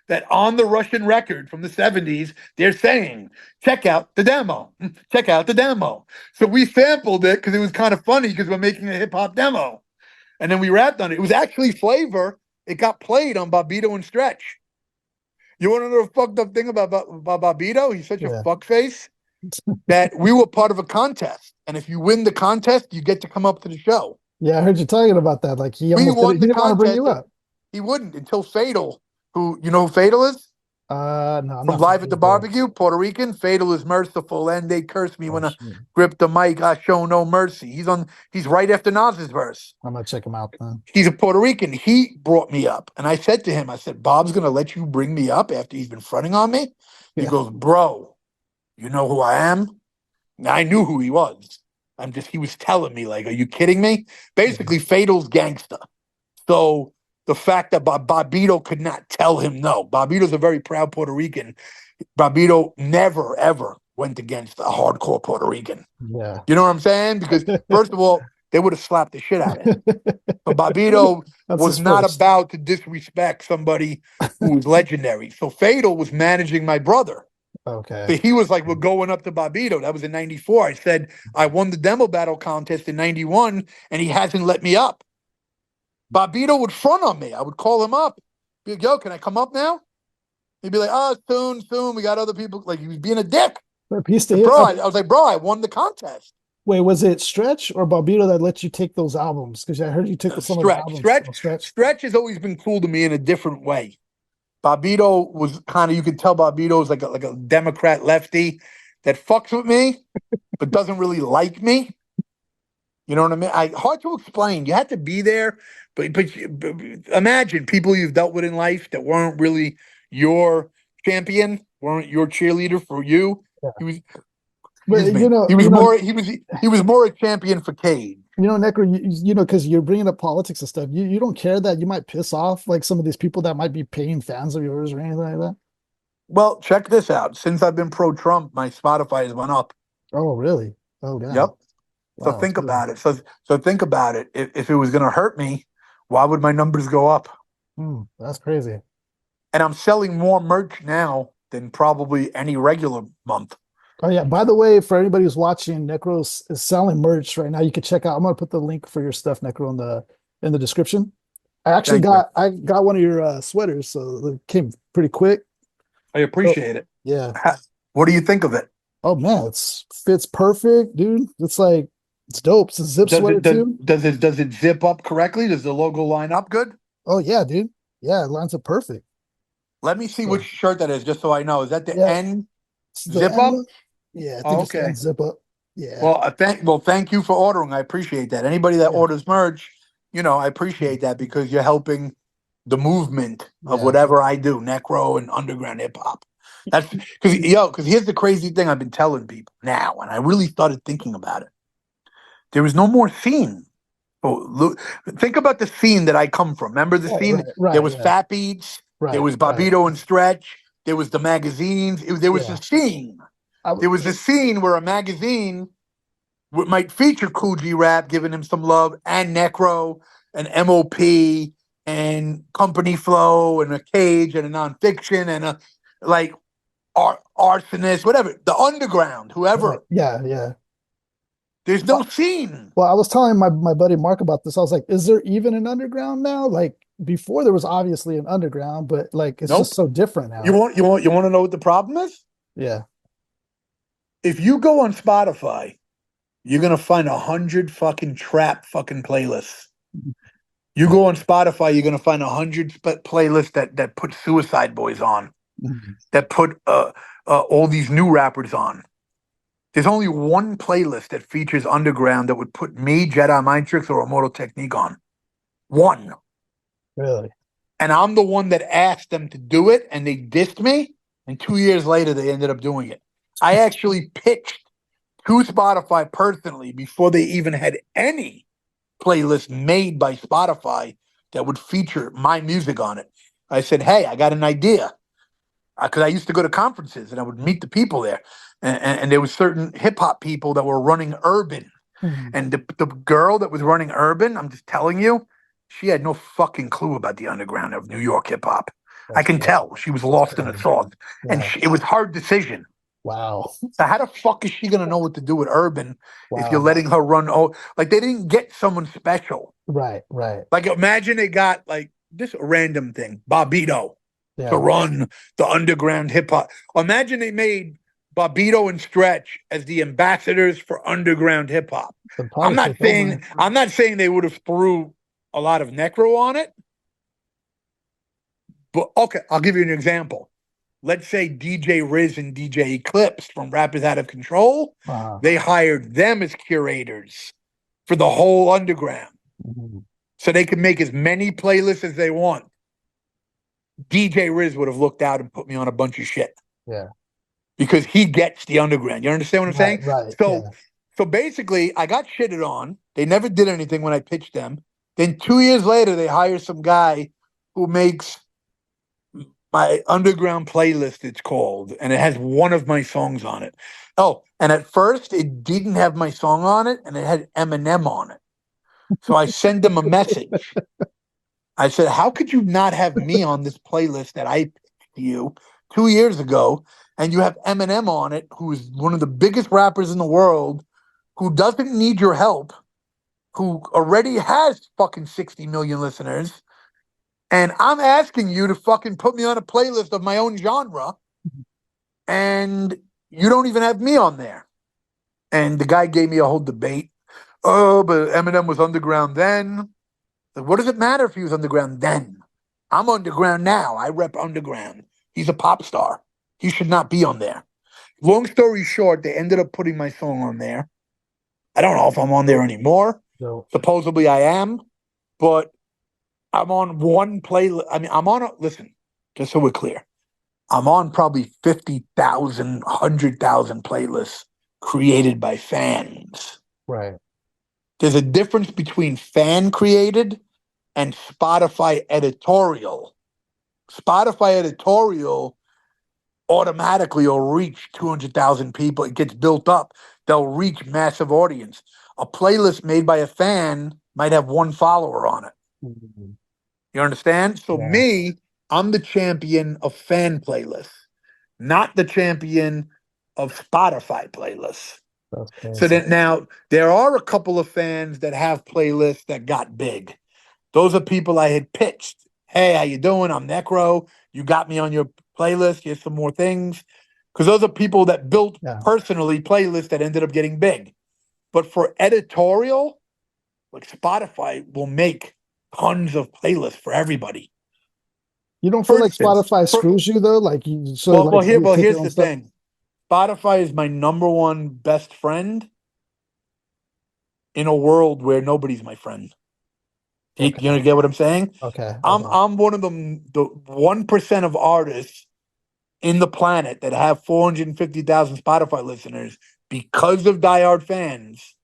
that on the Russian record from the 70s, they're saying, check out the demo. Check out the demo. So we sampled it because it was kind of funny because we're making a hip hop demo. And then we rapped on it. It was actually Flavor. It got played on Bobbito and Stretch. You want to know the fucked up thing about Bobbito? He's such a fuckface that we were part of a contest. And if you win the contest, you get to come up to the show. Yeah, I heard you talking about that. Like he didn't want to bring you up. He wouldn't until Fatal, who, you know who Fatal is? No, I'm from Live at the Barbecue, Puerto Rican. Fatal is merciful, and they curse me when I grip the mic. I show no mercy. He's right after Nas's verse. I'm gonna check him out then. He's a Puerto Rican. He brought me up, and I said to him, I said, Bob's gonna let you bring me up after he's been fronting on me. He goes, bro, you know who I am? And I knew who he was. He was telling me, like, are you kidding me? Basically, Fatal's gangsta. So the fact that Bobbito could not tell him no. Bobbito's a very proud Puerto Rican. Bobbito never, ever went against a hardcore Puerto Rican. Yeah. You know what I'm saying? Because, first of all, they would have slapped the shit out of him. But Bobbito was not about to disrespect somebody who was legendary. So Fatal was managing my brother. Okay. So he was like, we're going up to Bobbito. That was in 94. I said, I won the demo battle contest in 91, and he hasn't let me up. Bobbito would front on me. I would call him up. Be like, yo, can I come up now? He'd be like, oh, soon. We got other people. Like, he was being a dick. Bro, I was like, bro, I won the contest. Wait, was it Stretch or Bobbito that let you take those albums? Because I heard you took some of the albums. Stretch has always been cool to me in a different way. Bobbito was kind of, you could tell Bobbito was like a Democrat lefty that fucks with me, but doesn't really like me. You know what I mean? Hard to explain. You had to be there. But imagine people you've dealt with in life that weren't really your champion, weren't your cheerleader for you. Yeah. He was more a champion for Cade. You know, Necro, because you're bringing up politics and stuff. You don't care that you might piss off like some of these people that might be paying fans of yours or anything like that? Well, check this out. Since I've been pro-Trump, my Spotify has went up. Oh, really? Oh, God. Yep. So think about it. So think about it. If it was going to hurt me, why would my numbers go up? That's crazy. And I'm selling more merch now than probably any regular month. Oh, yeah. By the way, for anybody who's watching, Necro is selling merch right now. You can check out. I'm going to put the link for your stuff, Necro, in the description. I actually got one of your sweaters, so it came pretty quick. I appreciate it. Yeah. What do you think of it? Oh, man, fits perfect, dude. It's dope. It's a zip sweater too. Does it zip up correctly? Does the logo line up good? Oh yeah, dude. Yeah, it lines up perfect. Let me see which shirt that is, just so I know. Is that the end zip up? Yeah, I think it's the end zip up. Yeah. Well, thank you for ordering. I appreciate that. Anybody that orders merch, I appreciate that because you're helping the movement of whatever I do, Necro and underground hip hop. That's because here's the crazy thing I've been telling people now, and I really started thinking about it. There was no more scene. Oh, look, think about the scene that I come from. Remember the scene? Right, there was Fat Beats. There was Bobbito and Stretch. There was the magazines. There was a scene. There was a scene where a magazine might feature Cool G Rap, giving him some love, and Necro, and MOP, and company flow and a cage and a nonfiction and a like arsonist, whatever, the underground, Right. whoever. Yeah, yeah. There's no scene. Well, I was telling my buddy Mark about this. I was like, is there even an underground now? Like before there was obviously an underground, but like it's just Nope. so different You now. want you want you want to know what the problem is? Yeah. If you go on Spotify, you're gonna find 100 fucking trap fucking playlists. You go on Spotify, you're gonna find 100 playlists that put Suicide Boys on, Mhm. that put all these new rappers on. There's only one playlist that features underground that would put me, Jedi Mind Tricks, or Immortal Technique on. One. Really? And I'm the one that asked them to do it, and they dissed me. And 2 years later, they ended up doing it. I actually pitched to Spotify personally before they even had any playlist made by Spotify that would feature my music on it. I said, hey, I got an idea. Because I used to go to conferences and I would meet the people there. And there was certain hip hop people that were running urban. Mhm. And the girl that was running urban, I'm just telling you, she had no fucking clue about the underground of New York hip hop. I That's can crazy. tell she was That's lost in the crazy. sauce. And Yeah. it was her decision. Wow. So how the fuck is she gonna know what to do with urban if you're Wow. letting her run? Oh, like they didn't get someone special. Right, right. Like imagine they got like this random thing, Bobito, to Yeah. run the underground hip hop. Imagine they made Bobito and Stretch as the ambassadors for underground hip hop. They'll probably take over. I'm not saying they would have threw a lot of Necro on it, but okay, I'll give you an example. Let's say DJ Riz and DJ Eclipse from Rappers Out of Control, Uh, they hired them as curators for the whole underground. mhm. So they could make as many playlists as they want. DJ Riz would have looked out and put me on a bunch of shit Yeah. because he gets the underground. You understand what I'm Right, saying? right. So, Yeah. so basically, I got shitted on. They never did anything when I pitched them. Then 2 years later, they hire some guy who makes my underground playlist. It's called, and it has one of my songs on it. Oh, and at first, it didn't have my song on it, and it had Eminem on it. So I send them a message. I said, how could you not have me on this playlist that I picked you 2 years ago, and you have Eminem on it, who is one of the biggest rappers in the world, who doesn't need your help, who already has fucking 60 million listeners, and I'm asking you to fucking put me on a playlist of my own genre, and you don't even have me on there. And the guy gave me a whole debate. Oh, but Eminem was underground then. Like, what does it matter if he was underground then? I'm underground now. I rep underground. He's a pop star. He should not be on there. Long story short, they ended up putting my song on there. I don't know if I'm on there anymore. So, Supposedly I am, but I'm on one playlist. I mean, listen, just so we're clear, I'm on probably 50,000, 100,000 playlists created by fans. right. There's a difference between fan created and Spotify editorial. Spotify editorial automatically will reach 200,000 people. It gets built up. They'll reach massive audience. A playlist made by a fan might have one follower on it. Mhm. You understand? So Yeah. me, I'm the champion of fan playlists, not the champion of Spotify playlists. That's So crazy. that now there are a couple of fans that have playlists that got big. Those are people I had pitched. Hey, how you doing? I'm Necro. You got me on your playlist. Here's some more things. Because those are people that built Yeah. personally playlists that ended up getting big. But for editorial, like Spotify will make tons of playlists for everybody. You don't feel For like instance, Spotify screws you though? Like you so well, like you take your here's own the stuff. thing. Spotify is my number one best friend in a world where nobody's my friend. You Okay. know, get what I'm saying? Okay. I'm Okay. I'm one of the 1% of artists in the planet that have 450,000 Spotify listeners because of diehard fans,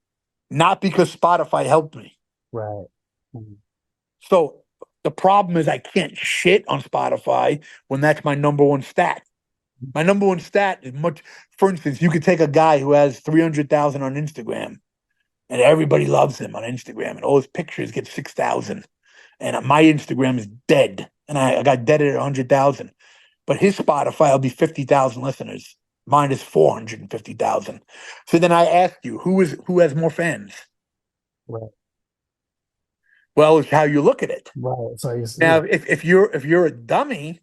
not because Spotify helped me. Right. Mhm. So the problem is I can't shit on Spotify when that's my number one stat. My number one stat is much. For instance, you could take a guy who has 300,000 on Instagram, and everybody loves him on Instagram, and all his pictures get 6,000. and my Instagram is dead, and I got dead at 100,000. But his Spotify will be 50,000 listeners. Mine is 450,000. So then I ask you, who has more fans? Right. Well, it's how you look at it. Right. So Now, if you're a dummy,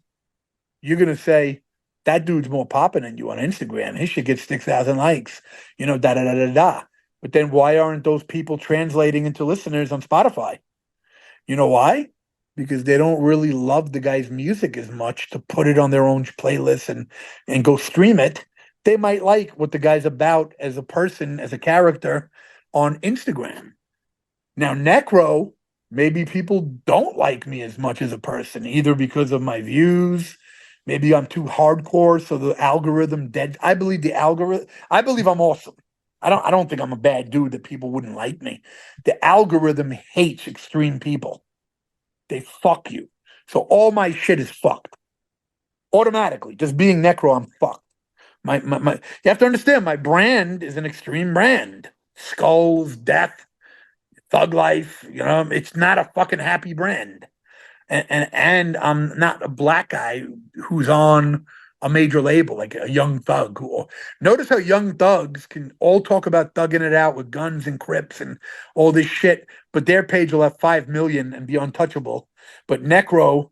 you're gonna say that dude's more popping than you on Instagram. He should get 6,000 likes. Da da da da da. But then why aren't those people translating into listeners on Spotify? You know why? Because they don't really love the guy's music as much to put it on their own playlist and go stream it. They might like what the guy's about as a person, as a character on Instagram. Now, Necro, maybe people don't like me as much as a person, either because of my views. Maybe I'm too hardcore, so the algorithm dead. I believe the algorithm. I believe I'm awesome. I don't think I'm a bad dude that people wouldn't like me. The algorithm hates extreme people. They fuck you. So all my shit is fucked automatically. Just being Necro, I'm fucked. You have to understand, my brand is an extreme brand. Skulls, death, thug life. It's not a fucking happy brand. And I'm not a black guy who's on a major label like a Young Thug. Notice how Young Thugs can all talk about thugging it out with guns and Crips and all this shit, but their page will have 5 million and be untouchable. But Necro,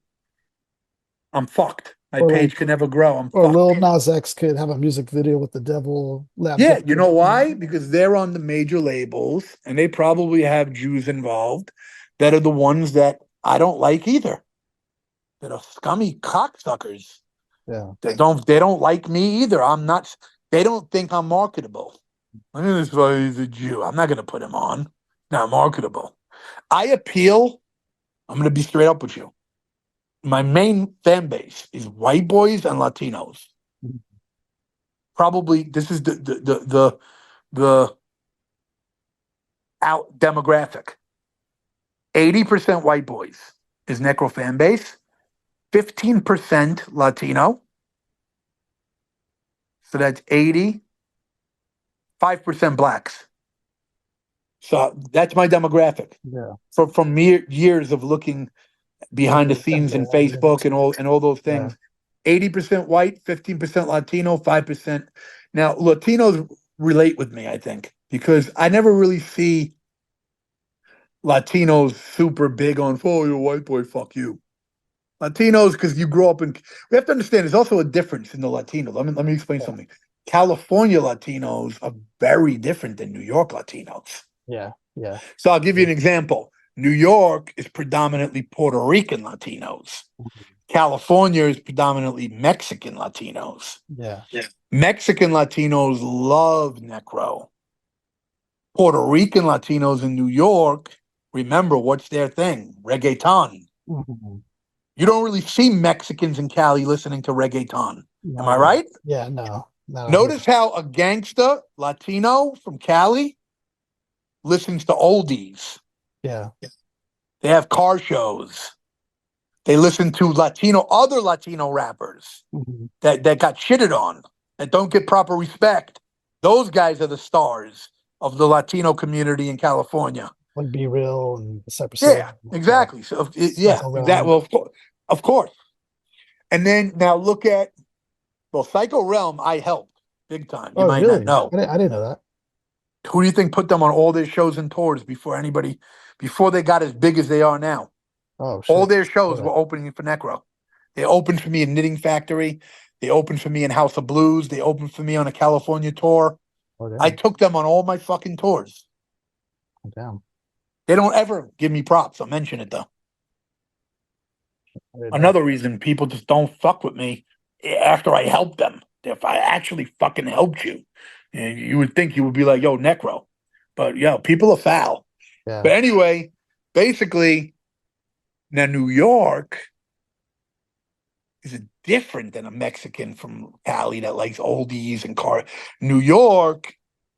I'm fucked. My or page can never grow. I'm or fucked. Lil Nas X could have a music video with the devil lap Yeah, you dancing. know why? Because they're on the major labels and they probably have Jews involved that are the ones that I don't like either. That are scummy cocksuckers. Yeah. They don't like me either. I'm not. They don't think I'm marketable. Look at this guy, he's a Jew. I'm not going to put him on. Not marketable. I appeal. I'm going to be straight up with you. My main fan base is white boys and Latinos. Probably this is the out demographic. 80% white boys is Necro fan base. 15% Latino. So that's 80. 5% blacks. So that's my demographic. Yeah. From years of looking behind the scenes in Facebook and all those things. 80% white, 15% Latino, 5%. Now, Latinos relate with me, I think, because I never really see Latinos super big on, oh, you're a white boy, fuck you. Latinos, because you grow up in, we have to understand there's also a difference in the Latinos. Let me explain something. California Latinos are very different than New York Latinos. Yeah. Yeah. So I'll give you an example. New York is predominantly Puerto Rican Latinos. California is predominantly Mexican Latinos. Yeah. Mexican Latinos love Necro. Puerto Rican Latinos in New York, remember, what's their thing? Reggaeton. Mm-hmm. You don't really see Mexicans in Cali listening to reggaeton. Am I No. right? Yeah. No. No. Notice how a gangster Latino from Cali listens to oldies. Yeah. They have car shows. They listen to other Latino rappers Mm-hmm. that got shitted on, that don't get proper respect. Those guys are the stars of the Latino community in California. Like Be Real and Cypress Hill. Yeah, exactly. So yeah, Psycho that Realm. well, of course. And then now look at Psycho Realm. I helped big time. You Oh, might not really? know. I didn't know that. Who do you think put them on all their shows and tours before they got as big as they are now? Oh, All shit. their shows Yeah. were opening for Necro. They opened for me in Knitting Factory. They opened for me in House of Blues. They opened for me on a California tour. Oh, I damn. took them on all my fucking tours. Oh, damn. They don't ever give me props. I'll mention it though. I didn't know. Another reason people just don't fuck with me after I help them. If I actually fucking helped you, you would think you would be like, yo, Necro. But yo, people are foul. Yeah. But anyway, basically, now New York is different than a Mexican from Cali that likes oldies and car. New York,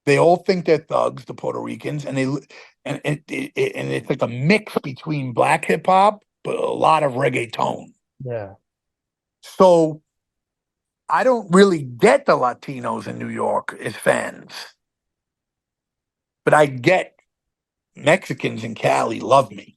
they all think they're thugs, the Puerto Ricans, and it's like a mix between black hip hop, but a lot of reggaeton. Yeah. So I don't really get the Latinos in New York as fans, but I get Mexicans in Cali love me.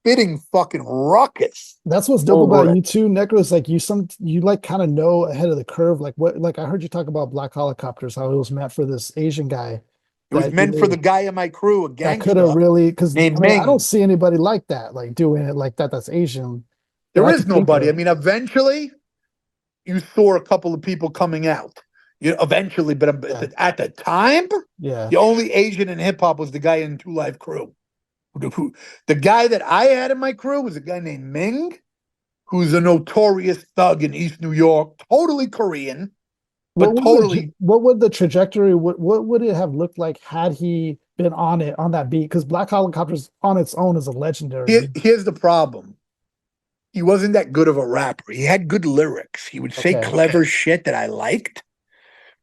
spitting fucking ruckus That's what's dope about over you it. too, Necro. Is like you like kind of know ahead of the curve. Like what like I heard you talk about black helicopters, how it was meant for this Asian guy It was that you meant for the knew guy in my crew, a that could have gangster really because I named mean I don't Ming. see anybody like that, like doing it like that. That's Asian that There I is could think nobody. I of. mean, eventually you saw a couple of people coming out. You know, eventually, but Yeah, at the time, yeah. the only Asian in hip hop was the guy in Two Live Crew. The guy that I had in my crew was a guy named Ming, who's a notorious thug in East New York, totally Korean, but totally. What would the trajectory what would it have looked like had he been on it on that beat? Because Black Helicopters on its own is a legendary beat. Here's the problem. He wasn't that good of a rapper. He had good lyrics. He would say Okay, clever shit that I liked,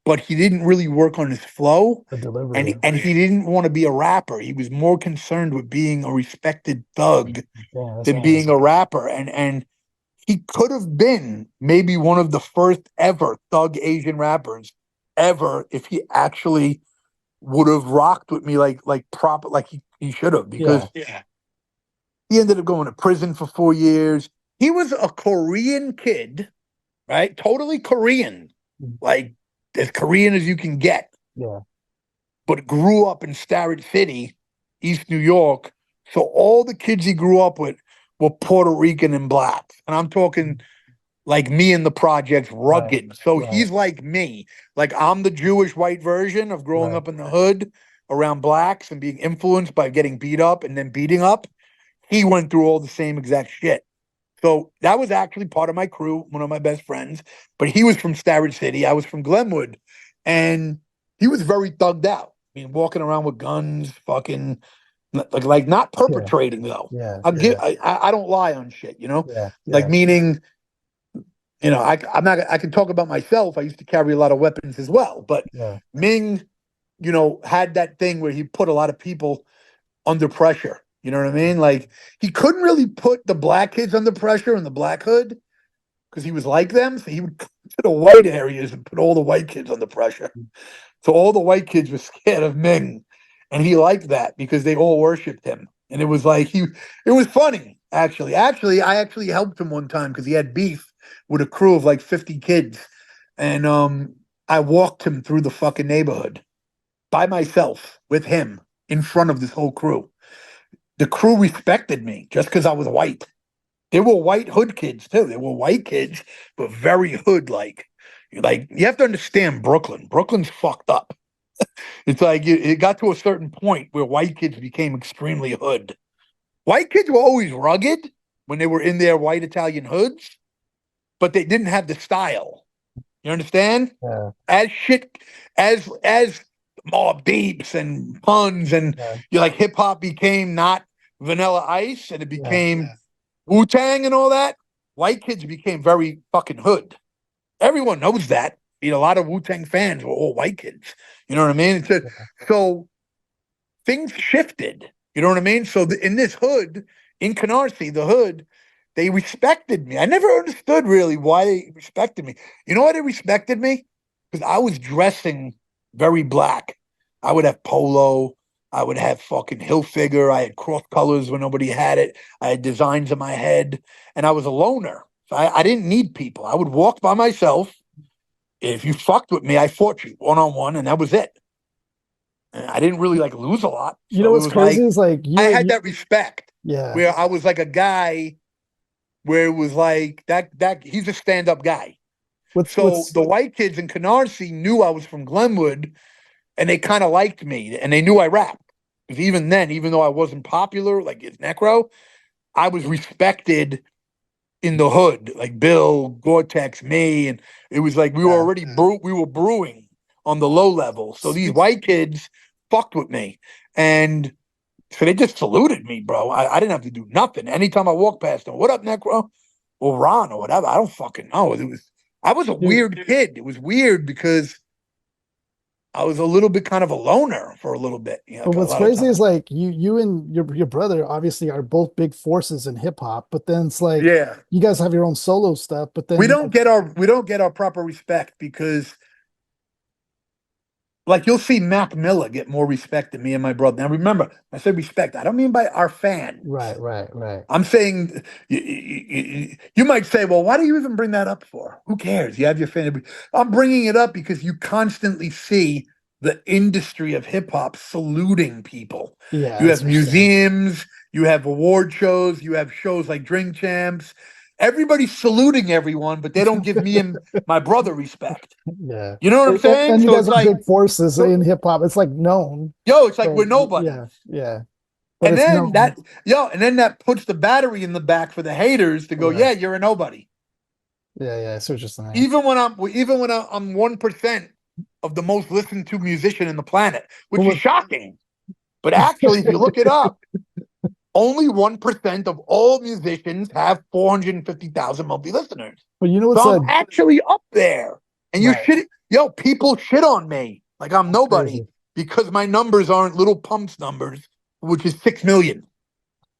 but he didn't really work on his flow. the And delivery. and he didn't want to be a rapper. He was more concerned with being a respected thug Yeah, that's than being a rapper. And he could have been maybe one of the first ever thug Asian rappers ever if he actually would have rocked with me like proper like he should have because yeah, he ended up going to prison for 4 years. He was a Korean kid, right? Totally Korean, like as Korean as you can get, yeah, but grew up in Starrett City, East New York. So all the kids he grew up with were Puerto Rican and black. And I'm talking like me in the projects, right, rugged. So right, he's like me. Like I'm the Jewish white version of growing right. up in the hood around blacks and being influenced by getting beat up and then beating up. He went through all the same exact shit. So that was actually part of my crew, one of my best friends. But he was from Starrett City. I was from Glenwood. And he was very thugged out. I mean, walking around with guns, fucking like not Yeah, perpetrating though. yeah, I don't lie on shit, you know? yeah, Like yeah, meaning, I'm not I can talk about myself. I used to carry a lot of weapons as well. But yeah, Ming, had that thing where he put a lot of people under pressure. You know what I mean? Like he couldn't really put the black kids under pressure in the black hood because he was like them. So he would come to the white areas and put all the white kids under pressure. So all the white kids were scared of Ming, and he liked that because they all worshipped him. And it was like it was funny actually. Actually, I actually helped him one time because he had beef with a crew of like 50 kids, and I walked him through the fucking neighborhood by myself with him in front of this whole crew. The crew respected me just because I was white. They were white hood kids too. They were white kids, but very hood like. Like you have to understand Brooklyn. Brooklyn's fucked up. It's like it got to a certain point where white kids became extremely hood. White kids were always rugged when they were in their white Italian hoods, but they didn't have the style. You understand? yeah, As shit as Mob Deeps and puns and yeah, you like hip hop became not Vanilla Ice and it yeah, became Wu Tang and all that. White kids became very fucking hood. Everyone knows that. A lot of Wu Tang fans were all white kids. You know what I mean? So things shifted. You know what I mean? So in this hood, in Canarsie, the hood, they respected me. I never understood really why they respected me. You know why they respected me? Because I was dressing very black. I would have polo. I would have fucking Hilfiger. I had cross colors when nobody had it. I had designs in my head, and I was a loner. So I didn't need people. I would walk by myself. If you fucked with me, I fought you one on one, and that was it. And I didn't really like lose a lot. You know So it what's was crazy like is like I had that respect yeah. where I was like a guy where it was like that he's a stand-up guy. So What's the white kids in Canarsie knew I was from Glenwood and they kind of liked me and they knew I rapped. Because even then, even though I wasn't popular, like it's Necro, I was respected in the hood, like Bill, Gore-Tex, me, and it was like yeah. we were brewing on the low level. So these white kids fucked with me. And so they just saluted me, bro. I didn't have to do nothing. Anytime I walked past them, what up, Necro? Or Ron or whatever. I don't fucking know. I was a Dude, weird kid. It was weird because I was a little bit kind of a loner for a little bit, but a what's lot of crazy is time. like you and your brother obviously are both big forces in hip hop, but then it's like Yeah. you guys have your own solo stuff, but then We don't get our proper respect because like you'll see Mac Miller get more respect than me and my brother. Now remember, I said respect. I don't mean by our fans. Right. I'm saying you might say, well, why do you even bring that up for? Who cares? You have your fan. I'm bringing it up because you constantly see the industry of hip hop saluting people. Yeah, You that's have what you're saying. museums, you have award shows, you have shows like Drink Champs. Everybody's saluting everyone, but they don't give me and my brother respect. Yeah. You know what I'm saying? And you So guys it's are like, big forces so, in hip hop. It's like known. yo, it's like we're So nobodies. yeah. But And it's then known. and then that puts the battery in the back for the haters to go, Right. yeah, you're a nobody. Yeah. I see what you're saying. Even when I'm 1% of the most listened to musician in the planet, which is Well, shocking. But actually, if you look it up, only 1% of all musicians have 450,000 monthly listeners. but you know So what's I'm actually up there. And right. people shit on me like I'm That's nobody crazy. because my numbers aren't Little Pump's numbers, which is 6 million.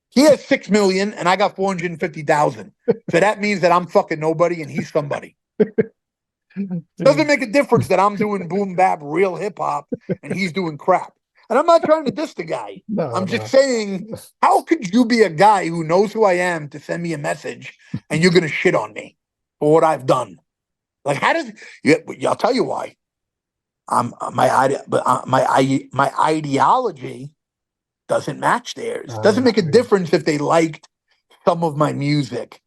He has 6 million and I got 450,000. So that means that I'm fucking nobody and he's somebody. Doesn't Dude, make a difference that I'm doing boom bap, real hip hop, and he's doing crap. And I'm not trying to diss the guy. I'm just no. saying, how could you be a guy who knows who I am to send me a message and you're gonna shit on me for what I've done? Like, how does? Yeah, I'll tell you why. My ideology doesn't match theirs. Doesn't I make a agree. difference if they liked some of my music.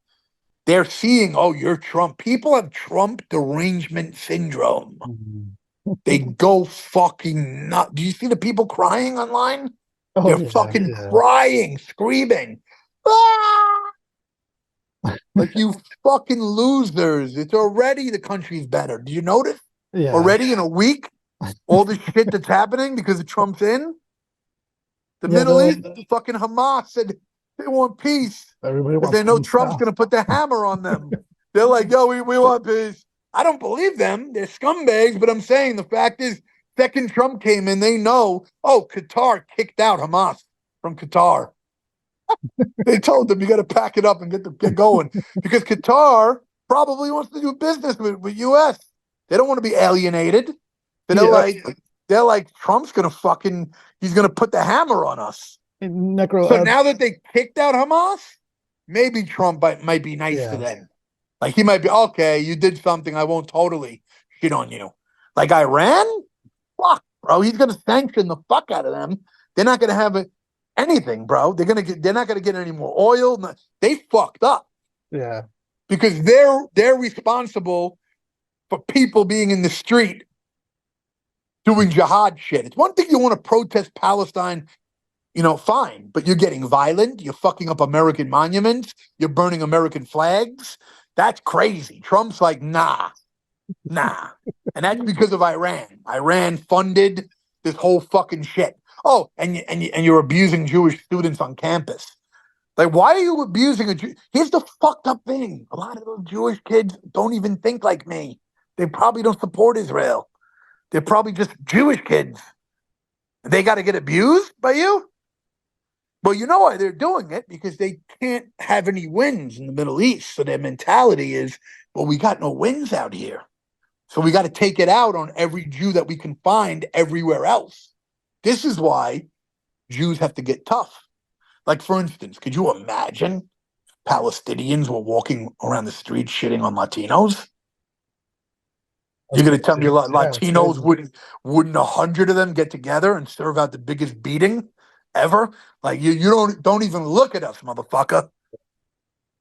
They're seeing, oh, you're Trump. People have Trump derangement syndrome. Mhm. They go fucking nuts. Do you see the people crying online? Oh They're yeah, fucking yeah, crying, screaming. Ah! Like you fucking losers. It's already the country's better. Did you notice? yeah, Already in a week, all the shit that's happening because of Trump's in the yeah. Middle East, fucking Hamas said they want peace Everybody because wants they know peace Trump's now. going to put the hammer on them. They're like, yo, we want peace. I don't believe them. They're scumbags, but I'm saying the fact is, second Trump came in, they know, oh, Qatar kicked out Hamas from Qatar. They told them you got to pack it up and get going because Qatar probably wants to do business with US. They don't want to be alienated. They're Yeah, like they're like Trump's gonna fucking he's gonna put the hammer on us. Necro. So now that they kicked out Hamas, maybe Trump might be nice to Yeah, them. Like he might be okay. You did something. I won't totally shit on you. Like Iran, fuck, bro. He's gonna sanction the fuck out of them. They're not gonna have anything, bro. They're not gonna get any more oil. They fucked up yeah. because they're responsible for people being in the street doing jihad shit. It's one thing you want to protest Palestine, fine, but you're getting violent. You're fucking up American monuments. You're burning American flags. That's crazy. Trump's like, nah. And that's because of Iran. Iran funded this whole fucking shit. Oh, and you're abusing Jewish students on campus. Like, why are you abusing a Jew? Here's the fucked up thing. A lot of those Jewish kids don't even think like me. They probably don't support Israel. They're probably just Jewish kids. They got to get abused by you? Well, you know why they're doing it? Because they can't have any wins in the Middle East. So their mentality is, well, we got no wins out here. So we got to take it out on every Jew that we can find everywhere else. This is why Jews have to get tough. Like, for instance, could you imagine Palestinians were walking around the street shitting on Latinos? That's You're going to tell crazy. me Yeah, it's Latinos crazy. wouldn't 100 of them get together and serve out the biggest beating ever? Like you don't even look at us, motherfucker.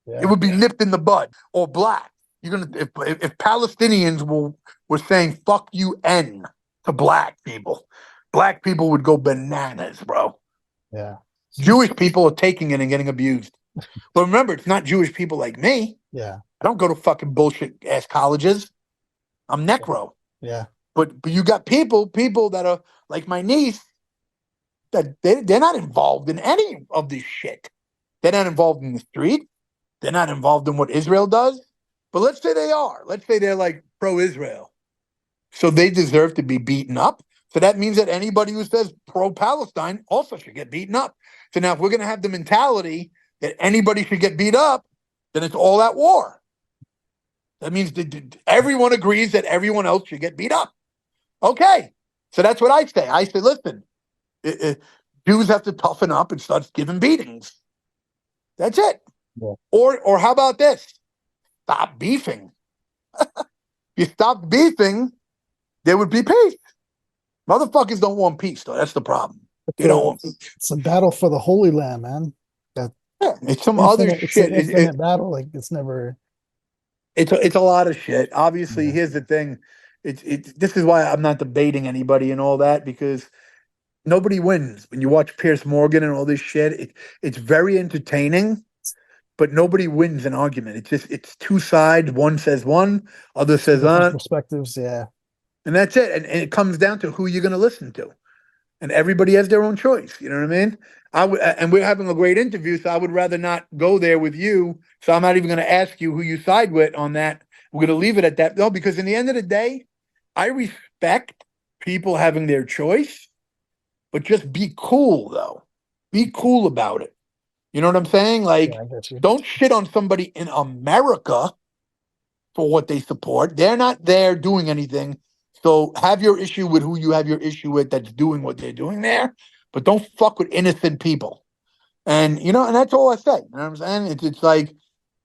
It Yeah, would be nipped in the bud. Or black. You're gonna if Palestinians were saying fuck you N to black people would go bananas, bro. yeah, Jewish people are taking it and getting abused. But remember, it's not Jewish people like me. yeah, I don't go to fucking bullshit ass colleges. I'm necro. yeah. But you got people that are like my niece that they're not involved in any of this shit. They're not involved in the street. They're not involved in what Israel does. But let's say they are. Let's say they're like pro-Israel. So they deserve to be beaten up. So that means that anybody who says pro-Palestine also should get beaten up. So now if we're going to have the mentality that anybody should get beat up, then it's all at war. That means that everyone agrees that everyone else should get beat up. Okay. So that's what I say. I say, listen, Jews have to toughen up and start giving beatings. That's it. Yeah. Or how about this? Stop beefing. You stop beefing, there would be peace. Motherfuckers don't want peace, though. That's the problem. They don't want peace. It's a battle for the Holy Land, man. That Yeah, it's some other infinite. It's an shit. infinite battle. Like it's never. It's a lot of shit. Obviously, Yeah. here's the thing. This is why I'm not debating anybody and all that, because nobody wins. When you watch Pierce Morgan and all this shit, it's very entertaining, but nobody wins an argument. It's two sides. One says one, other Two says different perspectives. Yeah. and that's it. And it comes down to who you're going to listen to. And everybody has their own choice. You know what I mean? And we're having a great interview, so I would rather not go there with you. So I'm not even going to ask you who you side with on that. We're going to leave it at that. No, because in the end of the day, I respect people having their choice, but just be cool though. Be cool about it. You know what I'm saying? Yeah, Like, I get you. don't shit on somebody in America for what they support. They're not there doing anything. So have your issue with who you have your issue with that's doing what they're doing there, but don't fuck with innocent people. And and that's all I say. You know what I'm saying? It's like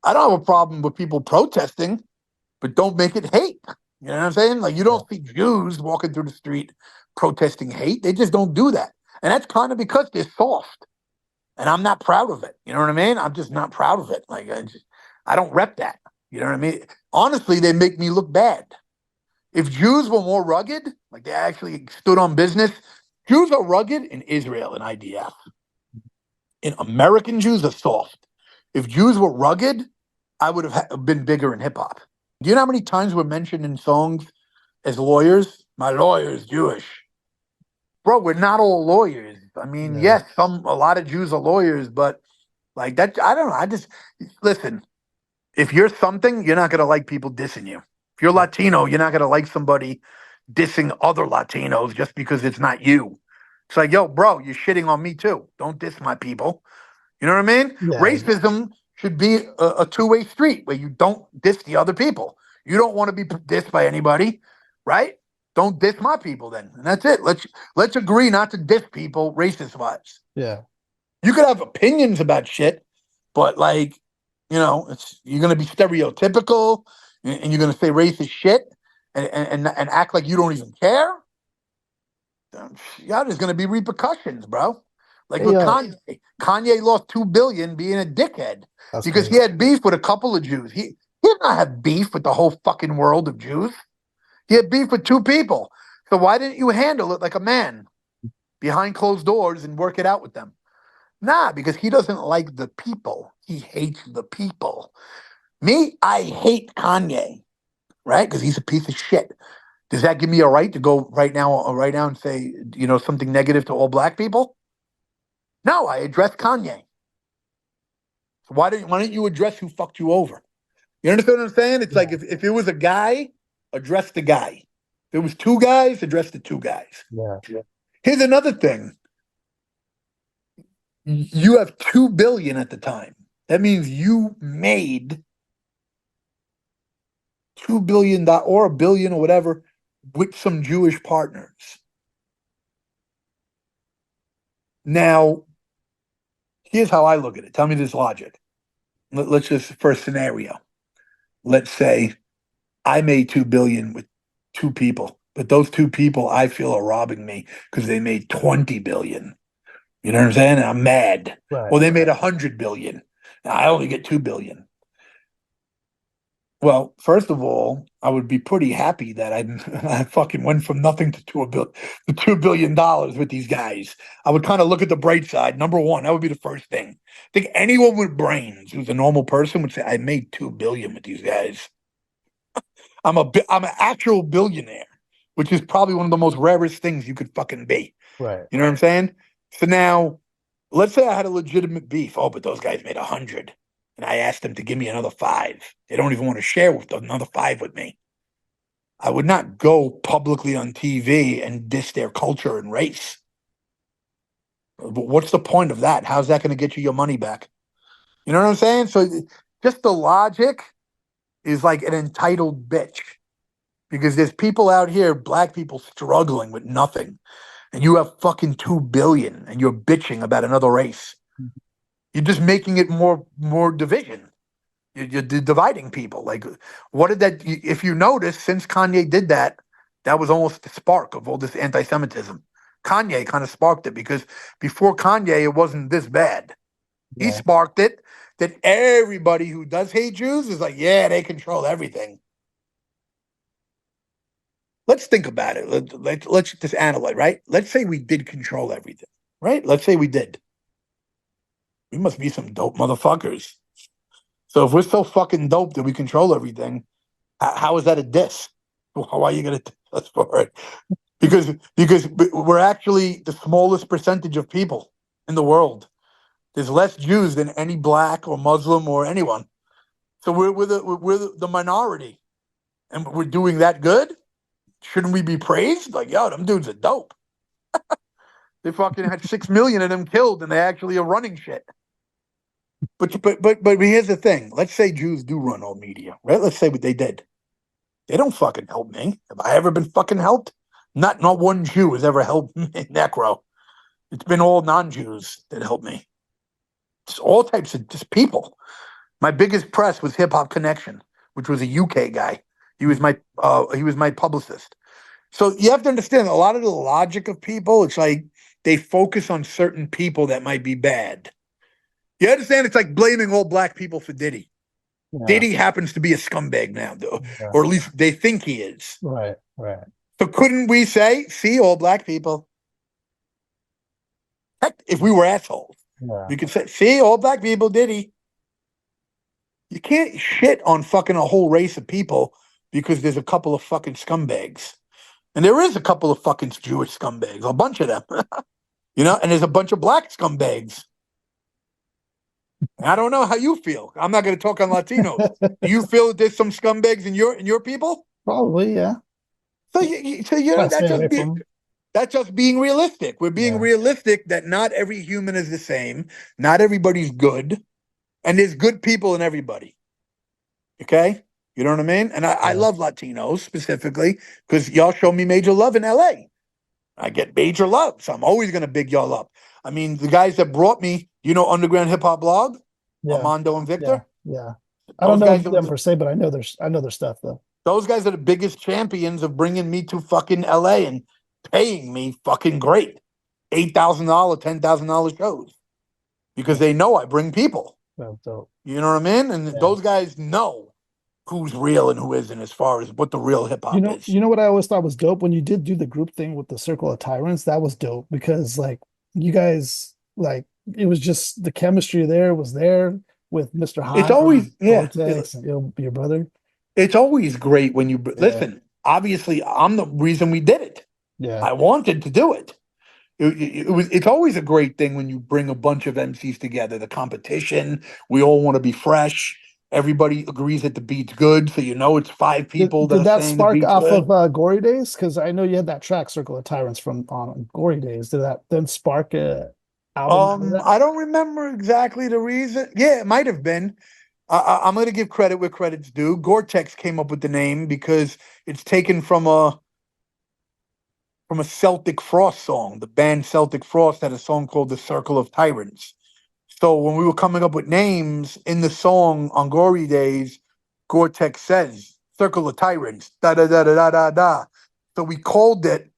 I don't have a problem with people protesting, but don't make it hate. You know what I'm saying? Like you Yeah. don't see Jews walking through the street protesting hate. They just don't do that. And that's kind of because they're soft. And I'm not proud of it. You know what I mean? I'm just not proud of it. Like I don't rep that. You know what I mean? Honestly, they make me look bad. If Jews were more rugged, like they actually stood on business, Jews are rugged in Israel and IDF. In American Jews are soft. If Jews were rugged, I would have been bigger in hip hop. Do you know how many times we're mentioned in songs as lawyers? My lawyer's Jewish. Bro, we're not all lawyers. I mean, Yeah. yes, a lot of Jews are lawyers, but like that, I don't know. I just listen. If you're something, you're not gonna like people dissing you. If you're Yeah. Latino, you're not gonna like somebody dissing other Latinos just because it's not you. It's like, yo, bro, you're shitting on me too. Don't diss my people. You know what I mean? Yeah. Racism should be a two-way street where you don't diss the other people. You don't want to be dissed by anybody, right? Don't diss my people then. And that's it. Let's agree not to diss people racist wise. Yeah. You could have opinions about shit, but like, you're gonna be stereotypical and you're gonna say racist shit and act like you don't even care. Yeah, there's gonna be repercussions, bro. Like Hey, with Kanye. Kanye lost 2 billion being a dickhead that's because crazy. he had beef with a couple of Jews. He did not have beef with the whole fucking world of Jews. He had beef with two people. So why didn't you handle it like a man behind closed doors and work it out with them? Nah, because he doesn't like the people. He hates the people. Me, I hate Kanye, right? Because he's a piece of shit. Does that give me a right to go right now and say, something negative to all black people? No, I address Kanye. So why don't you address who fucked you over? You understand what I'm saying? It's Yeah. like if it was a guy, address the guy. If it was two guys, address the two guys. Yeah. Here's another thing. You have 2 billion at the time. That means you made $2 billion or a billion or whatever with some Jewish partners. Now, here's how I look at it. Tell me this logic. Let's just first scenario. Let's say I made 2 billion with two people, but those two people I feel are robbing me because they made 20 billion. You know what I'm saying? And I'm mad. Right. Or they made 100 billion. Now I only get 2 billion. Well, first of all, I would be pretty happy that I fucking went from nothing to $2 billion with these guys. I would kind of look at the bright side. Number one, that would be the first thing. I think anyone with brains who's a normal person would say, I made 2 billion with these guys. I'm an actual billionaire, which is probably one of the most rarest things you could fucking be. Right. You know what I'm saying? So now, let's say I had a legitimate beef. Oh, but those guys made 100. And I asked them to give me another five. They don't even want to share with another five with me. I would not go publicly on TV and diss their culture and race. But what's the point of that? How's that going to get you your money back? You know what I'm saying? So just the logic is like an entitled bitch because there's people out here, black people struggling with nothing, and you have fucking 2 billion, and you're bitching about another race. You're just making it more division. You're dividing people. Like, what did that? If you notice, since Kanye did that, that was almost the spark of all this anti-Semitism. Kanye kind of sparked it because before Kanye, it wasn't this bad. He Yeah. sparked it that everybody who does hate Jews is like, yeah, they control everything. Let's think about it. Let's just analyze, right? Let's say we did control everything, right? Let's say we did. We must be some dope motherfuckers. So if we're so fucking dope that we control everything, how is that a diss? Why are you going to diss us for it? Because we're actually the smallest percentage of people in the world. There's less Jews than any black or Muslim or anyone. So we're the minority, and we're doing that good. Shouldn't we be praised? Like, yo, them dudes are dope. They fucking had 6 million of them killed, and they actually are running shit. But here's the thing. Let's say Jews do run all media, right? Let's say what they did. They don't fucking help me. Have I ever been fucking helped? Not one Jew has ever helped me in Necro. It's been all non-Jews that helped me. It's all types of just people. My biggest press was Hip Hop Connection, which was a UK guy. He was my publicist. So you have to understand a lot of the logic of people. It's like they focus on certain people that might be bad. You understand? It's like blaming all black people for Diddy. Yeah. Diddy happens to be a scumbag now, though, Yeah. or at least they think he is. Right. So couldn't we say, see, all black people? Heck, if we were assholes, we could say, see, all black people, Diddy. You can't shit on fucking a whole race of people because there's a couple of fucking scumbags. And there is a couple of fucking Jewish scumbags, a bunch of them. And there's a bunch of black scumbags. I don't know how you feel. I'm not going to talk on Latinos. Do you feel that there's some scumbags in your people? Probably, yeah. That's just being realistic. We're being realistic that not every human is the same. Not everybody's good, and there's good people in everybody. Okay, you know what I mean? And I love Latinos specifically because y'all show me major love in LA. I get major love, so I'm always going to big y'all up. I mean, the guys that brought me, Underground Hip Hop Blog, Armando and Victor. Yeah. I don't know them per se, but I know their stuff though. Those guys are the biggest champions of bringing me to fucking LA and paying me fucking great, $8,000, $10,000 shows, because they know I bring people. So, you know what I mean? And those guys know who's real and who isn't as far as what the real hip hop is. You know what I always thought was dope when you did do the group thing with the Circle of Tyrants. That was dope because like you guys like it was just the chemistry there was there with Mr. High. It's always Cortex, your brother. It's always great when you listen. Obviously, I'm the reason we did it. Yeah, I wanted to do it. It's always a great thing when you bring a bunch of MCs together. The competition, we all want to be fresh. Everybody agrees that the beat's good, so it's 5 people. Did that saying spark the beat's off good. of Gory Days? Because I know you had that track "Circle of Tyrants" from on Gory Days. Did that then spark a album? I don't remember exactly the reason. Yeah, it might have been. I'm going to give credit where credit's due. Gore-Tex came up with the name because it's taken from a Celtic Frost song. The band Celtic Frost had a song called "The Circle of Tyrants." So when we were coming up with names in the song on Gory Days, Gore-Tex says "Circle of Tyrants," da da da da da da da. So we called it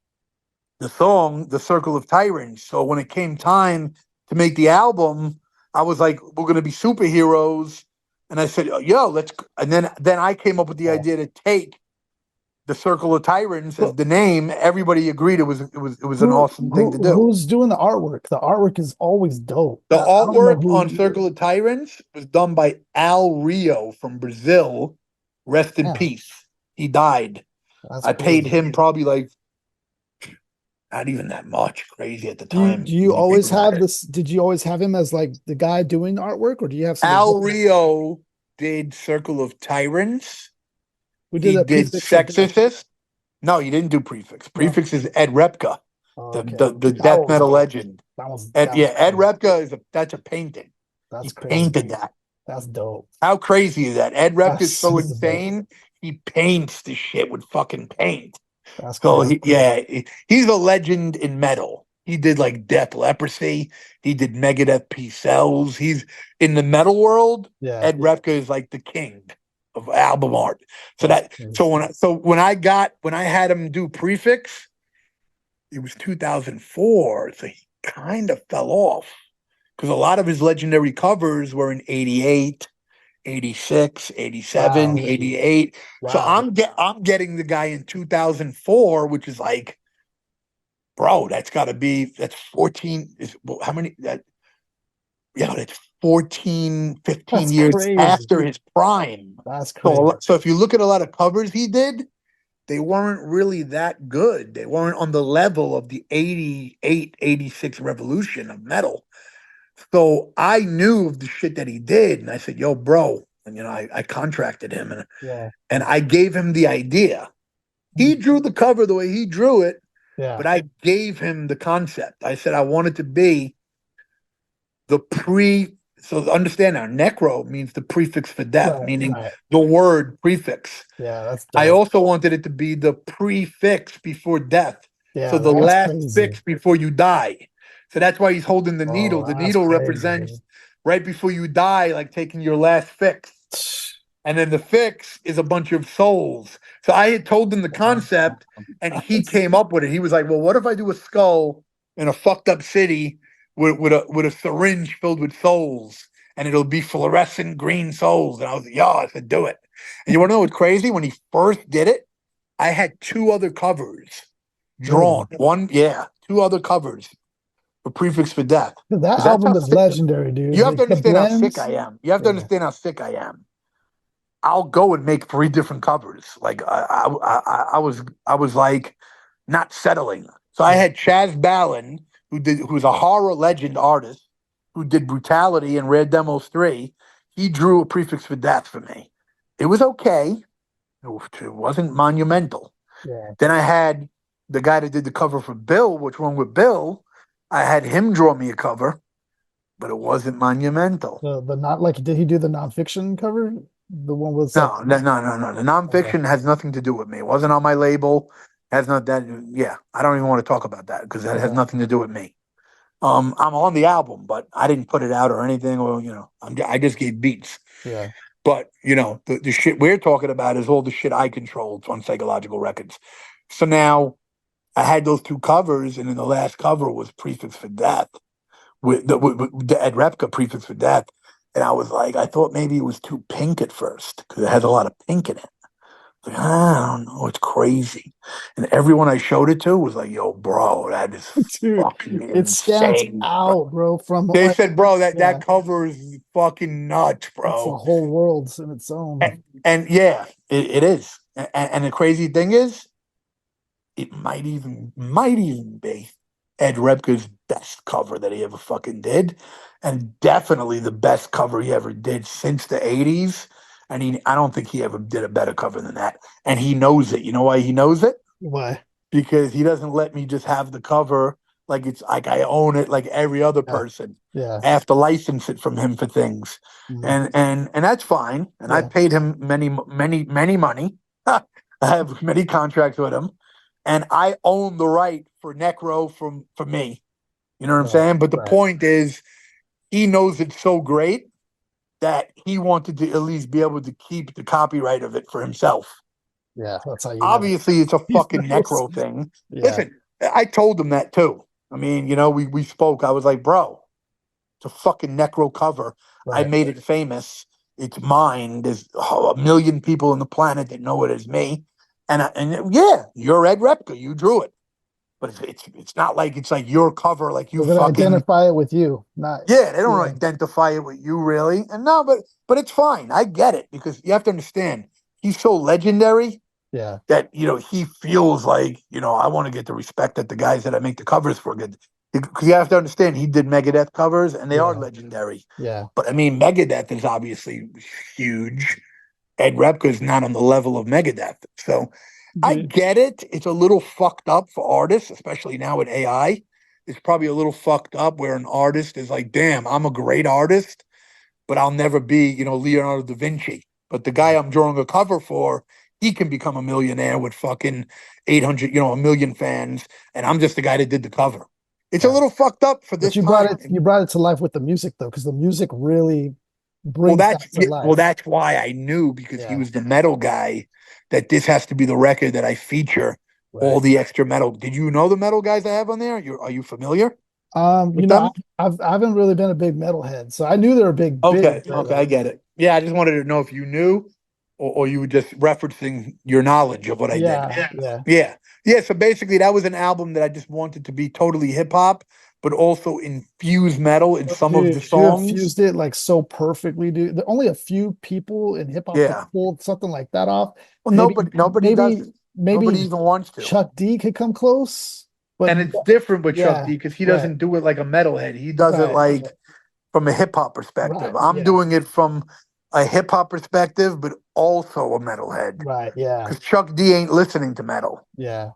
the song "The Circle of Tyrants." So when it came time to make the album, I was like, "We're going to be superheroes," and I said, "Yo, let's." And then I came up with the idea to take the Circle of Tyrants as the name. Everybody agreed it was an awesome thing to do. Who's doing the artwork? The artwork is always dope. The artwork on Circle of Tyrants was done by Al Rio from Brazil. Rest in peace. He died. I paid him probably like not even that much. Crazy at the time. Do you always have this? Did you always have him as like the guy doing the artwork, or do you have Al Rio did Circle of Tyrants? He did Sexist. No, he didn't do Prefix. Prefix is Ed Repka, the death metal legend. Ed Repka that's a painting. That's crazy. Painted that. That's dope. How crazy is that? Ed Repka is so insane. he paints the shit with fucking paint. That's So crazy. he's a legend in metal. He did like Death Leprosy. He did Megadeth Peace Cells. He's in the metal world. Yeah, Ed Repka is like the king of album art. So that's that crazy. so when I had him do Prefix, it was 2004. So he kind of fell off because a lot of his legendary covers were in 88, 86, 87, Wow. 88. So Wow. I'm getting the guy in 2004, which is like, bro, that's 14 is how many that yeah, that's 14, 15 That's years crazy. after his prime. That's crazy. So if you look at a lot of covers he did, they weren't really that good. They weren't on the level of the 88, 86 revolution of metal. So I knew of the shit that he did, and I said, "Yo, bro," and I contracted him, Yeah. and I gave him the idea. He drew the cover the way he drew it, Yeah. but I gave him the concept. I said I want it to be the pre. So understand now, necro means the prefix for death, Right. meaning Right. the word prefix. Yeah. That's I dope. also wanted it to be the prefix before death. So Yeah. the That's last crazy. fix before you die. So that's why he's holding the needle. Oh, The that's needle crazy. represents right before you die, like taking your last fix. And then the fix is a bunch of souls. So I had told him the Wow. concept and he That's, came up with it. He was like, well, what if I do a skull in a fucked up city with a syringe filled with souls and it'll be fluorescent green souls? And I was like, yo, I said, do it. And you want to know what's crazy? When he first did it, I had two other covers drawn. really? One, yeah, two other covers for Prefix for Death. That Because that's how album is sick. legendary, dude. You have to The understand how sick I blends. am. You have to Yeah. understand how sick I am. I'll go and make three different covers. Like I was like not settling. So I Yeah. had Chaz Ballin, who's a horror legend artist, who did Brutality and Rare Demos 3. He drew a Prefix for Death for me. It was okay. It wasn't monumental. Yeah. Then I had the guy that did the cover for Bill, which one with Bill. I had him draw me a cover, but it wasn't monumental. The not like did he do the nonfiction cover? The one with like No. The okay. nonfiction has nothing to do with me. It wasn't on my label. Has not that. Yeah, I don't even want to talk about that because that has Okay. nothing to do with me. I'm on the album, but I didn't put it out or anything. Or I just gave beats. Yeah. But the shit we're talking about is all the shit I controlled on Psychological Records. So now I had those two covers, and then the last cover was Prefix for Death with the Ed Repka Prefix for Death. And I was like, I thought maybe it was too pink at first because it has a lot of pink in it. Like, I don't know, it's crazy. And everyone I showed it to was like, yo, bro, that is Dude, fucking it stands insane, bro. out, bro, from They like said, bro, that yeah, that cover is fucking nuts, it's a bro. whole world in its own. And yeah, it is. And the crazy thing is, it might even be Ed Repka's best cover that he ever fucking did, and definitely the best cover he ever did since the '80s. And I don't think he ever did a better cover than that. And he knows it. You know why he knows it? Why? Because he doesn't let me just have the cover like it's like I own it like every other Yeah. person. Yeah. I have to license it from him for things, Mhm. and that's fine. And I Yeah. paid him many money. I have many contracts with him, and I own the right for Necro for me. You know what I'm Right. saying? But the Right. point is, he knows it's so great that he wanted to at least be able to keep the copyright of it for himself. Yeah. That's how you know. Obviously, it's a He's fucking nice. Necro thing. Yeah. Listen, I told him that too. I mean, we spoke. I was like, bro, it's a fucking Necro cover. I Right. made it famous. It's mine. There's a million people on the planet that know it as me. And yeah, you're Ed Repka. You drew it. But it's not like it's like your cover, like you They're gonna fucking identify it with you, not yeah. They don't yeah. identify it with you really, and no, but it's fine. I get it because you have to understand he's so legendary Yeah. that he feels like I want to get the respect that the guys that I make the covers for get. Because you have to understand he did Megadeth covers and they are Yeah. legendary. Yeah. But I mean, Megadeth is obviously huge. Ed Repka is not on the level of Megadeth, so I Dude. get it. It's a little fucked up for artists, especially now with AI. It's probably a little fucked up where an artist is like, damn, I'm a great artist, but I'll never be, Leonardo da Vinci. But the guy I'm drawing a cover for, he can become a millionaire with fucking 800, a million fans, and I'm just the guy that did the cover. It's a Yeah. little fucked up for But this time. you brought it to life with the music though, because the music really Well, brings that to life. that's why I knew, because he Yeah. was the metal guy, that this has to be the record that I feature all Right. the extra metal. Did you know the metal guys I have on there? Are you familiar You with know, them? I haven't really been a big metalhead, so I knew they were big, Okay, but okay, I get it. Yeah, I just wanted to know if you knew, or you were just referencing your knowledge of what I did. yeah, yeah. Yeah, yeah. So basically, that was an album that I just wanted to be totally hip hop, but also infuse metal in some of the Dude, you songs. infused it like so perfectly, dude. There only a few people in hip hop could Yeah. pull something like that off. Well, Maybe, nobody does maybe, it. Nobody maybe even wants to. Chuck D could come close, but And it's different with Chuck yeah, D because he right, doesn't do it like a metalhead. He does it right, like from a hip hop perspective. right, I'm yeah, doing it from a hip hop perspective, but also a metalhead. right, yeah, Because Chuck D ain't listening to metal. yeah,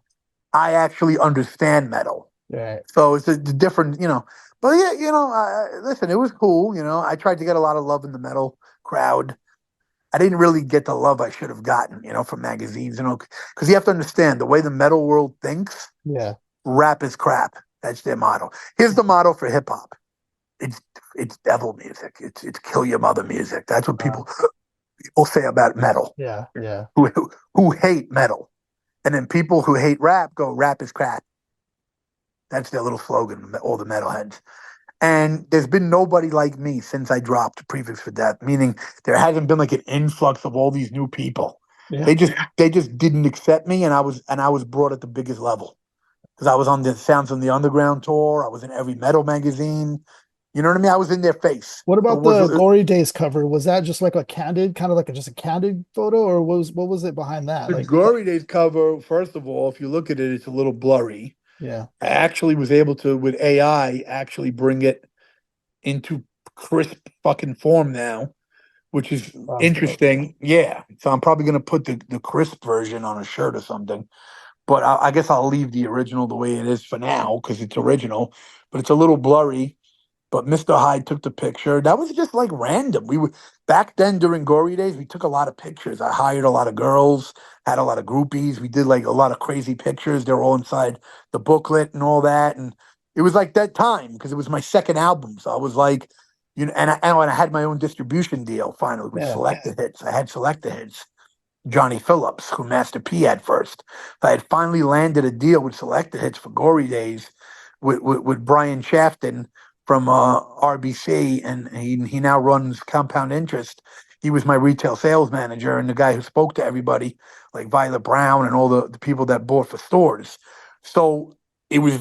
I actually understand metal. right, So it's a different, But yeah, listen, it was cool. I tried to get a lot of love in the metal crowd. I didn't really get the love I should have gotten, from magazines, because you have to understand the way the metal world thinks. yeah, Rap is crap. That's their motto. Here's the motto for hip hop. It's it's devil music. It's kill your mother music. That's what uh, people say about metal. yeah, yeah, Who hate metal, and then people who hate rap go rap is crap. That's their little slogan. All the metalheads. And there's been nobody like me since I dropped Prefix for Death, meaning there hasn't been like an influx of all these new people. yeah, They just didn't accept me, and I was brought at the biggest level because I was on the Sounds on the Underground tour. I was in every metal magazine. You know what I mean? I was in their face. What So about the Gory Days cover? Was that just like a candid, kind of like just a candid photo, or what was it behind that? the Like, Glory Days cover, first of all, if you look at it, it's a little blurry. yeah, I actually was able to, with AI, actually bring it into crisp fucking form now, which is wow, interesting. Yeah. So I'm probably going to put the crisp version on a shirt or something. But I guess I'll leave the original the way it is for now because it's original, but it's a little blurry. But Mr. Hyde took the picture. That was just like random. We were back then during Gory Days. We took a lot of pictures. I hired a lot of girls, had a lot of groupies. We did like a lot of crazy pictures. They're all inside the booklet and all that. And it was like that time because it was my second album. So I was like, and I had my own distribution deal finally with yeah, Selected Hits. I had Selected Hits. Johnny Phillips, who Master P had first. I had finally landed a deal with Selected Hits for Gory Days with Brian Shafton from RBC, and he now runs Compound Interest. He was my retail sales manager and the guy who spoke to everybody, like Violet Brown and all the people that bought for stores. So it was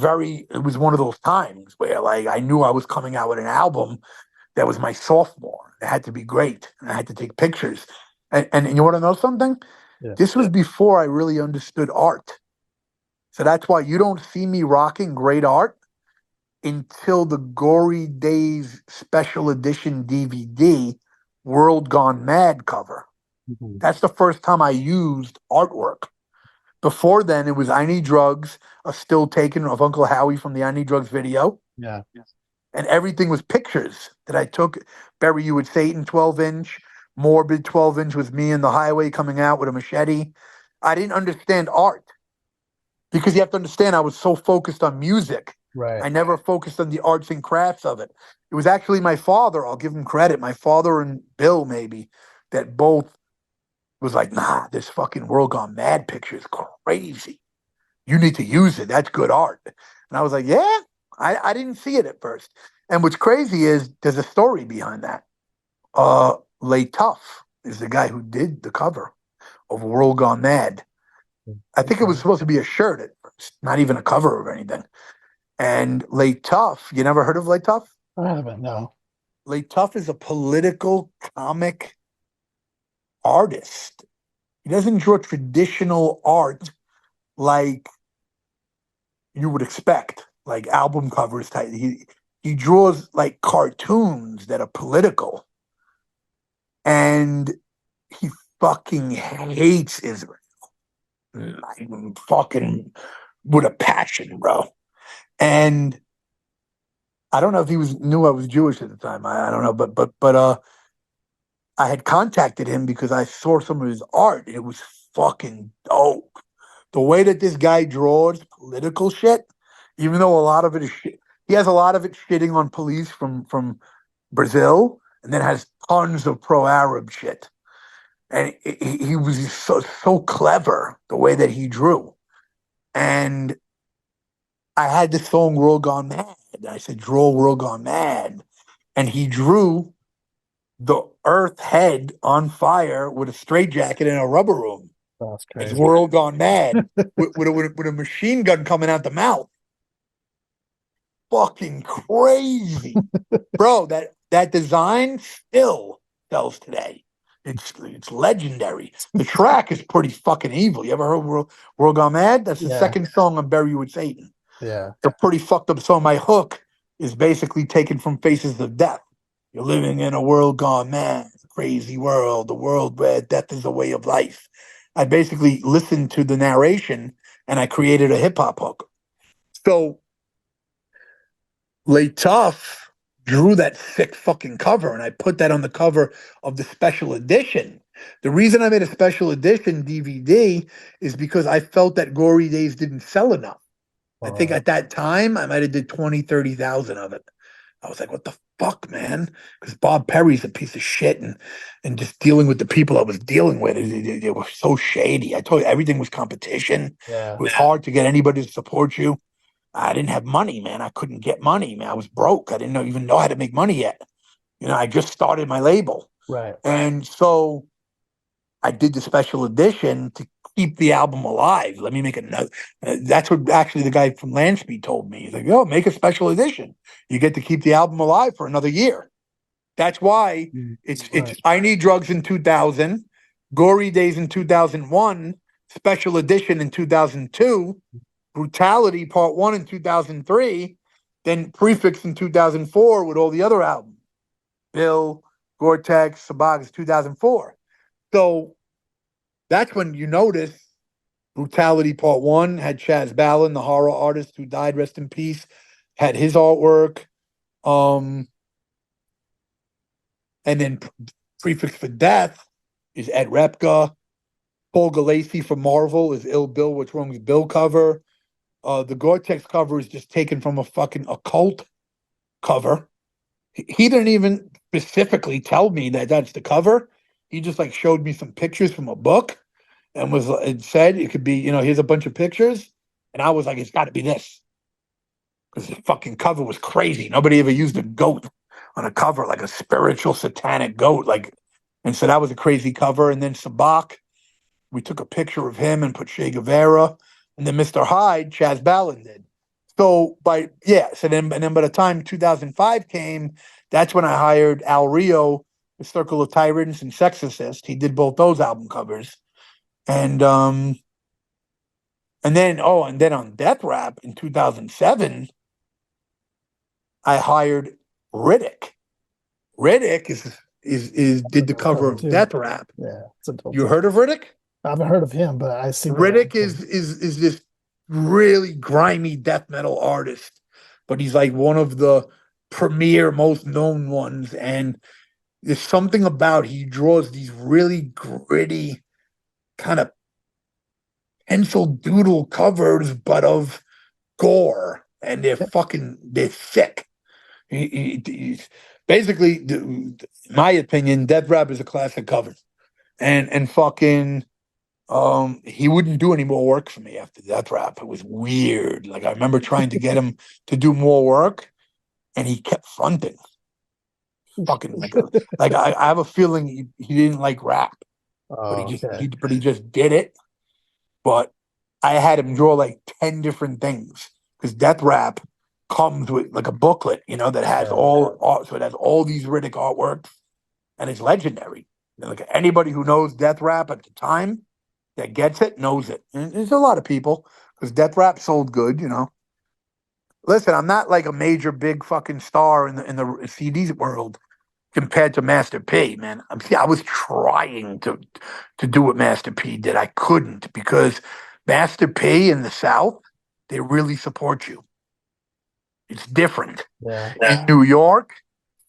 one of those times where like I knew I was coming out with an album that was my sophomore. It had to be great. And I had to take pictures. And you want to know something? yeah. This was before I really understood art. So that's why you don't see me rocking great art until the Gory Days special edition DVD, World Gone Mad cover. Mhm. That's the first time I used artwork. Before then, it was I Need Drugs, a still taken of Uncle Howie from the I Need Drugs video. Yeah, And everything was pictures that I took. Bury You with Satan 12-inch, Morbid 12-inch with me in the highway coming out with a machete. I didn't understand art because you have to understand I was so focused on music. right. I never focused on the arts and crafts of it. It was actually my father, I'll give him credit, my father and Bill maybe, that both was like, nah, this fucking World Gone Mad picture is crazy. You need to use it. That's good art. And I was like, yeah, I didn't see it at first. And what's crazy is there's a story behind that. Lay Tough is the guy who did the cover of World Gone Mad. I think it was Okay. supposed to be a shirt at first, not even a cover or anything. And Lay Tough, you never heard of Lay Tough? I haven't, no. Lay Tough is a political comic artist. He doesn't draw traditional art like you would expect, like album covers type. He draws like cartoons that are political, and he fucking hates Israel. Like, fucking with a passion, bro. And I don't know if he was knew I was Jewish at the time. I don't know, but I had contacted him because I saw some of his art. It was fucking dope. The way that this guy draws political shit, even though a lot of it is shit, he has a lot of it shitting on police from Brazil, and then has tons of pro-Arab shit. And he was just so clever the way that he drew. And I had this song "World Gone Mad." I said, "Draw World Gone Mad," and he drew the Earth head on fire with a straitjacket in a rubber room. That's It's crazy. World Gone Mad with a machine gun coming out the mouth. Fucking crazy, bro. That design still sells today. It's legendary. The track is pretty fucking evil. You ever heard World Gone Mad? That's the Yeah. second song on Bury You with Satan. Yeah. It's a pretty fucked up song. My hook is basically taken from Faces of Death. You're living in a world gone mad, crazy world, the world where death is a way of life. I basically listened to the narration and I created a hip hop hook. So Lay Tough drew that sick fucking cover, and I put that on the cover of the special edition. The reason I made a special edition DVD is because I felt that Gory Days didn't sell enough. I think at that time I might have did 20, 30,000 of it. I was like, what the fuck, man? Because Bob Perry's a piece of shit, and just dealing with the people I was dealing with, it was so shady. I told you everything was competition. Yeah. It was hard to get anybody to support you. I didn't have money, man. I couldn't get money, man. I was broke. I didn't even know how to make money yet. I just started my label. Right. And so I did the special edition to keep the album alive. Let me make another. That's what actually the guy from Landspeed told me. He's like, "Yo, make a special edition. You get to keep the album alive for another year." That's why it's I Need Drugs in 2000, Gory Days in 2001, special edition in 2002, Brutality Part 1 in 2003, then Prefix in 2004 with all the other albums. Bill, Gore-Tex, Sabagas, 2004. So that's when you notice Brutality Part 1 had Chaz Ballin, the horror artist who died, rest in peace, had his artwork. And then Prefix for Death is Ed Repka. Paul Galassi from Marvel is Ill Bill, What's Wrong with Bill cover. The Gore-Tex cover is just taken from a fucking occult cover. He didn't even specifically tell me that that's the cover. He just like showed me some pictures from a book and it said it could be, here's a bunch of pictures. And I was like, it's got to be this. Because the fucking cover was crazy. Nobody ever used a goat on a cover, like a spiritual satanic goat. And so that was a crazy cover. And then Sabak, we took a picture of him and put Che Guevara. And then Mr. Hyde, Chaz Ballin did. So then by the time 2005 came, that's when I hired Al Rio, The Circle of Tyrants and Sexorcist. He did both those album covers. And then on Death Rap in 2007, I hired Riddick. Riddick did the cover of Death Rap. Yeah. You heard of Riddick? I haven't heard of him, but I see Riddick is this really grimy death metal artist, but he's like one of the premier, most known ones. And there's something about he draws these really gritty kind of pencil doodle covers, but of gore, and they're thick. He's basically, in my opinion, Death Rap is a classic cover, and fucking. He wouldn't do any more work for me after Death Rap. It was weird. Like I remember trying to get him to do more work, and he kept fronting. Fucking like I have a feeling he didn't like rap, but he just did it. But I had him draw like 10 different things because Death Rap comes with like a booklet, that has so it has all these Riddick artworks, and it's legendary. Like anybody who knows Death Rap at the time that gets it knows it. And there's a lot of people because Death Rap sold good, Listen, I'm not like a major big fucking star in the CDs world compared to Master P, man. I was trying to do what Master P did. I couldn't because Master P in the South, they really support you. It's different. Yeah. In New York,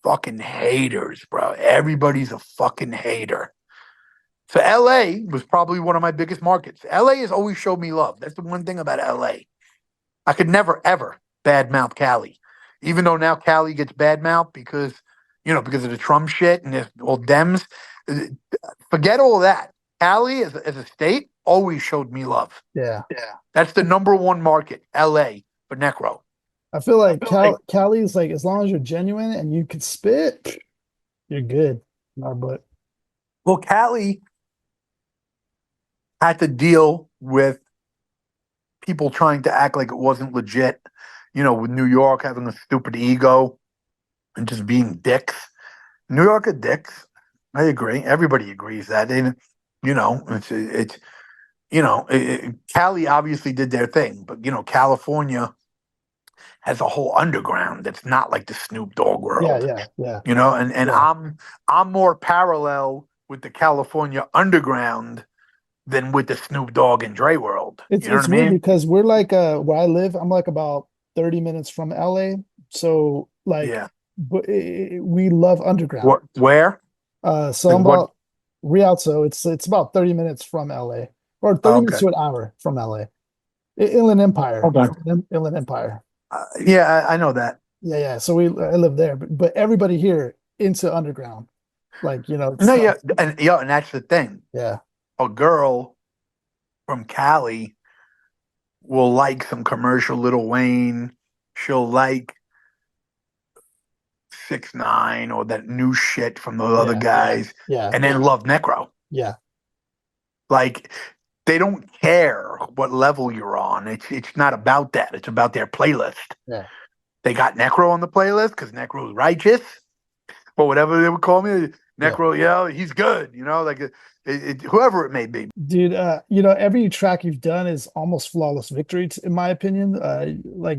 fucking haters, bro. Everybody's a fucking hater. So LA was probably one of my biggest markets. LA has always showed me love. That's the one thing about LA. I could never ever badmouth Cali, even though now Cali gets badmouth because because of the Trump shit and there's all Dems. Forget all that. Cali as a state always showed me love. Yeah. Yeah, that's the number one market, LA for Necro. I feel like Cali is like, as long as you're genuine and you can spit, you're good. No, but Well, Cali had to deal with people trying to act like it wasn't legit, with New York having a stupid ego and just being dicks. New York are dicks. I agree. Everybody agrees that. And, Cali obviously did their thing, but, California has a whole underground that's not like the Snoop Dogg yeah, world, yeah, yeah, and yeah. I'm more parallel with the California underground than with the Snoop Dogg and Dre world. You know what It's I weird mean? because we're like where I live, I'm like about 30 minutes from LA. So like Yeah. but we love underground. What? Where? So Like I'm what? about Rialto. It's about 30 minutes from LA, or 30 minutes Okay. to an hour from LA. Inland Empire. Okay. Inland Empire. Yeah, I know that. Yeah, yeah. So I live there, but everybody here into underground. Like, No, it's yeah, and that's the thing. yeah, A girl from Cali will like some commercial Lil Wayne. She'll like 6ix9ine or that new shit from those other yeah, guys, yeah, and then love Necro. yeah, Like they don't care what level you're on. It's not about that. It's about their playlist. yeah. They got Necro on the playlist because Necro's righteous, or whatever they would call me. Yeah. Necro, yeah, he's good. Like whoever it may be. Dude, every track you've done is almost flawless victory, in my opinion. Like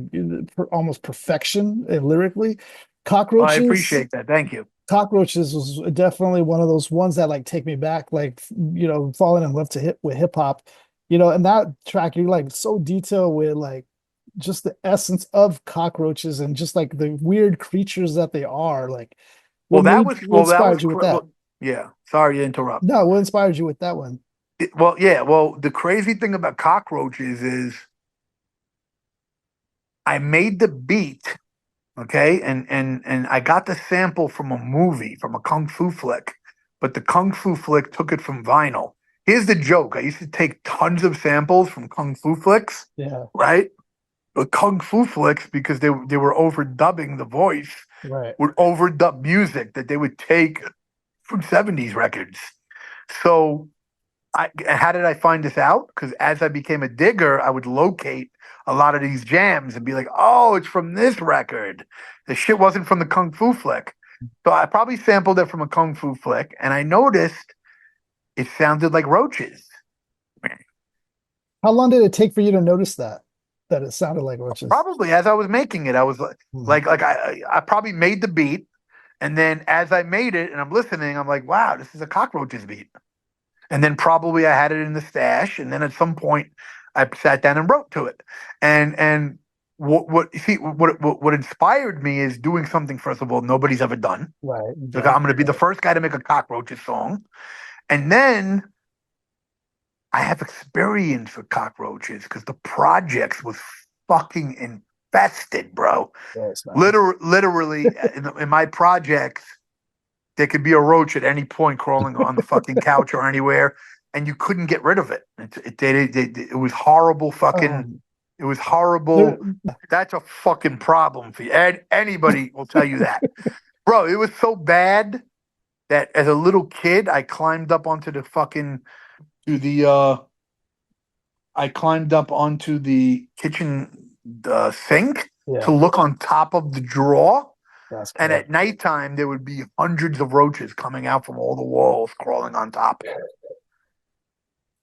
almost perfection lyrically. I Cockroaches, appreciate that. Thank you. Cockroaches was definitely one of those ones that like take me back, like falling in love to hip hop. And that track you're like so detailed with like just the essence of cockroaches and just like the weird creatures that they are. Like, what That was inspired you with that? yeah. Sorry to interrupt. No, what inspired you with that one? Yeah. Well, the crazy thing about cockroaches is I made the beat, okay, and I got the sample from a movie, from a kung fu flick, but the kung fu flick took it from vinyl. Here's the joke: I used to take tons of samples from kung fu flicks, Yeah, right? But kung fu flicks, because they were overdubbing the voice, right. would overdub music that they would take from 70s records. So how did I find this out? Because as I became a digger, I would locate a lot of these jams and be like, oh, it's from this record. The shit wasn't from the Kung Fu flick. So I probably sampled it from a Kung Fu flick, and I noticed it sounded like roaches. How long did it take for you to notice that it sounded like roaches? Probably as I was making it, I was like, Hmm. I probably made the beat, and then as I made it and I'm listening, I'm like, wow, this is a cockroaches beat. And then probably I had it in the stash, and then at some point I sat down and wrote to it. And what you see what inspired me is doing something, first of all, nobody's ever done. Right. Like Yeah. I'm going to be the first guy to make a cockroaches song, and then I have experience with cockroaches because the projects was fucking infested, bro. Yes, man. Literally in my projects, there could be a roach at any point crawling on the fucking couch or anywhere, and you couldn't get rid of it. It was horrible. Um, It was there, horrible. That's a fucking problem for you. And anybody will tell you that, bro. It was so bad that as a little kid, I climbed up onto the fucking to the I climbed up onto the kitchen sink to yeah, look on top of the drawer. that's And correct. at nighttime, there would be hundreds of roaches coming out from all the walls, crawling on top.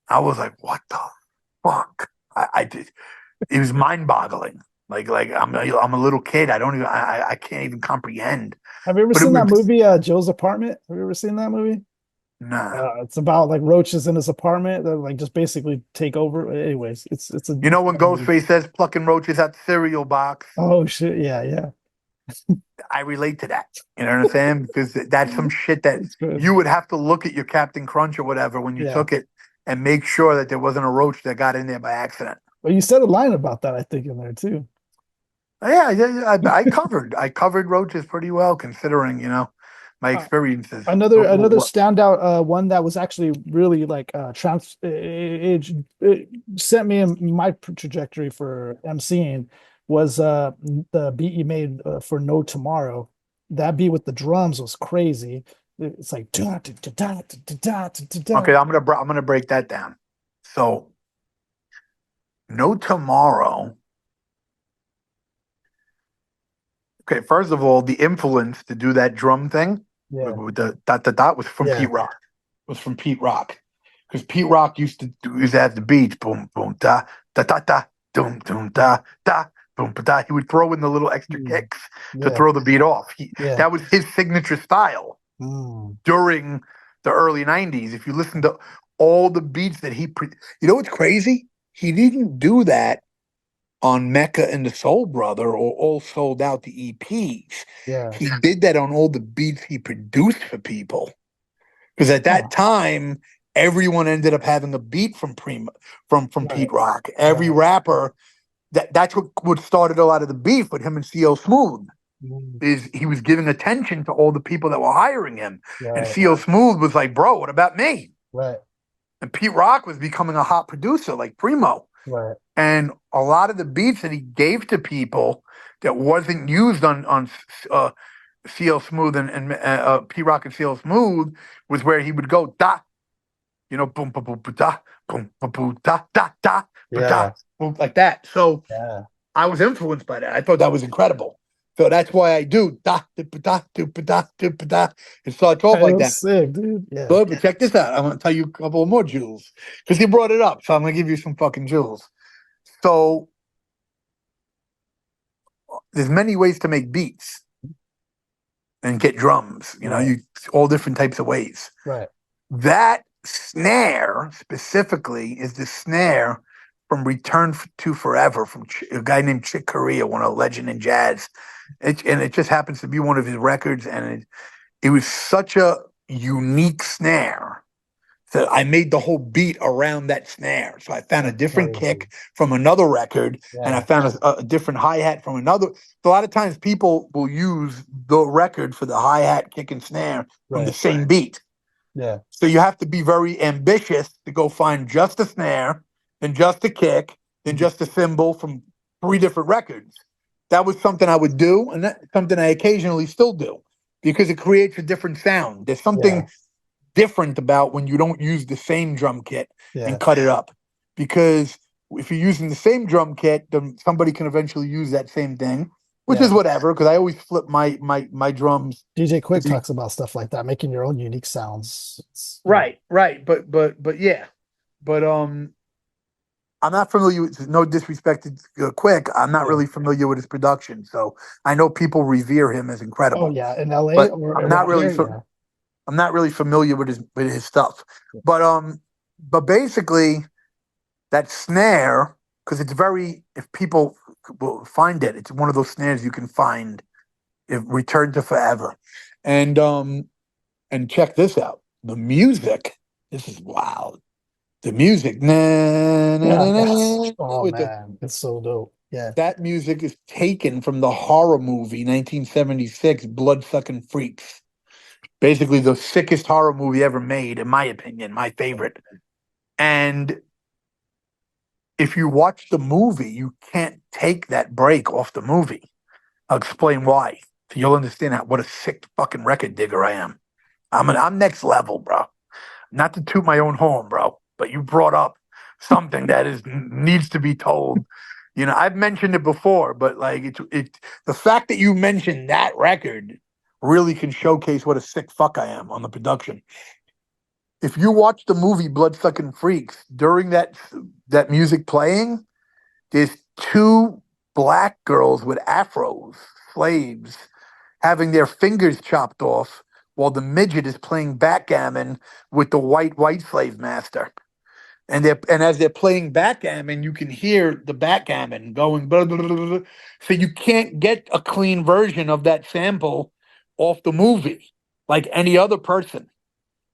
I was like, "What the fuck?" I did. It was mind-boggling. Like I'm a little kid. I can't even comprehend. Have you ever But it seen that was movie, Joe's Apartment? Have you ever seen that movie? nah. It's about like roaches in his apartment that like just basically take over. Anyways, it's a You know when funny movie. Ghostface says plucking roaches out the cereal box? Oh shit, yeah, yeah. I relate to that. You know what I'm saying? Because that's some shit that It's good. you would have to look at your Captain Crunch or whatever when you Yeah. took it and make sure that there wasn't a roach that got in there by accident. Well, you said a line about that, I think, in there too. I covered roaches pretty well considering, my Uh, experiences. another standout one that was actually really like it sent me in my trajectory for emceeing was the beat you made for No Tomorrow. That beat with the drums was crazy. It's like da, da, da, da, da, da, da, da, da. Okay, I'm gonna break that down. So, no tomorrow. Okay, first of all, the influence to do that drum thing Yeah, with the dot dot dot was from yeah, Pete Rock. Was from Pete Rock because Pete Rock used to have the beats boom boom da da da da doom doom da da boom ba da. He would throw in the little extra mm, kicks to yeah, throw the beat off. yeah. That was his signature style Mm, during the early '90s. If you listen to all the beats that you know what's crazy? He didn't do that on Mecca and the Soul Brother or All Sold Out the EPs. yeah. He did that on all the beats he produced for people. Because at Huh. that time, everyone ended up having a beat from Right, Pete Rock. Every right. rapper that's what started a lot of the beef with him and CL Smooth. Mm, Is he was giving attention to all the people that were hiring him. And right, CL Smooth was like, bro, what about me? right, And Pete Rock was becoming a hot producer like Primo. right. And a lot of the beats that he gave to people that wasn't used on CL Smooth and P Rock and CL Smooth was where he would go da, boom boom boom da, boom boom boom da da da da, Yeah, boom, like that. So yeah. I was influenced by that. I thought that was incredible. So that's why I do da da da da da da da. It starts off That like was that. sick, dude. Yeah. But check this out. I'm gonna tell you a couple more jewels because he brought it up. So I'm gonna give you some fucking jewels. So there's many ways to make beats and get drums. Right, You all different types of ways. right. That snare specifically is the snare from Return to Forever from a guy named Chick Corea, one of the legend in jazz. And it just happens to be one of his records, and it was such a unique snare that I made the whole beat around that snare. So I found a That's different crazy. kick from another record, and I Yeah, found a different hi hat from another. So a lot of times people will use the record for the hi hat, kick, and snare from the right. same beat. Yeah, So you have to be very ambitious to go find just a snare, then just a kick, then mm, just a cymbal from three different records. That was something I would do, and that's something I occasionally still do because it creates a different sound. There's yeah, something different about when you don't use the same drum kit and yeah, cut it up. Because if you're using the same drum kit, then somebody can eventually use that same thing, which is yeah. whatever. Because I always flip my drums DJ to Quick be talks about stuff like that, making your own unique sounds. right, right. But yeah, but I'm not familiar with no disrespect to Quick. I'm not Yeah. really familiar with his production, so I know people revere him as Oh incredible, yeah, in LA but or around here, yeah. I'm not really familiar with his stuff. But basically that snare, because it's very, if people will find it, it's one of those snares you can find if Return to Forever. And check this out. The music, this is wild. The music, na, na, Yeah, na, it's na, oh with the man, it's so dope. Yeah. that music is taken from the horror movie 1976, Blood-Sucking Freaks. Basically the sickest horror movie ever made, in my opinion, my favorite. And if you watch the movie, you can't take that break off the movie. I'll explain why. So you'll understand what a sick fucking record digger I am. I'm next level, bro. Not to toot my own horn, bro, but you brought up something that is needs to be told. I've mentioned it before, but like the fact that you mentioned that record really can showcase what a sick fuck I am on the production. If you watch the movie Bloodsucking Freaks, during that music playing, there's two black girls with afros, slaves, having their fingers chopped off while the midget is playing backgammon with the white slave master. and as they're playing backgammon, you can hear the backgammon going blah, blah, blah, blah, blah. So you can't get a clean version of that sample off the movie like any other person.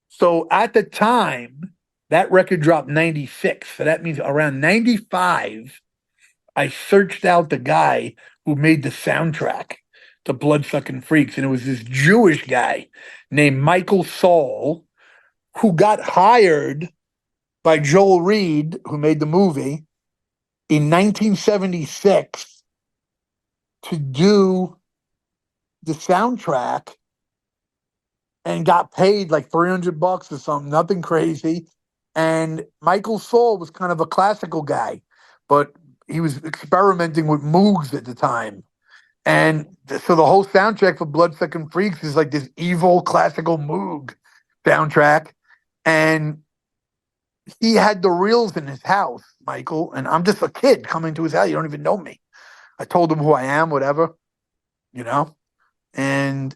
So at the time, that record dropped 96. So that means around 95, I searched out the guy who made the soundtrack to Bloodsucking Freaks, and it was this Jewish guy named Michael Saul who got hired by Joel Reed, who made the movie, in 1976 to do the soundtrack and got paid like $300 or something, nothing crazy. And Michael Saul was kind of a classical guy, but he was experimenting with Moogs at the time. And so the whole soundtrack for Bloodsucking Freaks is like this evil classical Moog soundtrack. And he had the reels in his house, Michael, and I'm just a kid coming to his house. You don't even know me. I told him who I am, whatever, you know? And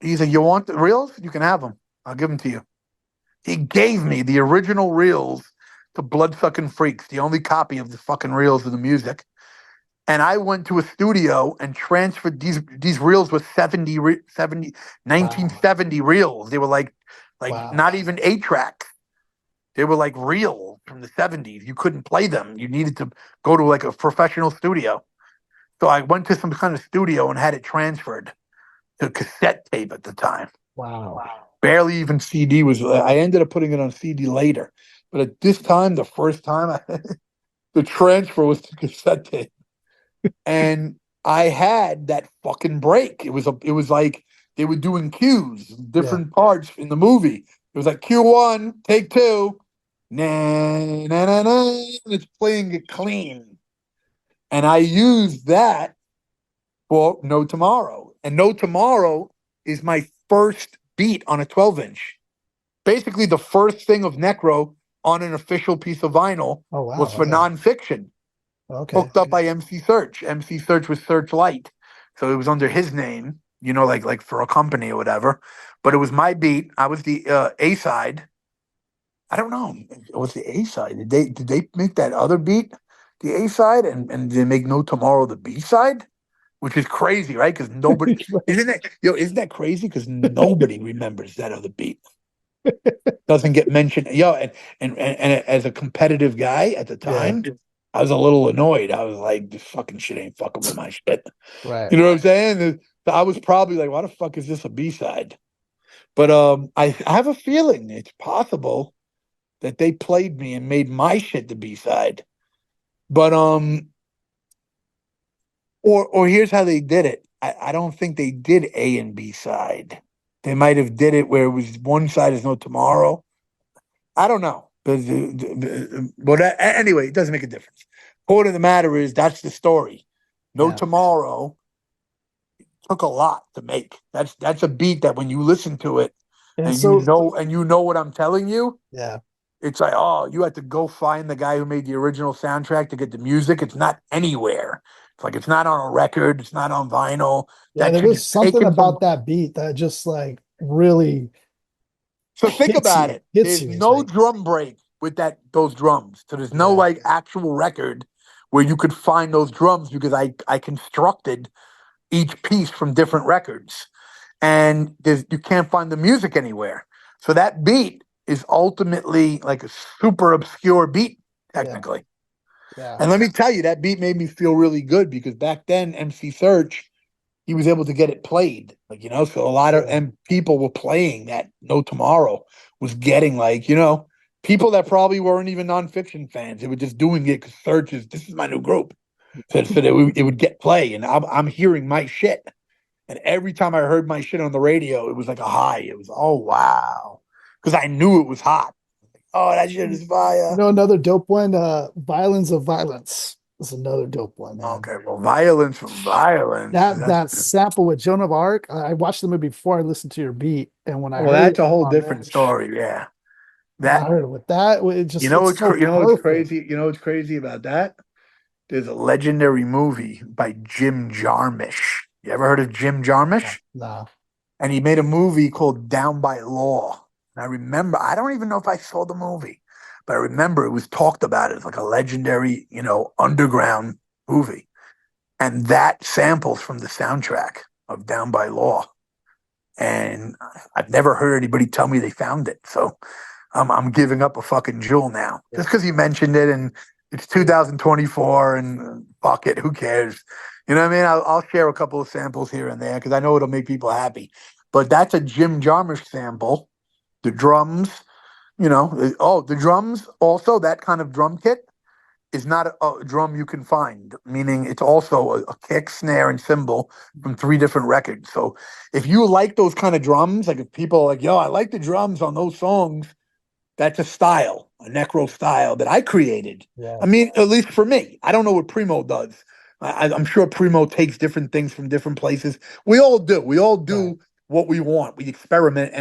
he's like, you want the reels? You can have them. I'll give them to you. He gave me the original reels to Bloodsucking Freaks, the only copy of the fucking reels of the music. And I went to a studio and transferred these reels with 1970 reels. They were like Wow. not even 8-track. They were like real from the 70s. You couldn't play them. You needed to go to like a professional studio. So I went to some kind of studio and had it transferred to cassette tape at the time. Wow. Barely even CD was. I ended up putting it on CD later. But at this time, the first time, the transfer was to cassette tape. And I had that fucking break. It was like they were doing cues, different parts in the movie. It was like cue one, take two, na na na na, and it's playing it clean. And I used that for No Tomorrow. And No Tomorrow is my first beat on a 12-inch. Basically, the first thing of Necro on an official piece of vinyl was for nonfiction. Hooked up by MC Search. MC Search was Searchlight. So it was under his name, like for a company or whatever. But it was my beat. I was the A side. I don't know. It was the A side. Did they make that other beat the A side and they make No Tomorrow the B side? Which is crazy, right? Because nobody isn't that crazy? Because nobody remembers that other beat. Doesn't get mentioned. And as a competitive guy at the time, I was a little annoyed. I was like, this fucking shit ain't fucking with my shit. Right. You know what I'm saying? I was probably like, why the fuck is this a B-side? But I have a feeling it's possible that they played me and made my shit the B-side. But or here's how they did it. I don't think they did A and B side. They might have did it where it was one side is No Tomorrow. I don't know. But anyway, it doesn't make a difference. Point of the matter is that's the story. No Tomorrow took a lot to make. That's a beat that when you listen to it and you know what I'm telling you, it's like, oh, you had to go find the guy who made the original soundtrack to get the music. It's not anywhere. It's like it's not on a record. It's not on vinyl. Yeah, there is something about that beat that just like really. So think about it. There's no drum break with those drums. So there's no like actual record where you could find those drums because I constructed each piece from different records, and you can't find the music anywhere. So that beat is ultimately like a super obscure beat, technically. And let me tell you, that beat made me feel really good because back then, MC Search, he was able to get it played. So a lot of people were playing that No Tomorrow was getting people that probably weren't even nonfiction fans. They were just doing it because Search this is my new group. So that it would get play. And I'm hearing my shit. And every time I heard my shit on the radio, it was like a high. It was, oh, wow. Because I knew it was hot. Oh, that shit is fire. Another dope one, Violence of Violence. Is another dope one, man. Okay, well, Violence from Violence. That sample with Joan of Arc. I watched the movie before I listened to your beat, and when I heard that's a whole different story. Yeah, I heard it with that. It just what's crazy. You know what's crazy about that? There's a legendary movie by Jim Jarmusch. You ever heard of Jim Jarmusch? No. And he made a movie called Down by Law. And I remember, I don't even know if I saw the movie, but I remember it was talked about as like a legendary, underground movie. And that samples from the soundtrack of Down by Law. And I've never heard anybody tell me they found it. So I'm giving up a fucking jewel now just because you mentioned it and it's 2024 and fuck it, who cares? You know what I mean? I'll share a couple of samples here and there because I know it'll make people happy. But that's a Jim Jarmusch sample. The drums, the drums also, that kind of drum kit is not a drum you can find, meaning it's also a kick, snare, and cymbal from three different records. So if you like those kind of drums, like if people are like, yo, I like the drums on those songs, that's a style, a Necro style that I created. Yeah. I mean, at least for me. I don't know what Primo does. I'm sure Primo takes different things from different places. We all do. We all do Right. what we want. We experiment,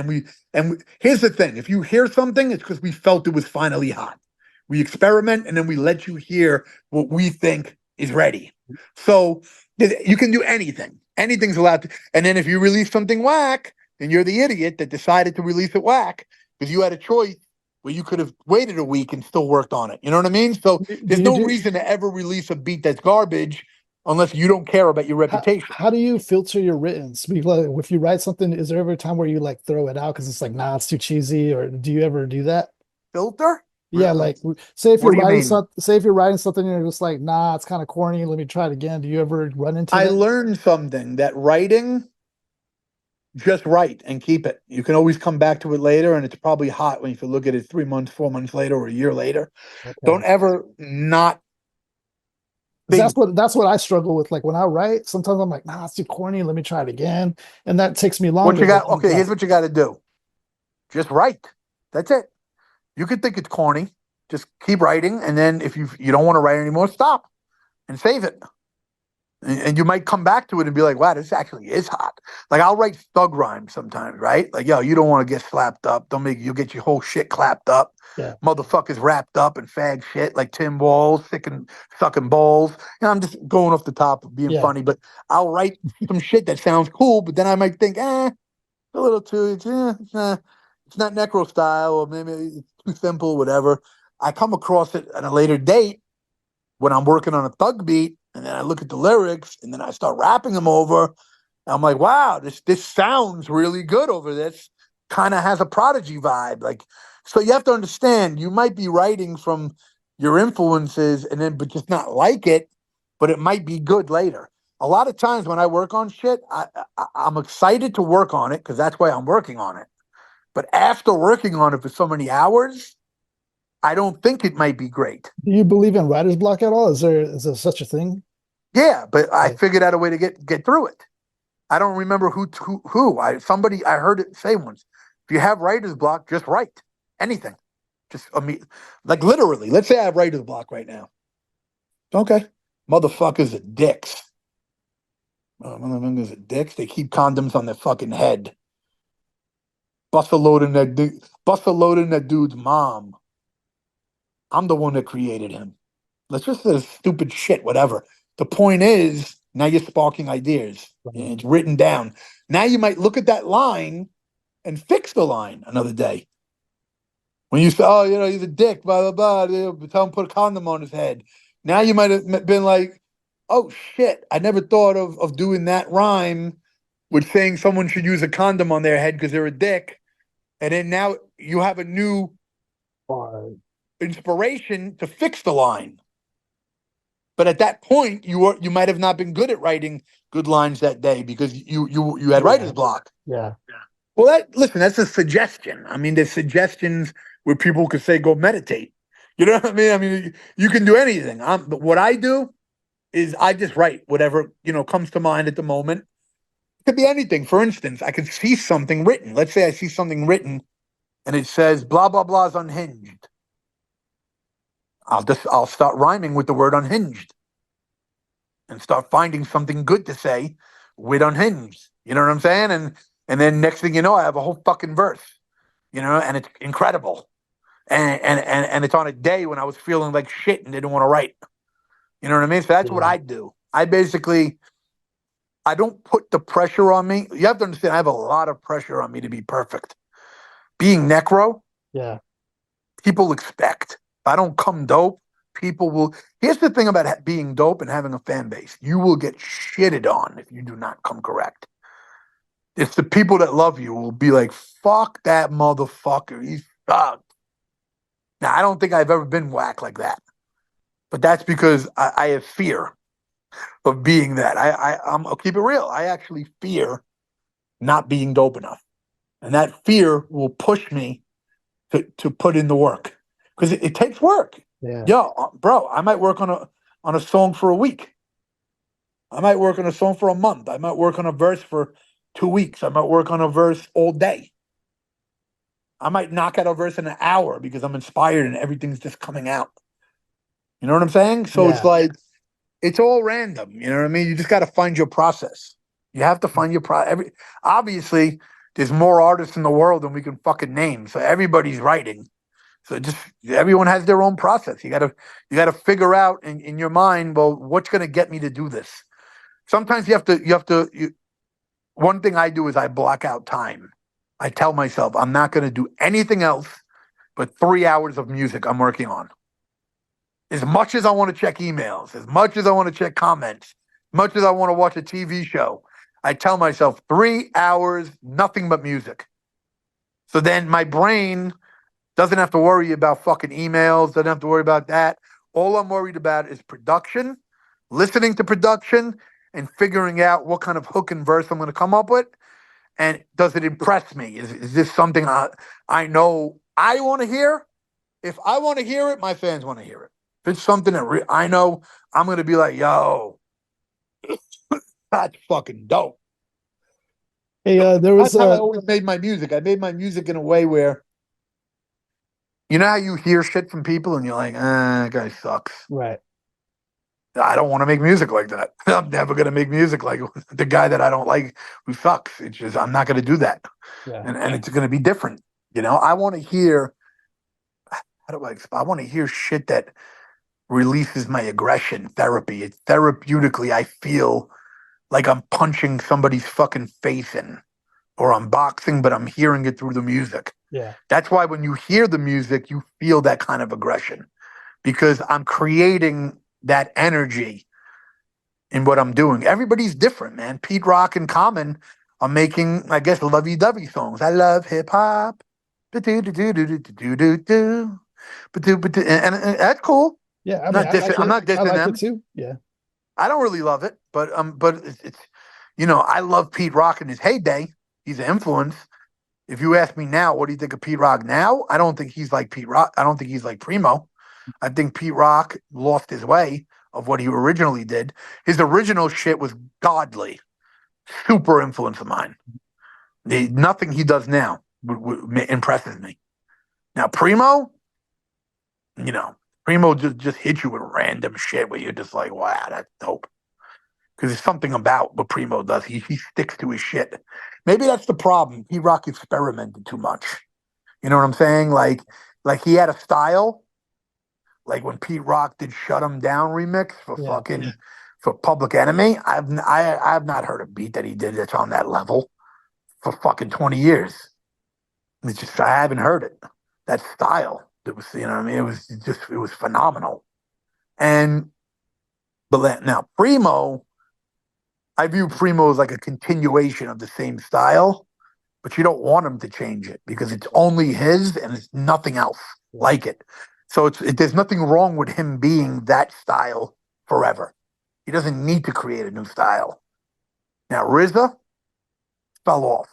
here's the thing: if you hear something, it's because we felt it was finally hot. We experiment, and then we let you hear what we think is ready. So you can do anything. Anything's allowed to. And then if you release something whack, then you're the idiot that decided to release it whack because you had a choice where you could have waited a week and still worked on it. You know what I mean? So Do there's you no do reason to ever release a beat that's garbage unless you don't care about your reputation. how do you filter your writtens? Because if you write something, is there ever a time where you like throw it out because it's like, nah, it's too cheesy, or do you ever do that? Filter? Yeah, like say if What you're do you writing mean? something, say if you're writing something and you're just like, nah, it's kind of corny. Let me try it again. Do you ever run into I that? learned something that writing, just write and keep it. You can always come back to it later, and it's probably hot when you can look at it 3 months, 4 months later, or a year later. Okay. Don't ever not 'Cause think that's what I struggle with. Like when I write, sometimes I'm like, nah, it's too corny. Let me try it again. And that takes me what longer you to got. come Okay, back. here's what you got to do. Just write. That's it. You could think it's corny. Just keep writing, and then if you don't want to write anymore, stop and save it. And you might come back to it and be like, wow, this actually is hot. Like I'll write thug rhymes sometimes, right? Like, yo, you don't want to get slapped up. Don't make you'll get your whole shit clapped up. Yeah. Motherfuckers wrapped up and fag shit like Tim Walls, sucking balls. I'm just going off the top of being Yeah. funny, but I'll write some shit that sounds cool, but then I might think, a little too, it's not Necro style, or maybe it's too simple, whatever. I come across it at a later date when I'm working on a thug beat, and then I look at the lyrics, and then I start rapping them over. And I'm like, wow, this sounds really good over this. Kind of has a Prodigy vibe, like. So you have to understand, you might be writing from your influences, and then but just not like it, but it might be good later. A lot of times when I work on shit, I'm excited to work on it because that's why I'm working on it. But after working on it for so many hours, I don't think it might be great. Do you believe in writer's block at all? Is there such a thing? Yeah, but I Yeah. figured out a way to get through it. I don't remember who. I heard it say once. If you have writer's block, just write anything. Just like literally. Let's say I have writer's block right now. Okay, motherfuckers are dicks. Motherfuckers are dicks. They keep condoms on their fucking head. Bust a load in that dude's mom. I'm the one that created him. Let's just say stupid shit, whatever. The point is, now you're sparking ideas. And it's written down. Now you might look at that line and fix the line another day. When you say, oh, he's a dick, blah, blah, blah, tell him to put a condom on his head. Now you might have been like, oh, shit, I never thought of doing that rhyme with saying someone should use a condom on their head because they're a dick. And then now you have a new Or inspiration to fix the line. But at that point, you might have not been good at writing good lines that day because you had yeah, writer's block. yeah. Well, listen, that's a suggestion. I mean, there's suggestions where people could say go meditate. You know what I mean? I mean, you can do anything. But what I do is I just write whatever comes to mind at the moment. It could be anything. For instance, I could see something written. Let's say I see something written and it says blah blah blah is unhinged. I'll start rhyming with the word unhinged and start finding something good to say with unhinged. You know what I'm saying? And then next thing you know, I have a whole fucking verse. And it's incredible. And it's on a day when I was feeling like shit and didn't want to write. You know what I mean? So that's what Yeah. I do. I don't put the pressure on me. You have to understand, I have a lot of pressure on me to be perfect. being Necro, Yeah. people expect. If I don't come dope, people will. Here's the thing about being dope and having a fan base: you will get shitted on if you do not come correct. It's the people that love you will be like, "Fuck that motherfucker, he's sucked." Now, I don't think I've ever been whack like that, but that's because I have fear of being that. I'll keep it real. I actually fear not being dope enough, and that fear will push me to put in the work because it takes work. Yeah. Yo, bro, I might work on a song for a week. I might work on a song for a month. I might work on a verse for 2 weeks. I might work on a verse all day. I might knock out a verse in an hour because I'm inspired and everything's just coming out. You know what I'm saying? So it's Yeah. like it's all random. You know what I mean? You just got to find your process. You have to find your obviously there's more artists in the world than we can fucking name. So everybody's writing. So just everyone has their own process. You gotta figure out in your mind, well, what's gonna get me to do this? Sometimes one thing I do is I block out time. I tell myself I'm not gonna do anything else but 3 hours of music I'm working on. As much as I want to check emails, as much as I want to check comments, as much as I want to watch a TV show, I tell myself 3 hours, nothing but music. So then my brain doesn't have to worry about fucking emails, doesn't have to worry about that. All I'm worried about is production, listening to production, and figuring out what kind of hook and verse I'm going to come up with. And does it impress me? Is this something I know I want to hear? If I want to hear it, my fans want to hear it. If it's something that I know, I'm going to be like, yo, that's fucking dope. Hey, So there was that's how I always made my music. I made my music in a way where, you know how you hear shit from people and you're like, that guy sucks. right. I don't want to make music like that. I'm never going to make music like the guy that I don't like who sucks. It's just, I'm not going to do that. Yeah. And it's going to be different. You know, I want to hear, I want to hear shit that releases my aggression therapy. It's therapeutically, I feel like I'm punching somebody's fucking face in or I'm boxing, but I'm hearing it through the music. Yeah. That's why when you hear the music, you feel that kind of aggression because I'm creating that energy in what I'm doing. Everybody's different, man. Pete Rock and Common are making, I guess, lovey-dovey songs. I love hip hop. And that's cool. Yeah. I mean, Not I dissing. like I'm it. not I dissing like it them. too. Yeah. I don't really love it, but it's I love Pete Rock in his heyday. He's an influence. If you ask me now, what do you think of Pete Rock now? I don't think he's like Pete Rock. I don't think he's like Primo. I think Pete Rock lost his way of what he originally did. His original shit was godly, super influence of mine. Nothing he does now impresses me. Now Primo, you know, Primo just hits you with random shit where you're just like, wow, that's dope. Because there's something about what Primo does. He sticks to his shit. Maybe that's the problem. Pete Rock experimented too much. You know what I'm saying? Like he had a style. Like when Pete Rock did "Shut 'Em Down" remix for Yeah. for Public Enemy. I've not heard a beat that he did that's on that level for fucking 20 years. It's just I haven't heard it. That style. It was what I mean. It was phenomenal. And but now Primo, I view Primo as like a continuation of the same style, but you don't want him to change it because it's only his and it's nothing else Yeah. like it. So there's nothing wrong with him being that style forever. He doesn't need to create a new style. Now RZA fell off,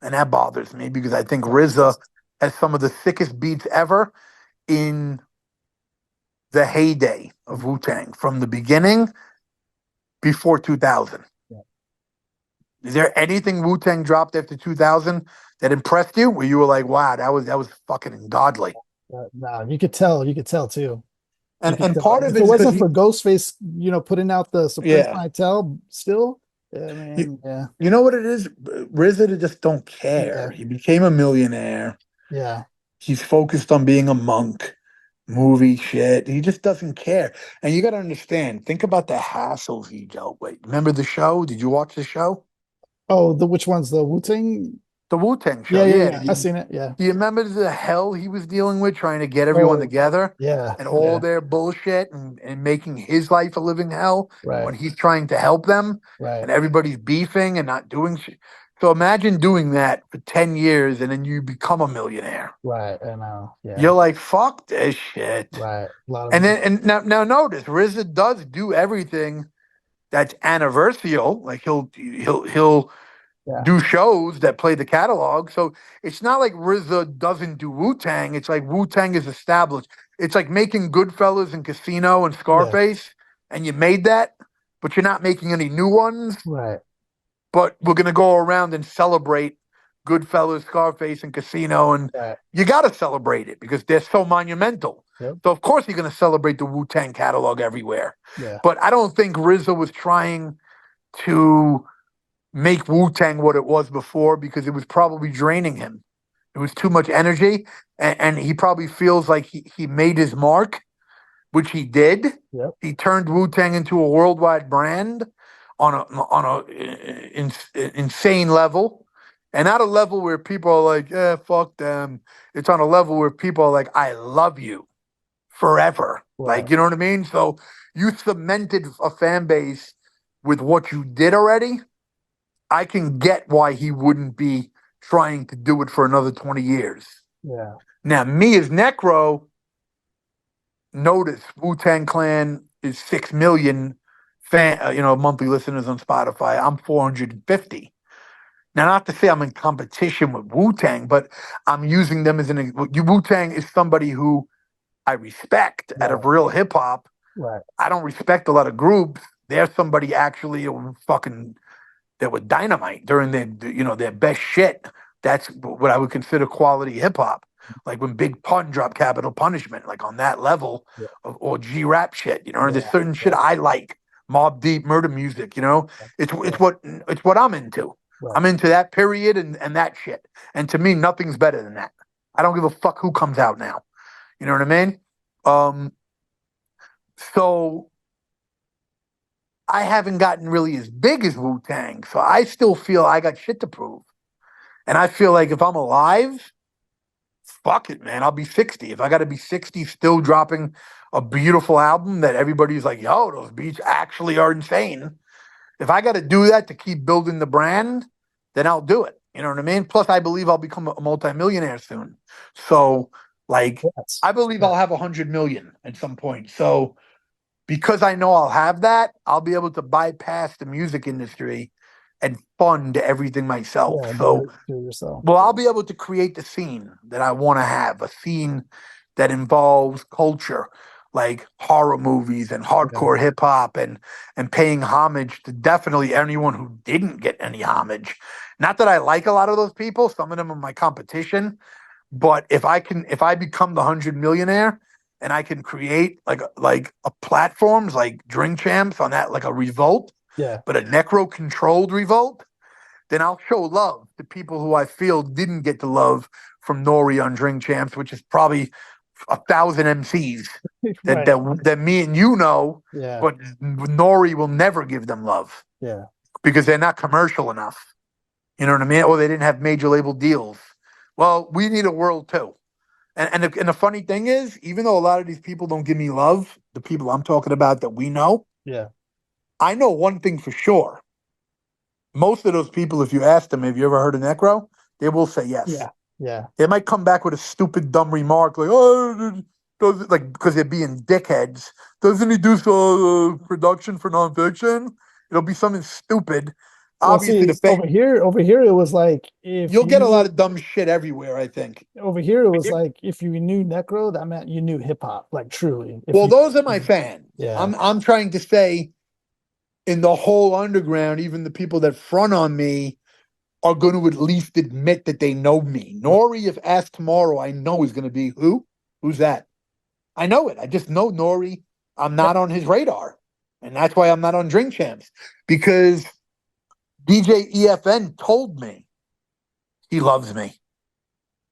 and that bothers me because I think Right. RZA has some of the sickest beats ever in the heyday of Wu Tang from the beginning before 2000. Yeah. Is there anything Wu Tang dropped after 2000 that impressed you? Where you were like, "Wow, that was fucking godly." No, you could tell. You could tell too. You could And tell. part of If it it is because wasn't he, for Ghostface, putting out the Supreme yeah, Clientele, still, I you, mean, yeah, you know what it is. RZA just don't care. yeah, He became a millionaire. yeah. He's focused on being a monk, movie shit. He just doesn't care. And you got to understand. Think about the hassles he dealt with. Remember the show? Did you watch the show? Oh, the which one's the Wu Tang? The Wu-Tang show, Yeah, yeah, yeah. yeah. I seen it. Yeah. Do you remember the hell he was dealing with trying to get everyone Oh, together yeah, and all yeah. their bullshit and making his life a living hell Right, when he's trying to help them right, and everybody's beefing and not doing shit? So imagine doing that for 10 years and then you become a millionaire. right. I know. Yeah, You're like, fuck this shit. right. A lot of And then and now notice RZA does do everything that's anniversarial. Like he'll yeah, do shows that play the catalog. So it's not like RZA doesn't do Wu Tang. It's like Wu Tang is established. It's like making Goodfellas and Casino and yeah. Scarface, and you made that, but you're not making any new ones. Right, But we're gonna go around and celebrate Goodfellas, Scarface, and Casino, and right. you got to celebrate it because they're so monumental. Yep. So of course you're gonna celebrate the Wu Tang catalog everywhere. Yeah, But I don't think RZA was trying to make Wu Tang what it was before because it was probably draining him. It was too much energy, and he probably feels like he made his mark, which he did. yep. He turned Wu Tang into a worldwide brand on a insane level, and not a level where people are like, "Yeah, fuck them." It's on a level where people are like, "I love you forever." Right. Like, you know what I mean? So you cemented a fan base with what you did already. I can get why he wouldn't be trying to do it for another 20 years. Yeah, Now, me as Necro, notice Wu-Tang Clan is 6 million monthly listeners on Spotify. I'm 450. Now, not to say I'm in competition with Wu-Tang, but I'm using them as Wu-Tang is somebody who I respect out right, of real hip hop. right. I don't respect a lot of groups. They're somebody actually who fucking that were dynamite during their best shit. That's what I would consider quality hip hop. Like when Big Pun dropped Capital Punishment, like on that level, Yeah, or G rap shit. There's yeah, certain shit yeah, I like, Mob Deep, murder music. It's yeah. it's what it's what I'm into. Right. I'm into that period and that shit. And to me, nothing's better than that. I don't give a fuck who comes out now. You know what I mean? Um, so I haven't gotten really as big as Wu Tang, so I still feel I got shit to prove. And I feel like if I'm alive, fuck it, man. I'll be 60. If I got to be 60 still dropping a beautiful album that everybody's like, yo, those beats actually are insane. If I got to do that to keep building the brand, then I'll do it. You know what I mean? Plus, I believe I'll become a multimillionaire soon. So, like, Yes. I believe Yeah, I'll have 100 million at some point. So, because I know I'll have that, I'll be able to bypass the music industry and fund everything myself. yeah. So, Do it yourself. well, I'll be able to create the scene that I want to have, a scene that involves culture, like horror movies and Yeah, hardcore hip hop and paying homage to definitely anyone who didn't get any homage. Not that I like a lot of those people, some of them are my competition, but if I become the 100 millionaire and I can create like a platforms like Drink Champs on that, like a revolt, yeah, but a necro controlled revolt, then I'll show love to people who I feel didn't get the love from Nori on Drink Champs, which is probably 1,000 MCs that right. that me and you know, Yeah, but Nori will never give them love yeah, because they're not commercial enough. You know what I mean? Or they didn't have major label deals. Well, we need a world too. And the funny thing is, even though a lot of these people don't give me love, the people I'm talking about that we know, yeah, I know one thing for sure. Most of those people, if you ask them, have you ever heard of Necro? They will say yes. yeah, yeah. They might come back with a stupid, dumb remark like, "Oh, does like because they're being dickheads. Doesn't he do production for nonfiction?" It'll be something stupid. Well, Obviously, see, the fact over here, it was like if you'll get a lot you of dumb shit everywhere. I think. over here, it was like if you knew Necro, that meant you knew hip hop, like truly. If Well, you, those are my fans. yeah, I'm trying to say in the whole underground, even the people that front on me are going to at least admit that they know me. Nori, if asked tomorrow, I know is going to be who? Who's that? I know it. I just know Nori. I'm yeah, not on his radar. And that's why I'm not on Drink Champs. Because DJ EFN told me he loves me.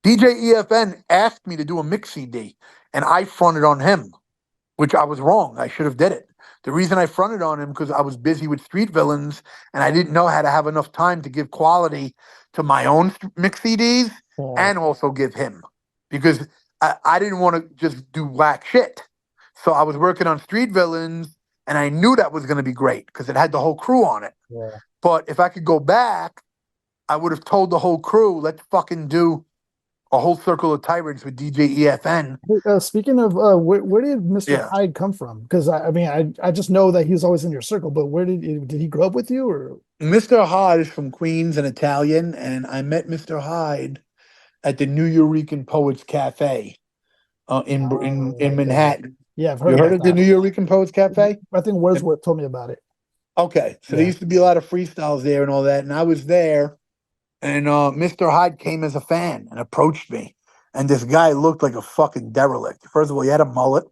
DJ EFN asked me to do a mix CD, and I fronted on him, which I was wrong. I should have did it. The reason I fronted on him because I was busy with Street Villains and I didn't know how to have enough time to give quality to my own mix CDs Right. and also give him because I didn't want to just do whack shit. So I was working on Street Villains and I knew that was going to be great because it had the whole crew on it. Yeah. But if I could go back, I would have told the whole crew, let's fucking do a whole circle of tyrants with DJ EFN. Hey, speaking of, where did Mr. Yeah. Hyde come from? Because I mean, I just know that he's always in your circle, but where did he grow up with you or? Mr. Hyde is from Queens and Italian, and I met Mr. Hyde at the New Eurekan Poets Cafe in Okay. Manhattan. Yeah, I've heard You heard about of the that. New Eurekan Poets Cafe? I think Wordsworth told me about it. Okay, so there Yeah. used to be a lot of freestyles there and all that, and I was there, and Mr. Hyde came as a fan and approached me, and this guy looked like a fucking derelict. First of all, he had a mullet.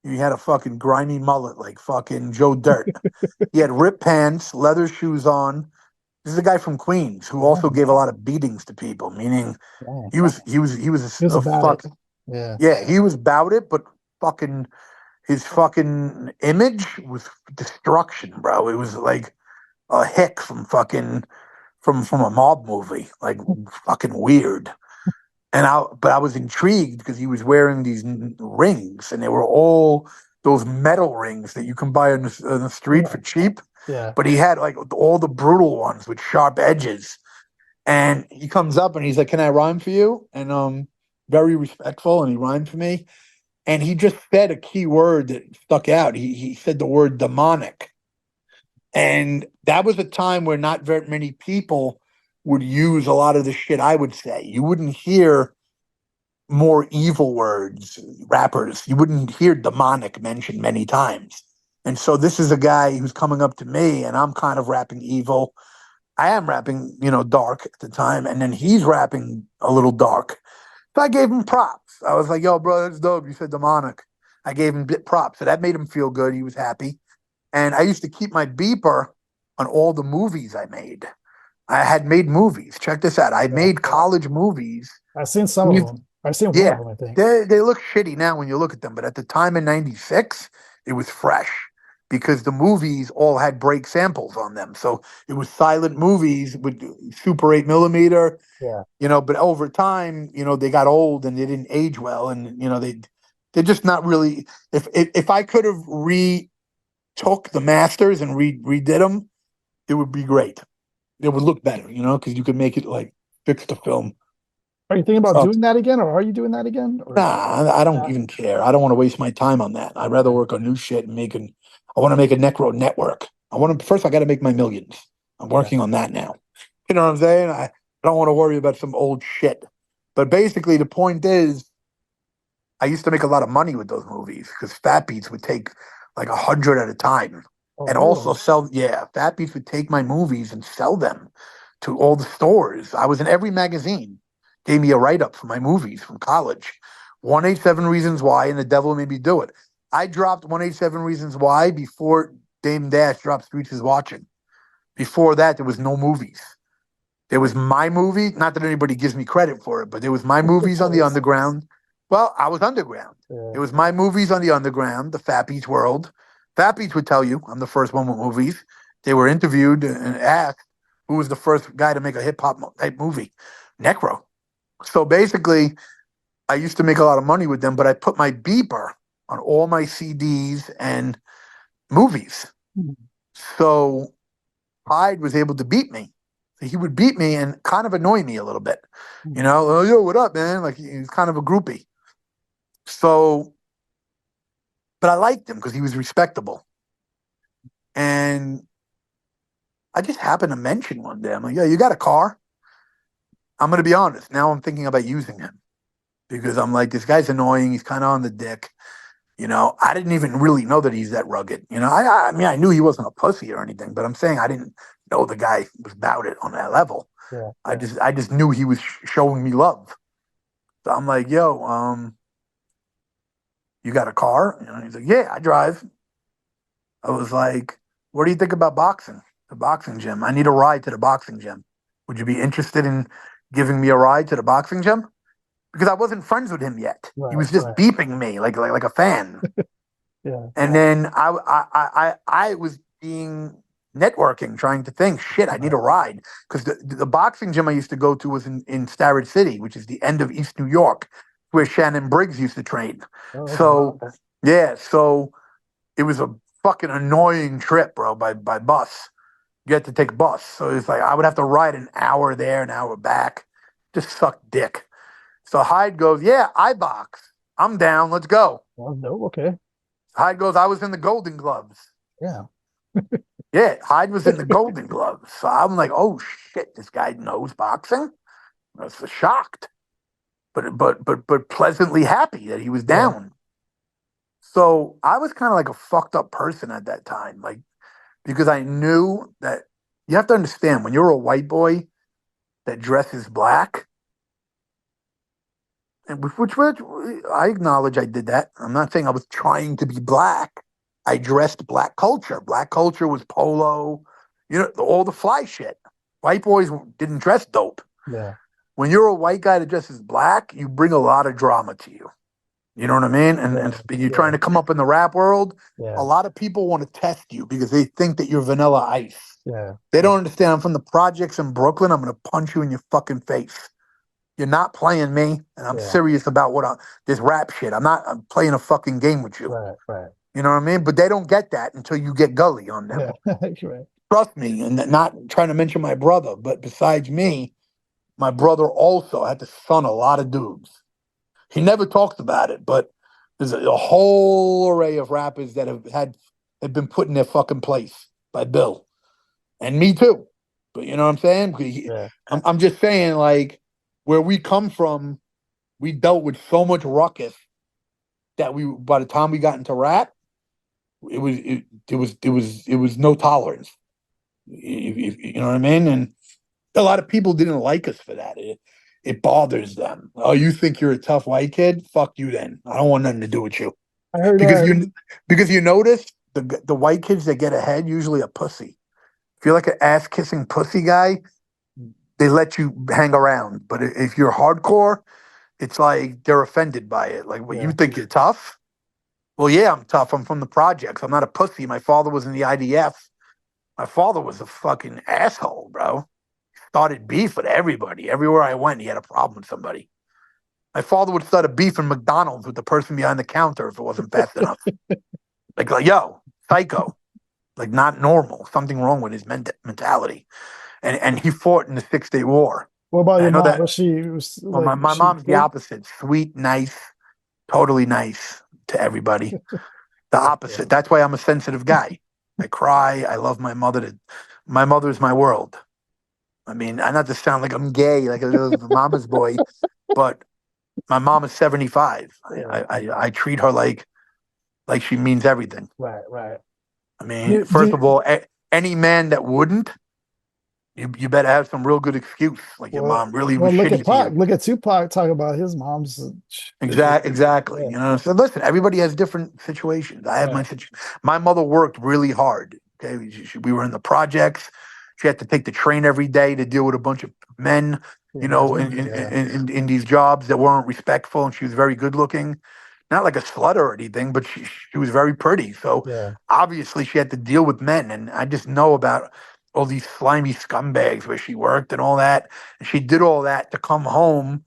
He had a fucking grimy mullet like fucking Joe Dirt. He had ripped pants, leather shoes on. This is a guy from Queens who also Damn, gave a lot of beatings to people, meaning damn. he was He was a about it. fuck. Yeah. Yeah, he was about it, but fucking his fucking image was destruction, bro. It was like a hick from fucking from a mob movie, like fucking weird. But I was intrigued because he was wearing these rings, and they were all those metal rings that you can buy on the street Yeah. for cheap. Yeah. But he had like all the brutal ones with sharp edges. And he comes up and he's like, "Can I rhyme for you?" And very respectful, and he rhymed for me. And he just said a key word that stuck out. He said the word demonic, and that was a time where not very many people would use a lot of the shit I would say. You wouldn't hear more evil words, rappers. You wouldn't hear demonic mentioned many times. And so this is a guy who's coming up to me, and I'm kind of rapping evil. I am rapping, dark at the time, and then he's rapping a little dark. So I gave him props. I was like, "Yo, bro, that's dope. You said demonic." I gave him props, so that made him feel good. He was happy. And I used to keep my beeper on all the movies I made. I had made movies. Check this out. I Yeah. made college movies. I've seen some of them. I've seen one of Yeah, them, I think. they look shitty now when you look at them, but at the time in '96, it was fresh because the movies all had break samples on them. So it was silent movies with Super 8 millimeter, Yeah. but over time, they got old and they didn't age well, and they're just not really. If I could have retook the masters and redid them, it would be great. It would look better, because you could make it like fix the film. Are you thinking about So doing that again, or are you doing that again? Or nah, I don't uh, even care. I don't want to waste my time on that. I'd rather okay. work on new shit and I want to make a Necro network. First, I got to make my millions. I'm Yeah. working on that now. You know what I'm saying? I don't want to worry about some old shit. But basically, the point is, I used to make a lot of money with those movies because Fat Beats would take like 100 at a time Oh, and also really? sell. Yeah, Fat Beats would take my movies and sell them to all the stores. I was in every magazine, gave me a write up for my movies from college. 187 Reasons Why and The Devil Made Me Do It. I dropped 187 Reasons Why before Dame Dash dropped Streets is Watching. Before that, there was no movies. There was my movie. Not that anybody gives me credit for it, but there was my Of movies on the course. underground. Well, I was underground. Yeah. It was my movies on the underground, the Fat Beats world. Fat Beats would tell you I'm the first one with movies. They were interviewed and asked who was the first guy to make a hip hop type movie, Necro. So basically, I used to make a lot of money with them, but I put my beeper on all my CDs and movies. Mhm. So Hyde was able to beat me. So he would beat me and kind of annoy me a little bit. "Oh, yo, what up, man?" Like he was kind of a groupie. So, but I liked him because he was respectable. And I just happened to mention one day, I'm like, "Yeah, you got a car?" I'm going to be honest. Now I'm thinking about using him because I'm like, this guy's annoying. He's kind of on the dick. I didn't even really know that he's that rugged. I mean, I knew he wasn't a pussy or anything, but I'm saying I didn't know the guy was about it on that level. Yeah. I Yeah. just knew he was showing me love. So I'm like, "Yo, you got a car?" He's like, "Yeah, I drive." I was like, "What do you think about boxing? The boxing gym. I need a ride to the boxing gym. Would you be interested in giving me a ride to the boxing gym?" Because I wasn't friends with him yet. He Right. was just Right. beeping me like a fan. Yeah. And then I was being networking, trying to think, shit, I need Right. a ride. Because the boxing gym I used to go to was in Starrett City, which is the end of East New York, where Shannon Briggs used to train. Oh, okay. So, yeah, so it was a fucking annoying trip, bro, by bus. You had to take a bus. So it's like I would have to ride an hour there, an hour back. Just suck dick. So Hyde goes, yeah, I box. I'm down. Let's go. Well, no, okay. Hyde goes, I was in the Golden Gloves. Yeah. Yeah, Hyde was in the Golden Gloves. So I'm like, oh shit, this guy knows boxing. I was shocked, but pleasantly happy that he was Yeah. down. So I was kind of like a fucked up person at that time, like because I knew that you have to understand when you're a white boy that dresses black, and which I acknowledge I did that. I'm not saying I was trying to be black. I dressed black culture. Black culture was polo, all the fly shit. White boys didn't dress dope. Yeah. When you're a white guy that dresses black, you bring a lot of drama to you. You know what I mean? And Yeah. you're trying Yeah. to come up in the rap world. A Yeah. lot of people want to test you because they think that you're vanilla ice. Yeah. They Yeah. don't understand. I'm from the projects in Brooklyn. I'm going to punch you in your fucking face. You're not playing me, and I'm Yeah. serious about this rap shit. I'm playing a fucking game with you. Right. Right. You know what I mean? But they don't get that until you get gully on Yeah. them. Right. Trust me, and not trying to mention my brother, but besides me, my brother also had to son a lot of dudes. He never talks about it, but there's a whole array of rappers that have been put in their fucking place by Bill, and me too. But you know what I'm saying? Yeah. I'm just saying, like, where we come from, we dealt with so much ruckus that by the time we got into rap, it was no tolerance. You know what I mean? And a lot of people didn't like us for that. It bothers them. Oh, you think you're a tough white kid? Fuck you then. I don't want nothing to do with you. I heard Because you notice the white kids that get ahead usually a pussy. If you're like an ass kissing pussy guy, they let you hang around. But if you're hardcore, it's like they're offended by it. Like, what, you yeah. think you're tough? Well, yeah, I'm tough. I'm from the projects. I'm not a pussy. My father was in the IDF. My father was a fucking asshole, bro. Started beef with everybody. Everywhere I went, he had a problem with somebody. My father would start a beef in McDonald's with the person behind the counter if it wasn't fast enough. Like yo, psycho. Like not normal. Something wrong with his mentality. And he fought in the 6 Day War. What about And I your know mom? that. Was Well, like my she mom's the good? opposite. Sweet, nice, totally nice to everybody. The Yeah. opposite. That's why I'm a sensitive guy. I cry. I love my mother. My mother is my world. I mean, I not to sound like I'm gay, like a little mama's boy, but my mom is 75. Yeah. I treat her like she means everything. Right. Right. I mean, Do, first of do all, any man that wouldn't, you better have some real good excuse. Like your well. mom really was Well, look at shitty to Pac. you. Look at Tupac talk about his mom's. Exactly. Yeah. So listen, everybody has different situations. I have Right. my mother worked really hard. Okay, we were in the projects. She had to take the train every day to deal with a bunch of men, Yeah, imagine. Yeah. in these jobs that weren't respectful. And she was very good looking, not like a slut or anything, but she was very pretty. So Yeah. obviously she had to deal with men. And I just know about all these slimy scumbags where she worked and all that. And she did all that to come home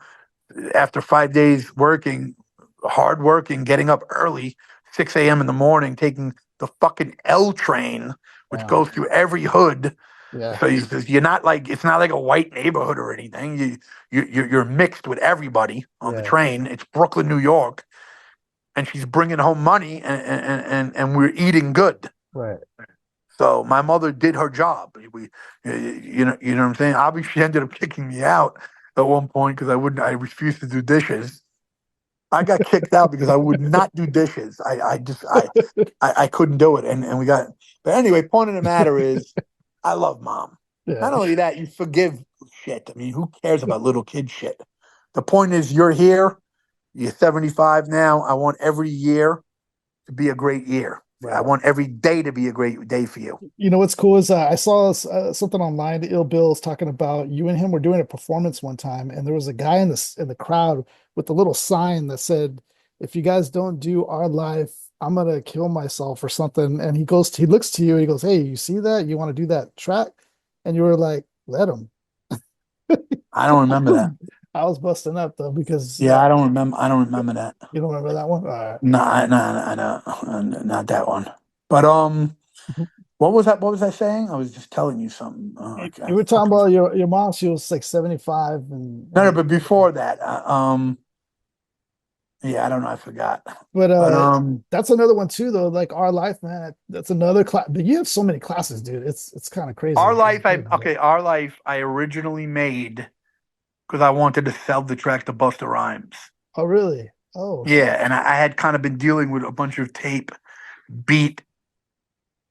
after 5 days working, hard working, getting up early, 6 a.m. in the morning, taking the fucking L train, which Wow. goes through every hood. Yeah. So you're not like it's not like a white neighborhood or anything. You're mixed with everybody on the Yeah. train. It's Brooklyn, New York, and she's bringing home money, and we're eating good. Right. So my mother did her job. You know what I'm saying. Obviously, she ended up kicking me out at one point because I refused to do dishes. I got kicked out because I would not do dishes. I couldn't do it, and we got. But anyway, point of the matter is, I love mom. Yeah. Not only that, you forgive shit. I mean, who cares about little kid shit? The point is, you're here. You're 75 now. I want every year to be a great year. I Right. want every day to be a great day for you. You know what's cool is I saw something online. The Ill Bill's talking about you and him were doing a performance one time, and there was a guy in the crowd with a little sign that said, "If you guys don't do our life, I'm gonna kill myself or something. And he looks to you, he goes, "Hey, you see that? You want to do that track?" And you were like, "Let him." I don't remember that. I was busting up though because Yeah, I don't remember. I don't remember that. you don't remember that one? All right. No, no, no, not that one. But what was that? What was I saying? I was just telling you something. Oh, You I were talking fucking about your mom. She was like 75, no, no. and But before that, yeah, I don't know. I forgot. but But that's another one too though. Like our life, man. That's another class. But you have so many classes, dude. It's kind of crazy. our life, our life, I originally made because I wanted to sell the track to Busta Rhymes. Oh, really? Oh, Yeah, and I had kind of been dealing with a bunch of tape beat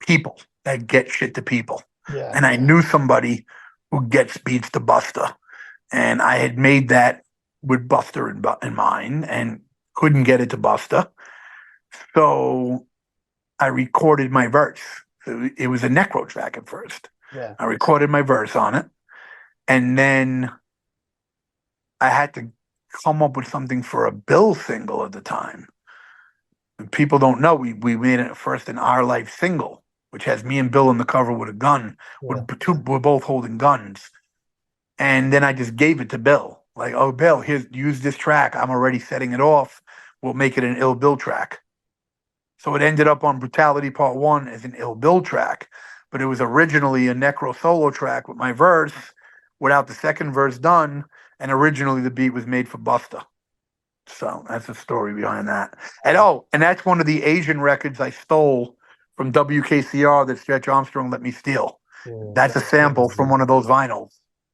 people that get shit to people. yeah. And I knew somebody who gets beats to Busta. And I had made that with Buster in mind and couldn't get it to Busta. So I recorded my verse. It was a Necro track at first. Yeah. I recorded my verse on it. And then I had to come up with something for a Bill single at the time. People don't know we made it first an Our Life single, which has me and Bill on the cover with a gun. Yeah. We're both holding guns. And then I just gave it to Bill. Like, oh, Bill, here's use this track. I'm already setting it off. We'll make it an Ill Bill track. So it ended up on Brutality Part 1 as an Ill Bill track. But it was originally a Necro solo track with my verse without the second verse done. And originally the beat was made for Busta. So that's the story behind that. And oh, and that's one of the Asian records I stole from WKCR that Stretch Armstrong let me steal. Dude, That's a that's sample from crazy. one of those vinyls.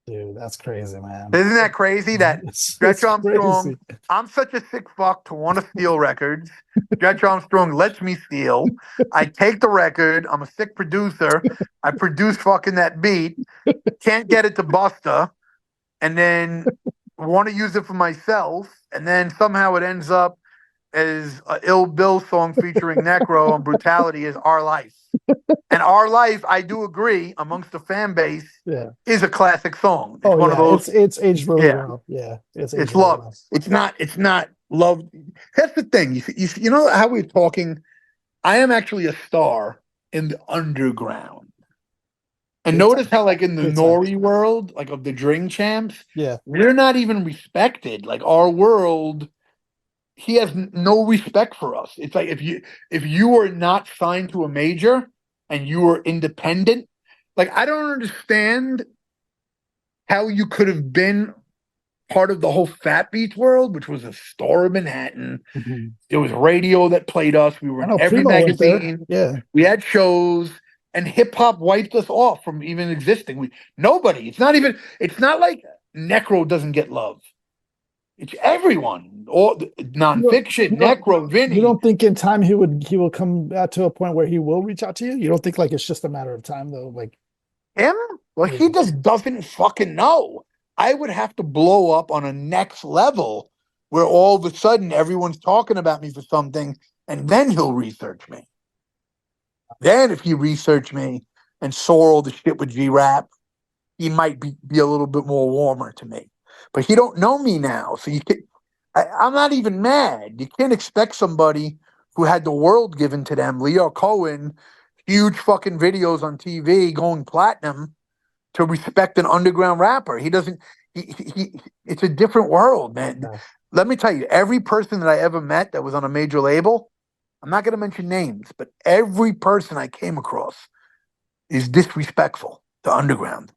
Dude, that's crazy, man. Isn't that crazy that Stretch It's Armstrong, crazy. I'm such a sick fuck to want to steal records. Stretch Armstrong lets me steal. I take the record. I'm a sick producer. I produce fucking that beat. Can't get it to Busta. And then want to use it for myself. And then somehow it ends up as an Ill Bill song featuring Necro and Brutality is Our Life. And Our Life, I do agree, amongst the fan base, Yeah. is a classic song. It's Oh one of yeah, those, it's aged really yeah. well. Yeah, it's aged It's really love. well. It's not love. That's the thing. You know how we're talking. I am actually a star in the underground. And Big notice time. how, like in the Big time. Nori world, like of the Drink Champs, Yeah. we're not even respected. Like our world, he has no respect for us. It's like if you are not signed to a major and you are independent, like I don't understand how you could have been part of the whole Fat Beats world, which was a store in Manhattan. Mhm. There was radio that played us. We were I in know every Primo went there. magazine. Yeah. We had shows, and hip hop wiped us off from even existing. Nobody. It's not even. It's not like Necro doesn't get love. It's everyone. All You don't nonfiction. you don't Necro, you Vinny, don't think in time he will come to a point where he will reach out to you? You don't think like it's just a matter of time though? Like him. Well, yeah. he just doesn't fucking know. I would have to blow up on a next level where all of a sudden everyone's talking about me for something, and then he'll research me. Then if he researched me and saw all the shit with G-Rap, he might be a little bit more warmer to me. But he don't know me now. So I'm not even mad. You can't expect somebody who had the world given to them, Leo Cohen, huge fucking videos on TV going platinum, to respect an underground rapper. He doesn't it's a different world, man. Yeah. Let me tell you, every person that I ever met that was on a major label, I'm not going to mention names, but every person I came across is disrespectful to underground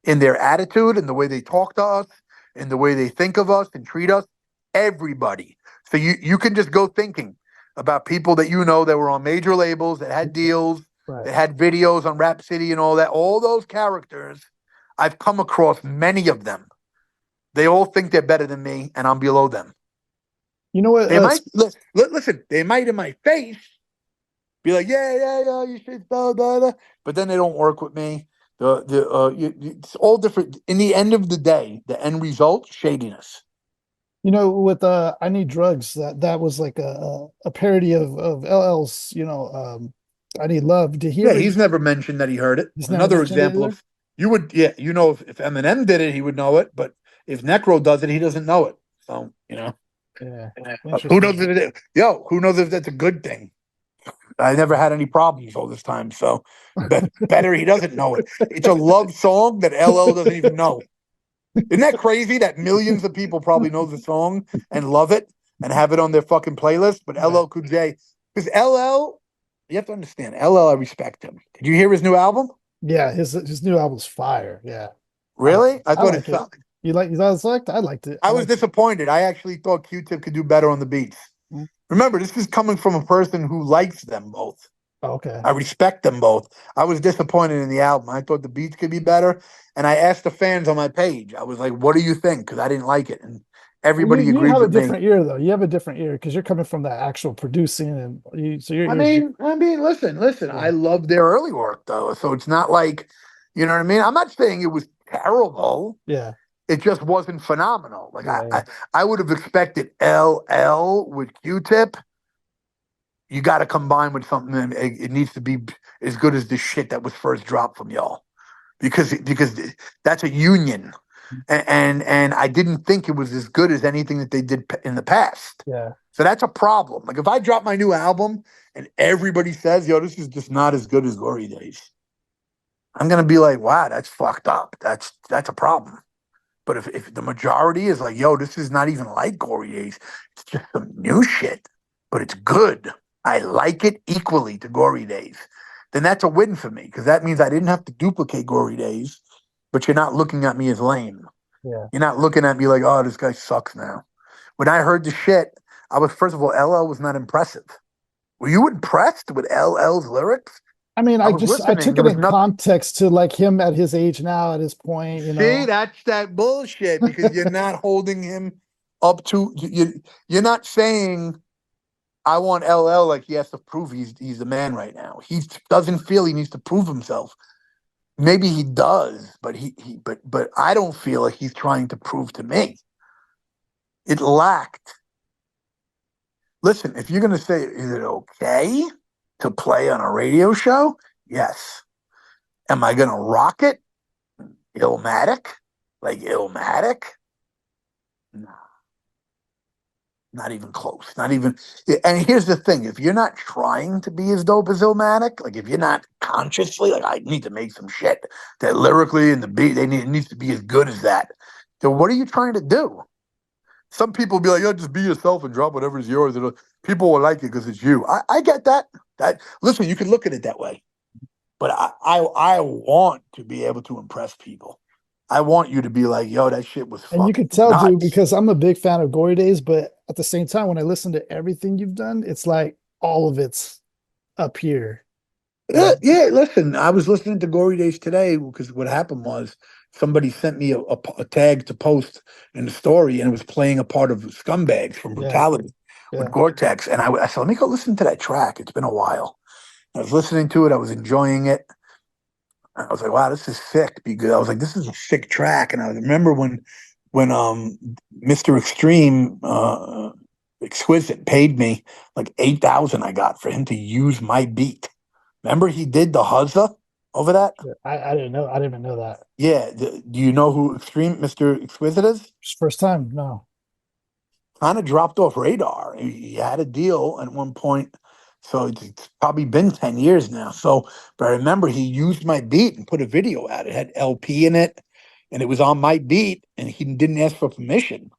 in their attitude, in the way they talk to us, in the way they think of us and treat us. Everybody. So you can just go thinking about people that you know that were on major labels, that had deals, Right. that had videos on Rap City and all that. All those characters, I've come across many of them. They all think they're better than me, and I'm below them. You know what? They might listen. They might in my face be like, "Yeah, yeah, yeah, you should," blah, blah, blah. But then they don't work with me. It's all different. In the end of the day, the end result, shadiness. With I Need Drugs, that was like a parody of LL's, I Need Love. Did he Yeah, ever he's never mentioned that he heard it. he's never Another mentioned it example either? of you would, yeah, if Eminem did it, he would know it. But if Necro does it, he doesn't know it. So Yeah. who knows Interesting. who knows if that's a good thing? I never had any problems all this time. So better he doesn't know it. It's a love song that LL doesn't even know. Isn't that crazy that millions of people probably know the song and love it and have it on their fucking playlist? But Yeah. LL Cool J, because LL, you have to understand, LL, I respect him. Did you hear his new album? Yeah, his new album's fire. Yeah. I like Really? I I thought it like it. sucked. You guys liked it? I liked it. I I was liked it. disappointed. I actually thought Q-Tip could do better on the beats. Mm. Remember, this is coming from a person who likes them both. Oh, okay. I respect them both. I was disappointed in the album. I thought the beats could be better. And I asked the fans on my page, I was like, what do you think? Because I didn't like it. And Well, everybody you agreed have a with me. different ear though. You have a different ear because you're coming from the actual producing and so your ears. Listen. I Yeah. love their early work though. So it's not like, you know what I mean? I'm not saying it was terrible. Yeah. It just wasn't phenomenal. Like Yeah. Yeah. I would have expected LL with Q-Tip. You got to combine with something, and it needs to be as good as the shit that was first dropped from y'all, because that's a union, and I didn't think it was as good as anything that they did in the past. Yeah. So that's a problem. Like if I drop my new album and everybody says, "Yo, this is just not as good as Glory Days," I'm gonna be like, "Wow, that's fucked up. That's a problem." But if the majority is like, yo, this is not even like Glory Days, it's just some new shit, but it's good. I like it equally to Glory Days. Then that's a win for me because that means I didn't have to duplicate Glory Days, but you're not looking at me as lame. Yeah. You're not looking at me like, oh, this guy sucks now. When I heard the shit, I was, first of all, LL was not impressive. Were you impressed with LL's lyrics? I mean, I was I listening. took There it was in nothing. context to like him at his age now, at his point, See, that's that bullshit because you're not holding him up to you. You're not saying I want LL like he has to prove he's the man right now. He doesn't feel he needs to prove himself. Maybe he does, but but I don't feel like he's trying to prove to me. It lacked. Listen, if you're gonna say, is it okay to play on a radio show? Yes. Am I gonna rock it? Illmatic? Like Illmatic? No. Not even close. Not even. And here's the thing: if you're not trying to be as dope as Illmatic, like if you're not consciously, like I need to make some shit that lyrically and the beat, it needs to be as good as that. Then what are you trying to do? Some people be like, "Yo, just be yourself and drop whatever is yours." People will like it because it's you. I get that. That listen, you can look at it that way, but I want to be able to impress people. I want you to be like, "Yo, that shit was and you fucking could tell, dude, nuts." because I'm a big fan of Gory Days, but at the same time, when I listen to everything you've done, it's like all of it's up here. You Yeah, know? yeah. Listen, I was listening to Gory Days today because what happened was somebody sent me a tag to post in the story, and it was playing a part of Scumbags from Yeah, Brutality with yeah. Gore-Tex, and I said, let me go listen to that track. It's been a while. I was listening to it. I was enjoying it. I was like, wow, this is sick. Because I was like, this is a sick track. And I remember when Mr. Extreme Exquisite paid me like 8,000 I got for him to use my beat. Remember he did the Huzza over that? Yeah. I didn't know. I didn't even know that. Yeah. Do you know who Extreme Mr. Exquisite is? First time. No. Kind of dropped off radar. He had a deal at one point. So it's probably been 10 years now. So, but I remember he used my beat and put a video out. It had LP in it and it was on my beat and he didn't ask for permission,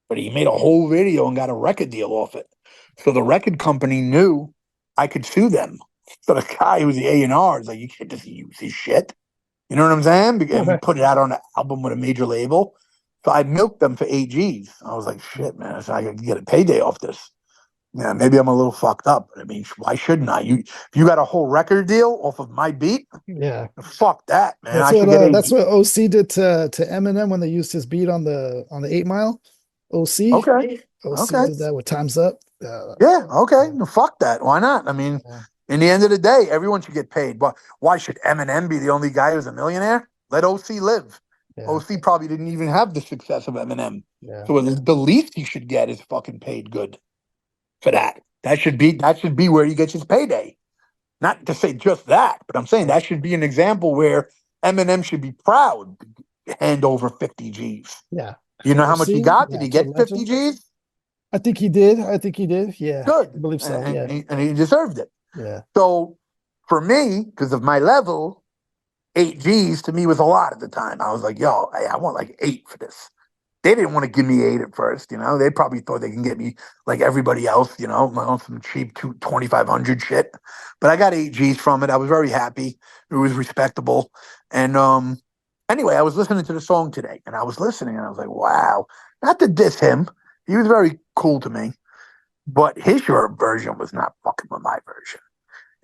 but he made a whole video and got a record deal off it. So the record company knew I could sue them. So the guy who was the A&R is like, you can't just use his shit. You know what I'm saying? And we put it out on an album with a major label. So I milked them for 8 Gs. I was like, shit, man. So I could get a payday off this. Yeah, maybe I'm a little fucked up. But I mean, why shouldn't I? If you got a whole record deal off of my beat, Yeah. fuck that, man. I should get That's 8 Gs. what OC did to Eminem when they used his beat on the 8 Mile. OC. Okay. OC Okay. did that with Time's Up. Yeah. Okay. No, fuck that. Why not? I mean, Yeah. in the end of the day, everyone should get paid. But why should Eminem be the only guy who's a millionaire? Let OC live. Yeah. OC probably didn't even have the success of Eminem. Yeah. So the least he should get is fucking paid good for that. That should be where he gets his payday. Not to say just that, but I'm saying that should be an example where Eminem should be proud to hand over 50 G's. Yeah. You For know how much he OC, got? Did yeah, he to get 50 legend. G's? I think he did. I think he did. Yeah. Good. I believe so. And, Yeah. and, and he deserved it. Yeah. So for me, because of my level, 8 Gs to me was a lot at the time. I was like, yo, I want like 8 for this. They didn't want to give me 8 at first, you know. They probably thought they can get me like everybody else, you know, on some cheap 2,500 shit. But I got 8 Gs from it. I was very happy. It was respectable. And anyway, I was listening to the song today, and I was listening, and I was like, wow. Not to diss him. He was very cool to me. But his version was not fucking with my version.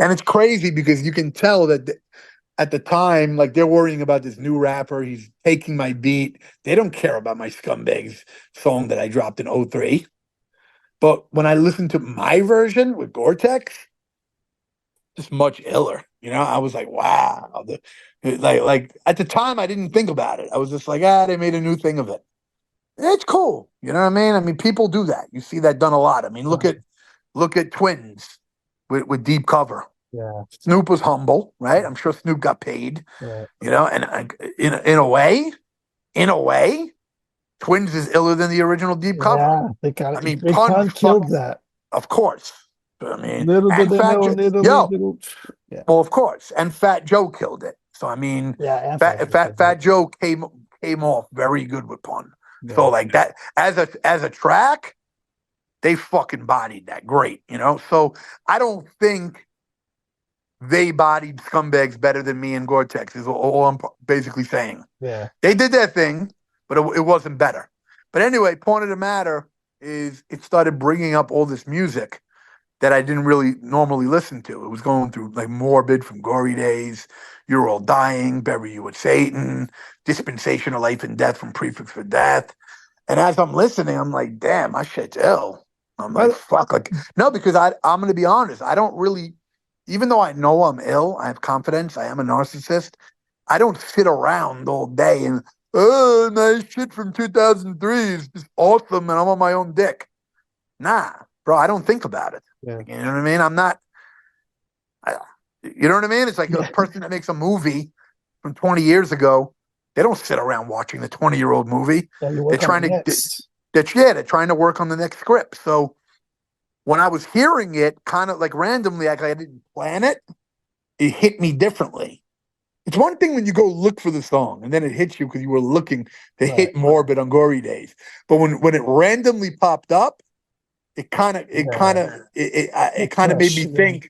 And it's crazy because you can tell that at the time, like they're worrying about this new rapper. He's taking my beat. They don't care about my Scumbags song that I dropped in '03. But when I listened to my version with Gore-Tex, just much iller. You know, I was like, wow. Like at the time, I didn't think about it. I was just like, they made a new thing of it. It's cool. You know what I mean? I mean, people do that. You see that done a lot. I mean, look at Twins with Deep Cover. Yeah. Snoop was humble, right? I'm sure Snoop got paid, Yeah. you know, and in a way, Twins is iller than the original Deep Cover. Yeah. They I kind mean, of they Pun kind of fuck, killed that. of course. I mean, Little did and they Fat know Joe, in Italy, yo, little. Yeah. well, of course, and Fat Joe killed it. So I mean, Yeah. And Fat Joe came off very good with Pun. So Yeah. like that as a track, they fucking bodied that great, you know. So I don't think they bodied Scumbags better than me and Gore-Tex is all I'm basically saying. Yeah. They did their thing, but it wasn't better. But anyway, point of the matter is it started bringing up all this music that I didn't really normally listen to. It was going through like Morbid from Gory Days, You're All Dying, Bury You with Satan, Dispensation of Life and Death from Prefix for Death. And as I'm listening, I'm like, damn, my shit's ill. I'm like, But fuck. Like, no, because I'm going to be honest. I don't really, even though I know I'm ill, I have confidence, I am a narcissist. I don't sit around all day and, oh, nice shit from 2003 is just awesome and I'm on my own dick. Nah, bro, I don't think about it. yeah. You know what I mean? I'm not, I, you know what I mean? It's like a Yeah. person that makes a movie from 20 years ago. They don't sit around watching the 20-year-old movie. Yeah. You They're work on the trying to, next. they're trying to work on the next script. So when I was hearing it kind of like randomly, like I didn't plan it, it hit me differently. It's one thing when you go look for the song and then it hits you because you were looking to Right. hit Morbid on Gory Days. But when it randomly popped up, it kind of it kind Yeah. of it Look kind of made fresh. me Yeah. think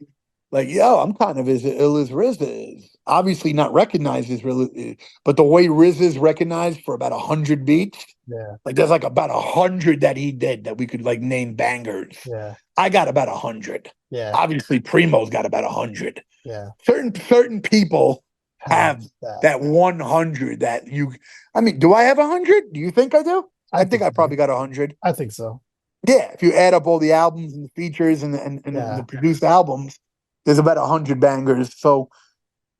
like, yo, I'm kind of as ill as Riz is. Obviously not recognized as Riz, but the way Riz is recognized for about 100 beats, Yeah. like there's like about 100 that he did that we could like name bangers. Yeah. I got about 100. Yeah. Obviously, Primo's got about 100. Yeah. Certain people Have have that. that 100 that you. I mean, do I have 100? Do you think I do? I I think think I so. probably got 100. I think so. Yeah, if you add up all the albums and the features and the Yeah. produced albums, there's about 100 bangers. So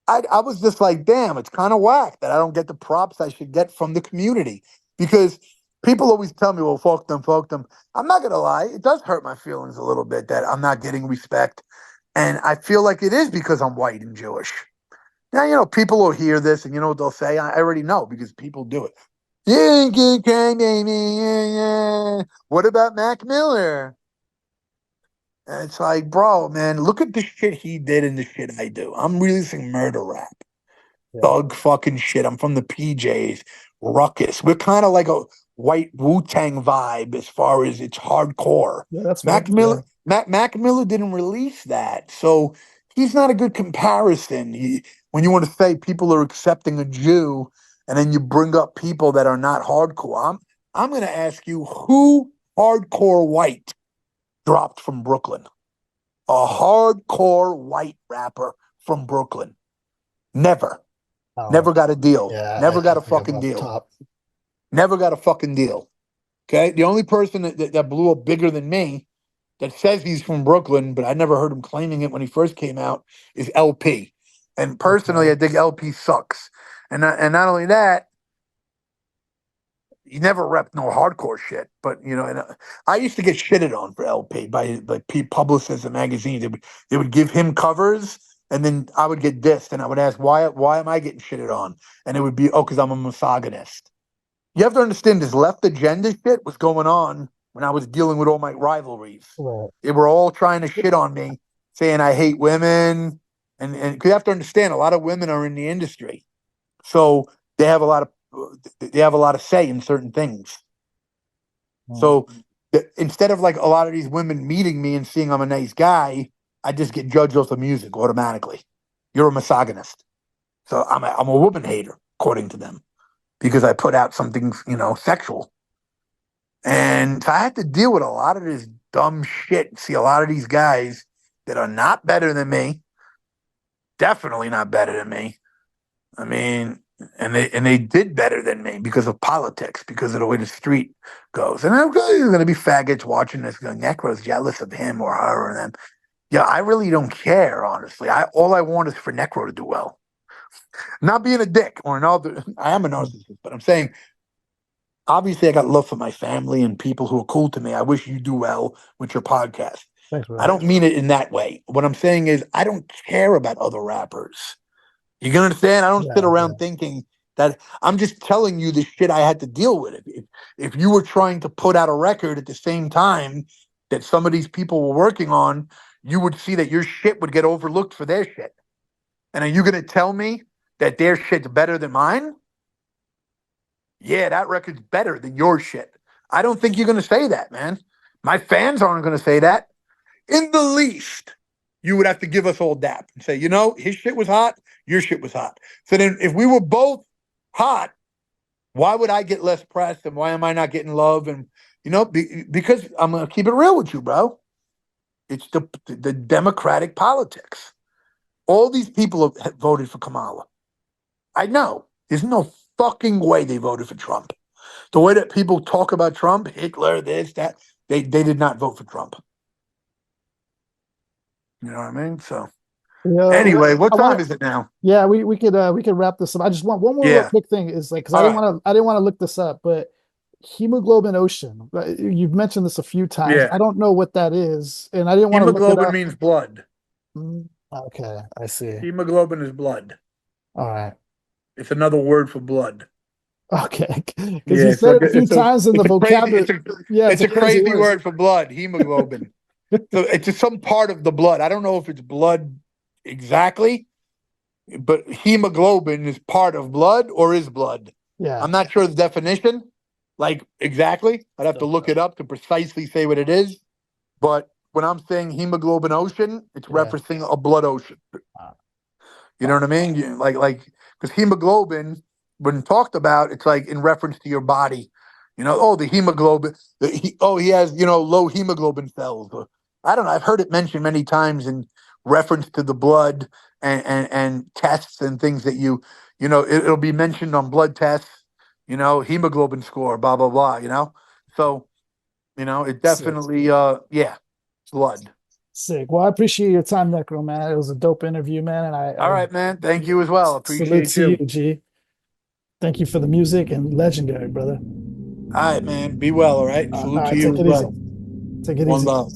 I was just like, damn, it's kind of whack that I don't get the props I should get from the community because people always tell me, well, fuck them, fuck them. I'm not gonna lie, it does hurt my feelings a little bit that I'm not getting respect, and I feel like it is because I'm white and Jewish. Now, you know, people will hear this and you know what they'll say. I already know because people do it. Yeah, good cry, baby. Yeah, yeah. What about Mac Miller? And it's like, bro, man, look at the shit he did and the shit I do. I'm releasing murder rap, Yeah. thug fucking shit. I'm from the PJs, Ruckus. We're kind of like a white Wu-Tang vibe as far as it's hardcore. Yeah. That's fair. Mac Yeah. Miller, Mac Miller didn't release that, so he's not a good comparison. When you want to say people are accepting a Jew, and then you bring up people that are not hardcore, I'm going to ask you who hardcore white dropped from Brooklyn? A hardcore white rapper from Brooklyn. Never. Oh, Never got a deal. yeah. Never got I a forget fucking off the deal. top. Never got a fucking deal. Okay. The only person that blew up bigger than me that says he's from Brooklyn, but I never heard him claiming it when he first came out, is LP. And personally, Okay. I think LP sucks. And not only that, he never repped no hardcore shit. But you know, and I used to get shitted on for LP by like publicists and magazines. They would give him covers, and then I would get dissed, and I would ask why am I getting shitted on? And it would be because I'm a misogynist. You have to understand this left agenda shit was going on when I was dealing with all my rivalries. Right. They were all trying to shit on me, saying I hate women, and you have to understand, a lot of women are in the industry, so they have a lot of say in certain things. Mm. So instead of like a lot of these women meeting me and seeing I'm a nice guy, I just get judged off the music automatically. You're a misogynist. So I'm a woman hater, according to them, because I put out something, sexual. And so I had to deal with a lot of this dumb shit. See a lot of these guys that are not better than me, definitely not better than me. I mean, and they did better than me because of politics, because of the way the street goes. And I'm really going to be faggots watching this going, Necro's jealous of him or her or them. Yeah, I really don't care, honestly. All I want is for Necro to do well. Not being a dick or another. I am a narcissist, but I'm saying obviously I got love for my family and people who are cool to me. I wish you do well with your podcast. Thanks, I bro. don't mean it in that way. What I'm saying is I don't care about other rappers. You can understand? I don't sit Yeah, yeah, around thinking that. I'm just telling you the shit I had to deal with. If you were trying to put out a record at the same time that some of these people were working on, you would see that your shit would get overlooked for their shit. And are you going to tell me that their shit's better than mine? Yeah, that record's better than your shit. I don't think you're going to say that, man. My fans aren't going to say that. In the least, you would have to give us all dap and say, his shit was hot, your shit was hot. So then if we were both hot, why would I get less press and why am I not getting love? And, because I'm going to keep it real with you, bro. It's the democratic politics. All these people have voted for Kamala. I know. There's no fucking way they voted for Trump. The way that people talk about Trump, Hitler, this, that, they did not vote for Trump. You know what I mean? So yeah. anyway, what I time want is it now? Yeah, we could wrap this up. I just want one more real Yeah. quick thing is like because All right. I didn't want to look this up, but hemoglobin ocean. You've mentioned this a few times. Yeah. I don't know what that is, and I didn't want to look it Hemoglobin up. means blood. Okay, I see. Hemoglobin is blood. All right. It's another word for blood. Okay, because you Yeah. said So it a few times in the it's a crazy vocabulary. Yeah, it's it's a a crazy crazy word. word for blood. Hemoglobin. So it's just some part of the blood. I don't know if it's blood exactly, but hemoglobin is part of blood or is blood. Yeah. I'm not sure the definition, like exactly. I'd have to look it up to precisely say what it is. But when I'm saying hemoglobin ocean, it's Yeah. referencing a blood ocean. Uh, You know what I mean? Like because hemoglobin, when talked about, it's like in reference to your body. Oh, the hemoglobin. He has low hemoglobin cells. Or, I don't know. I've heard it mentioned many times in reference to the blood and tests and things that it'll be mentioned on blood tests. Hemoglobin score, blah blah blah. So it sick. definitely yeah, blood. Sick. Well, I appreciate your time, Necro, man. It was a dope interview, man, and All right, man. Thank you as well. salute Appreciate to you, you. G. Thank you for the music and legendary, brother. All right, man. Be well, all right? All Salute to right, you take as it easy. well. Take it One easy. love.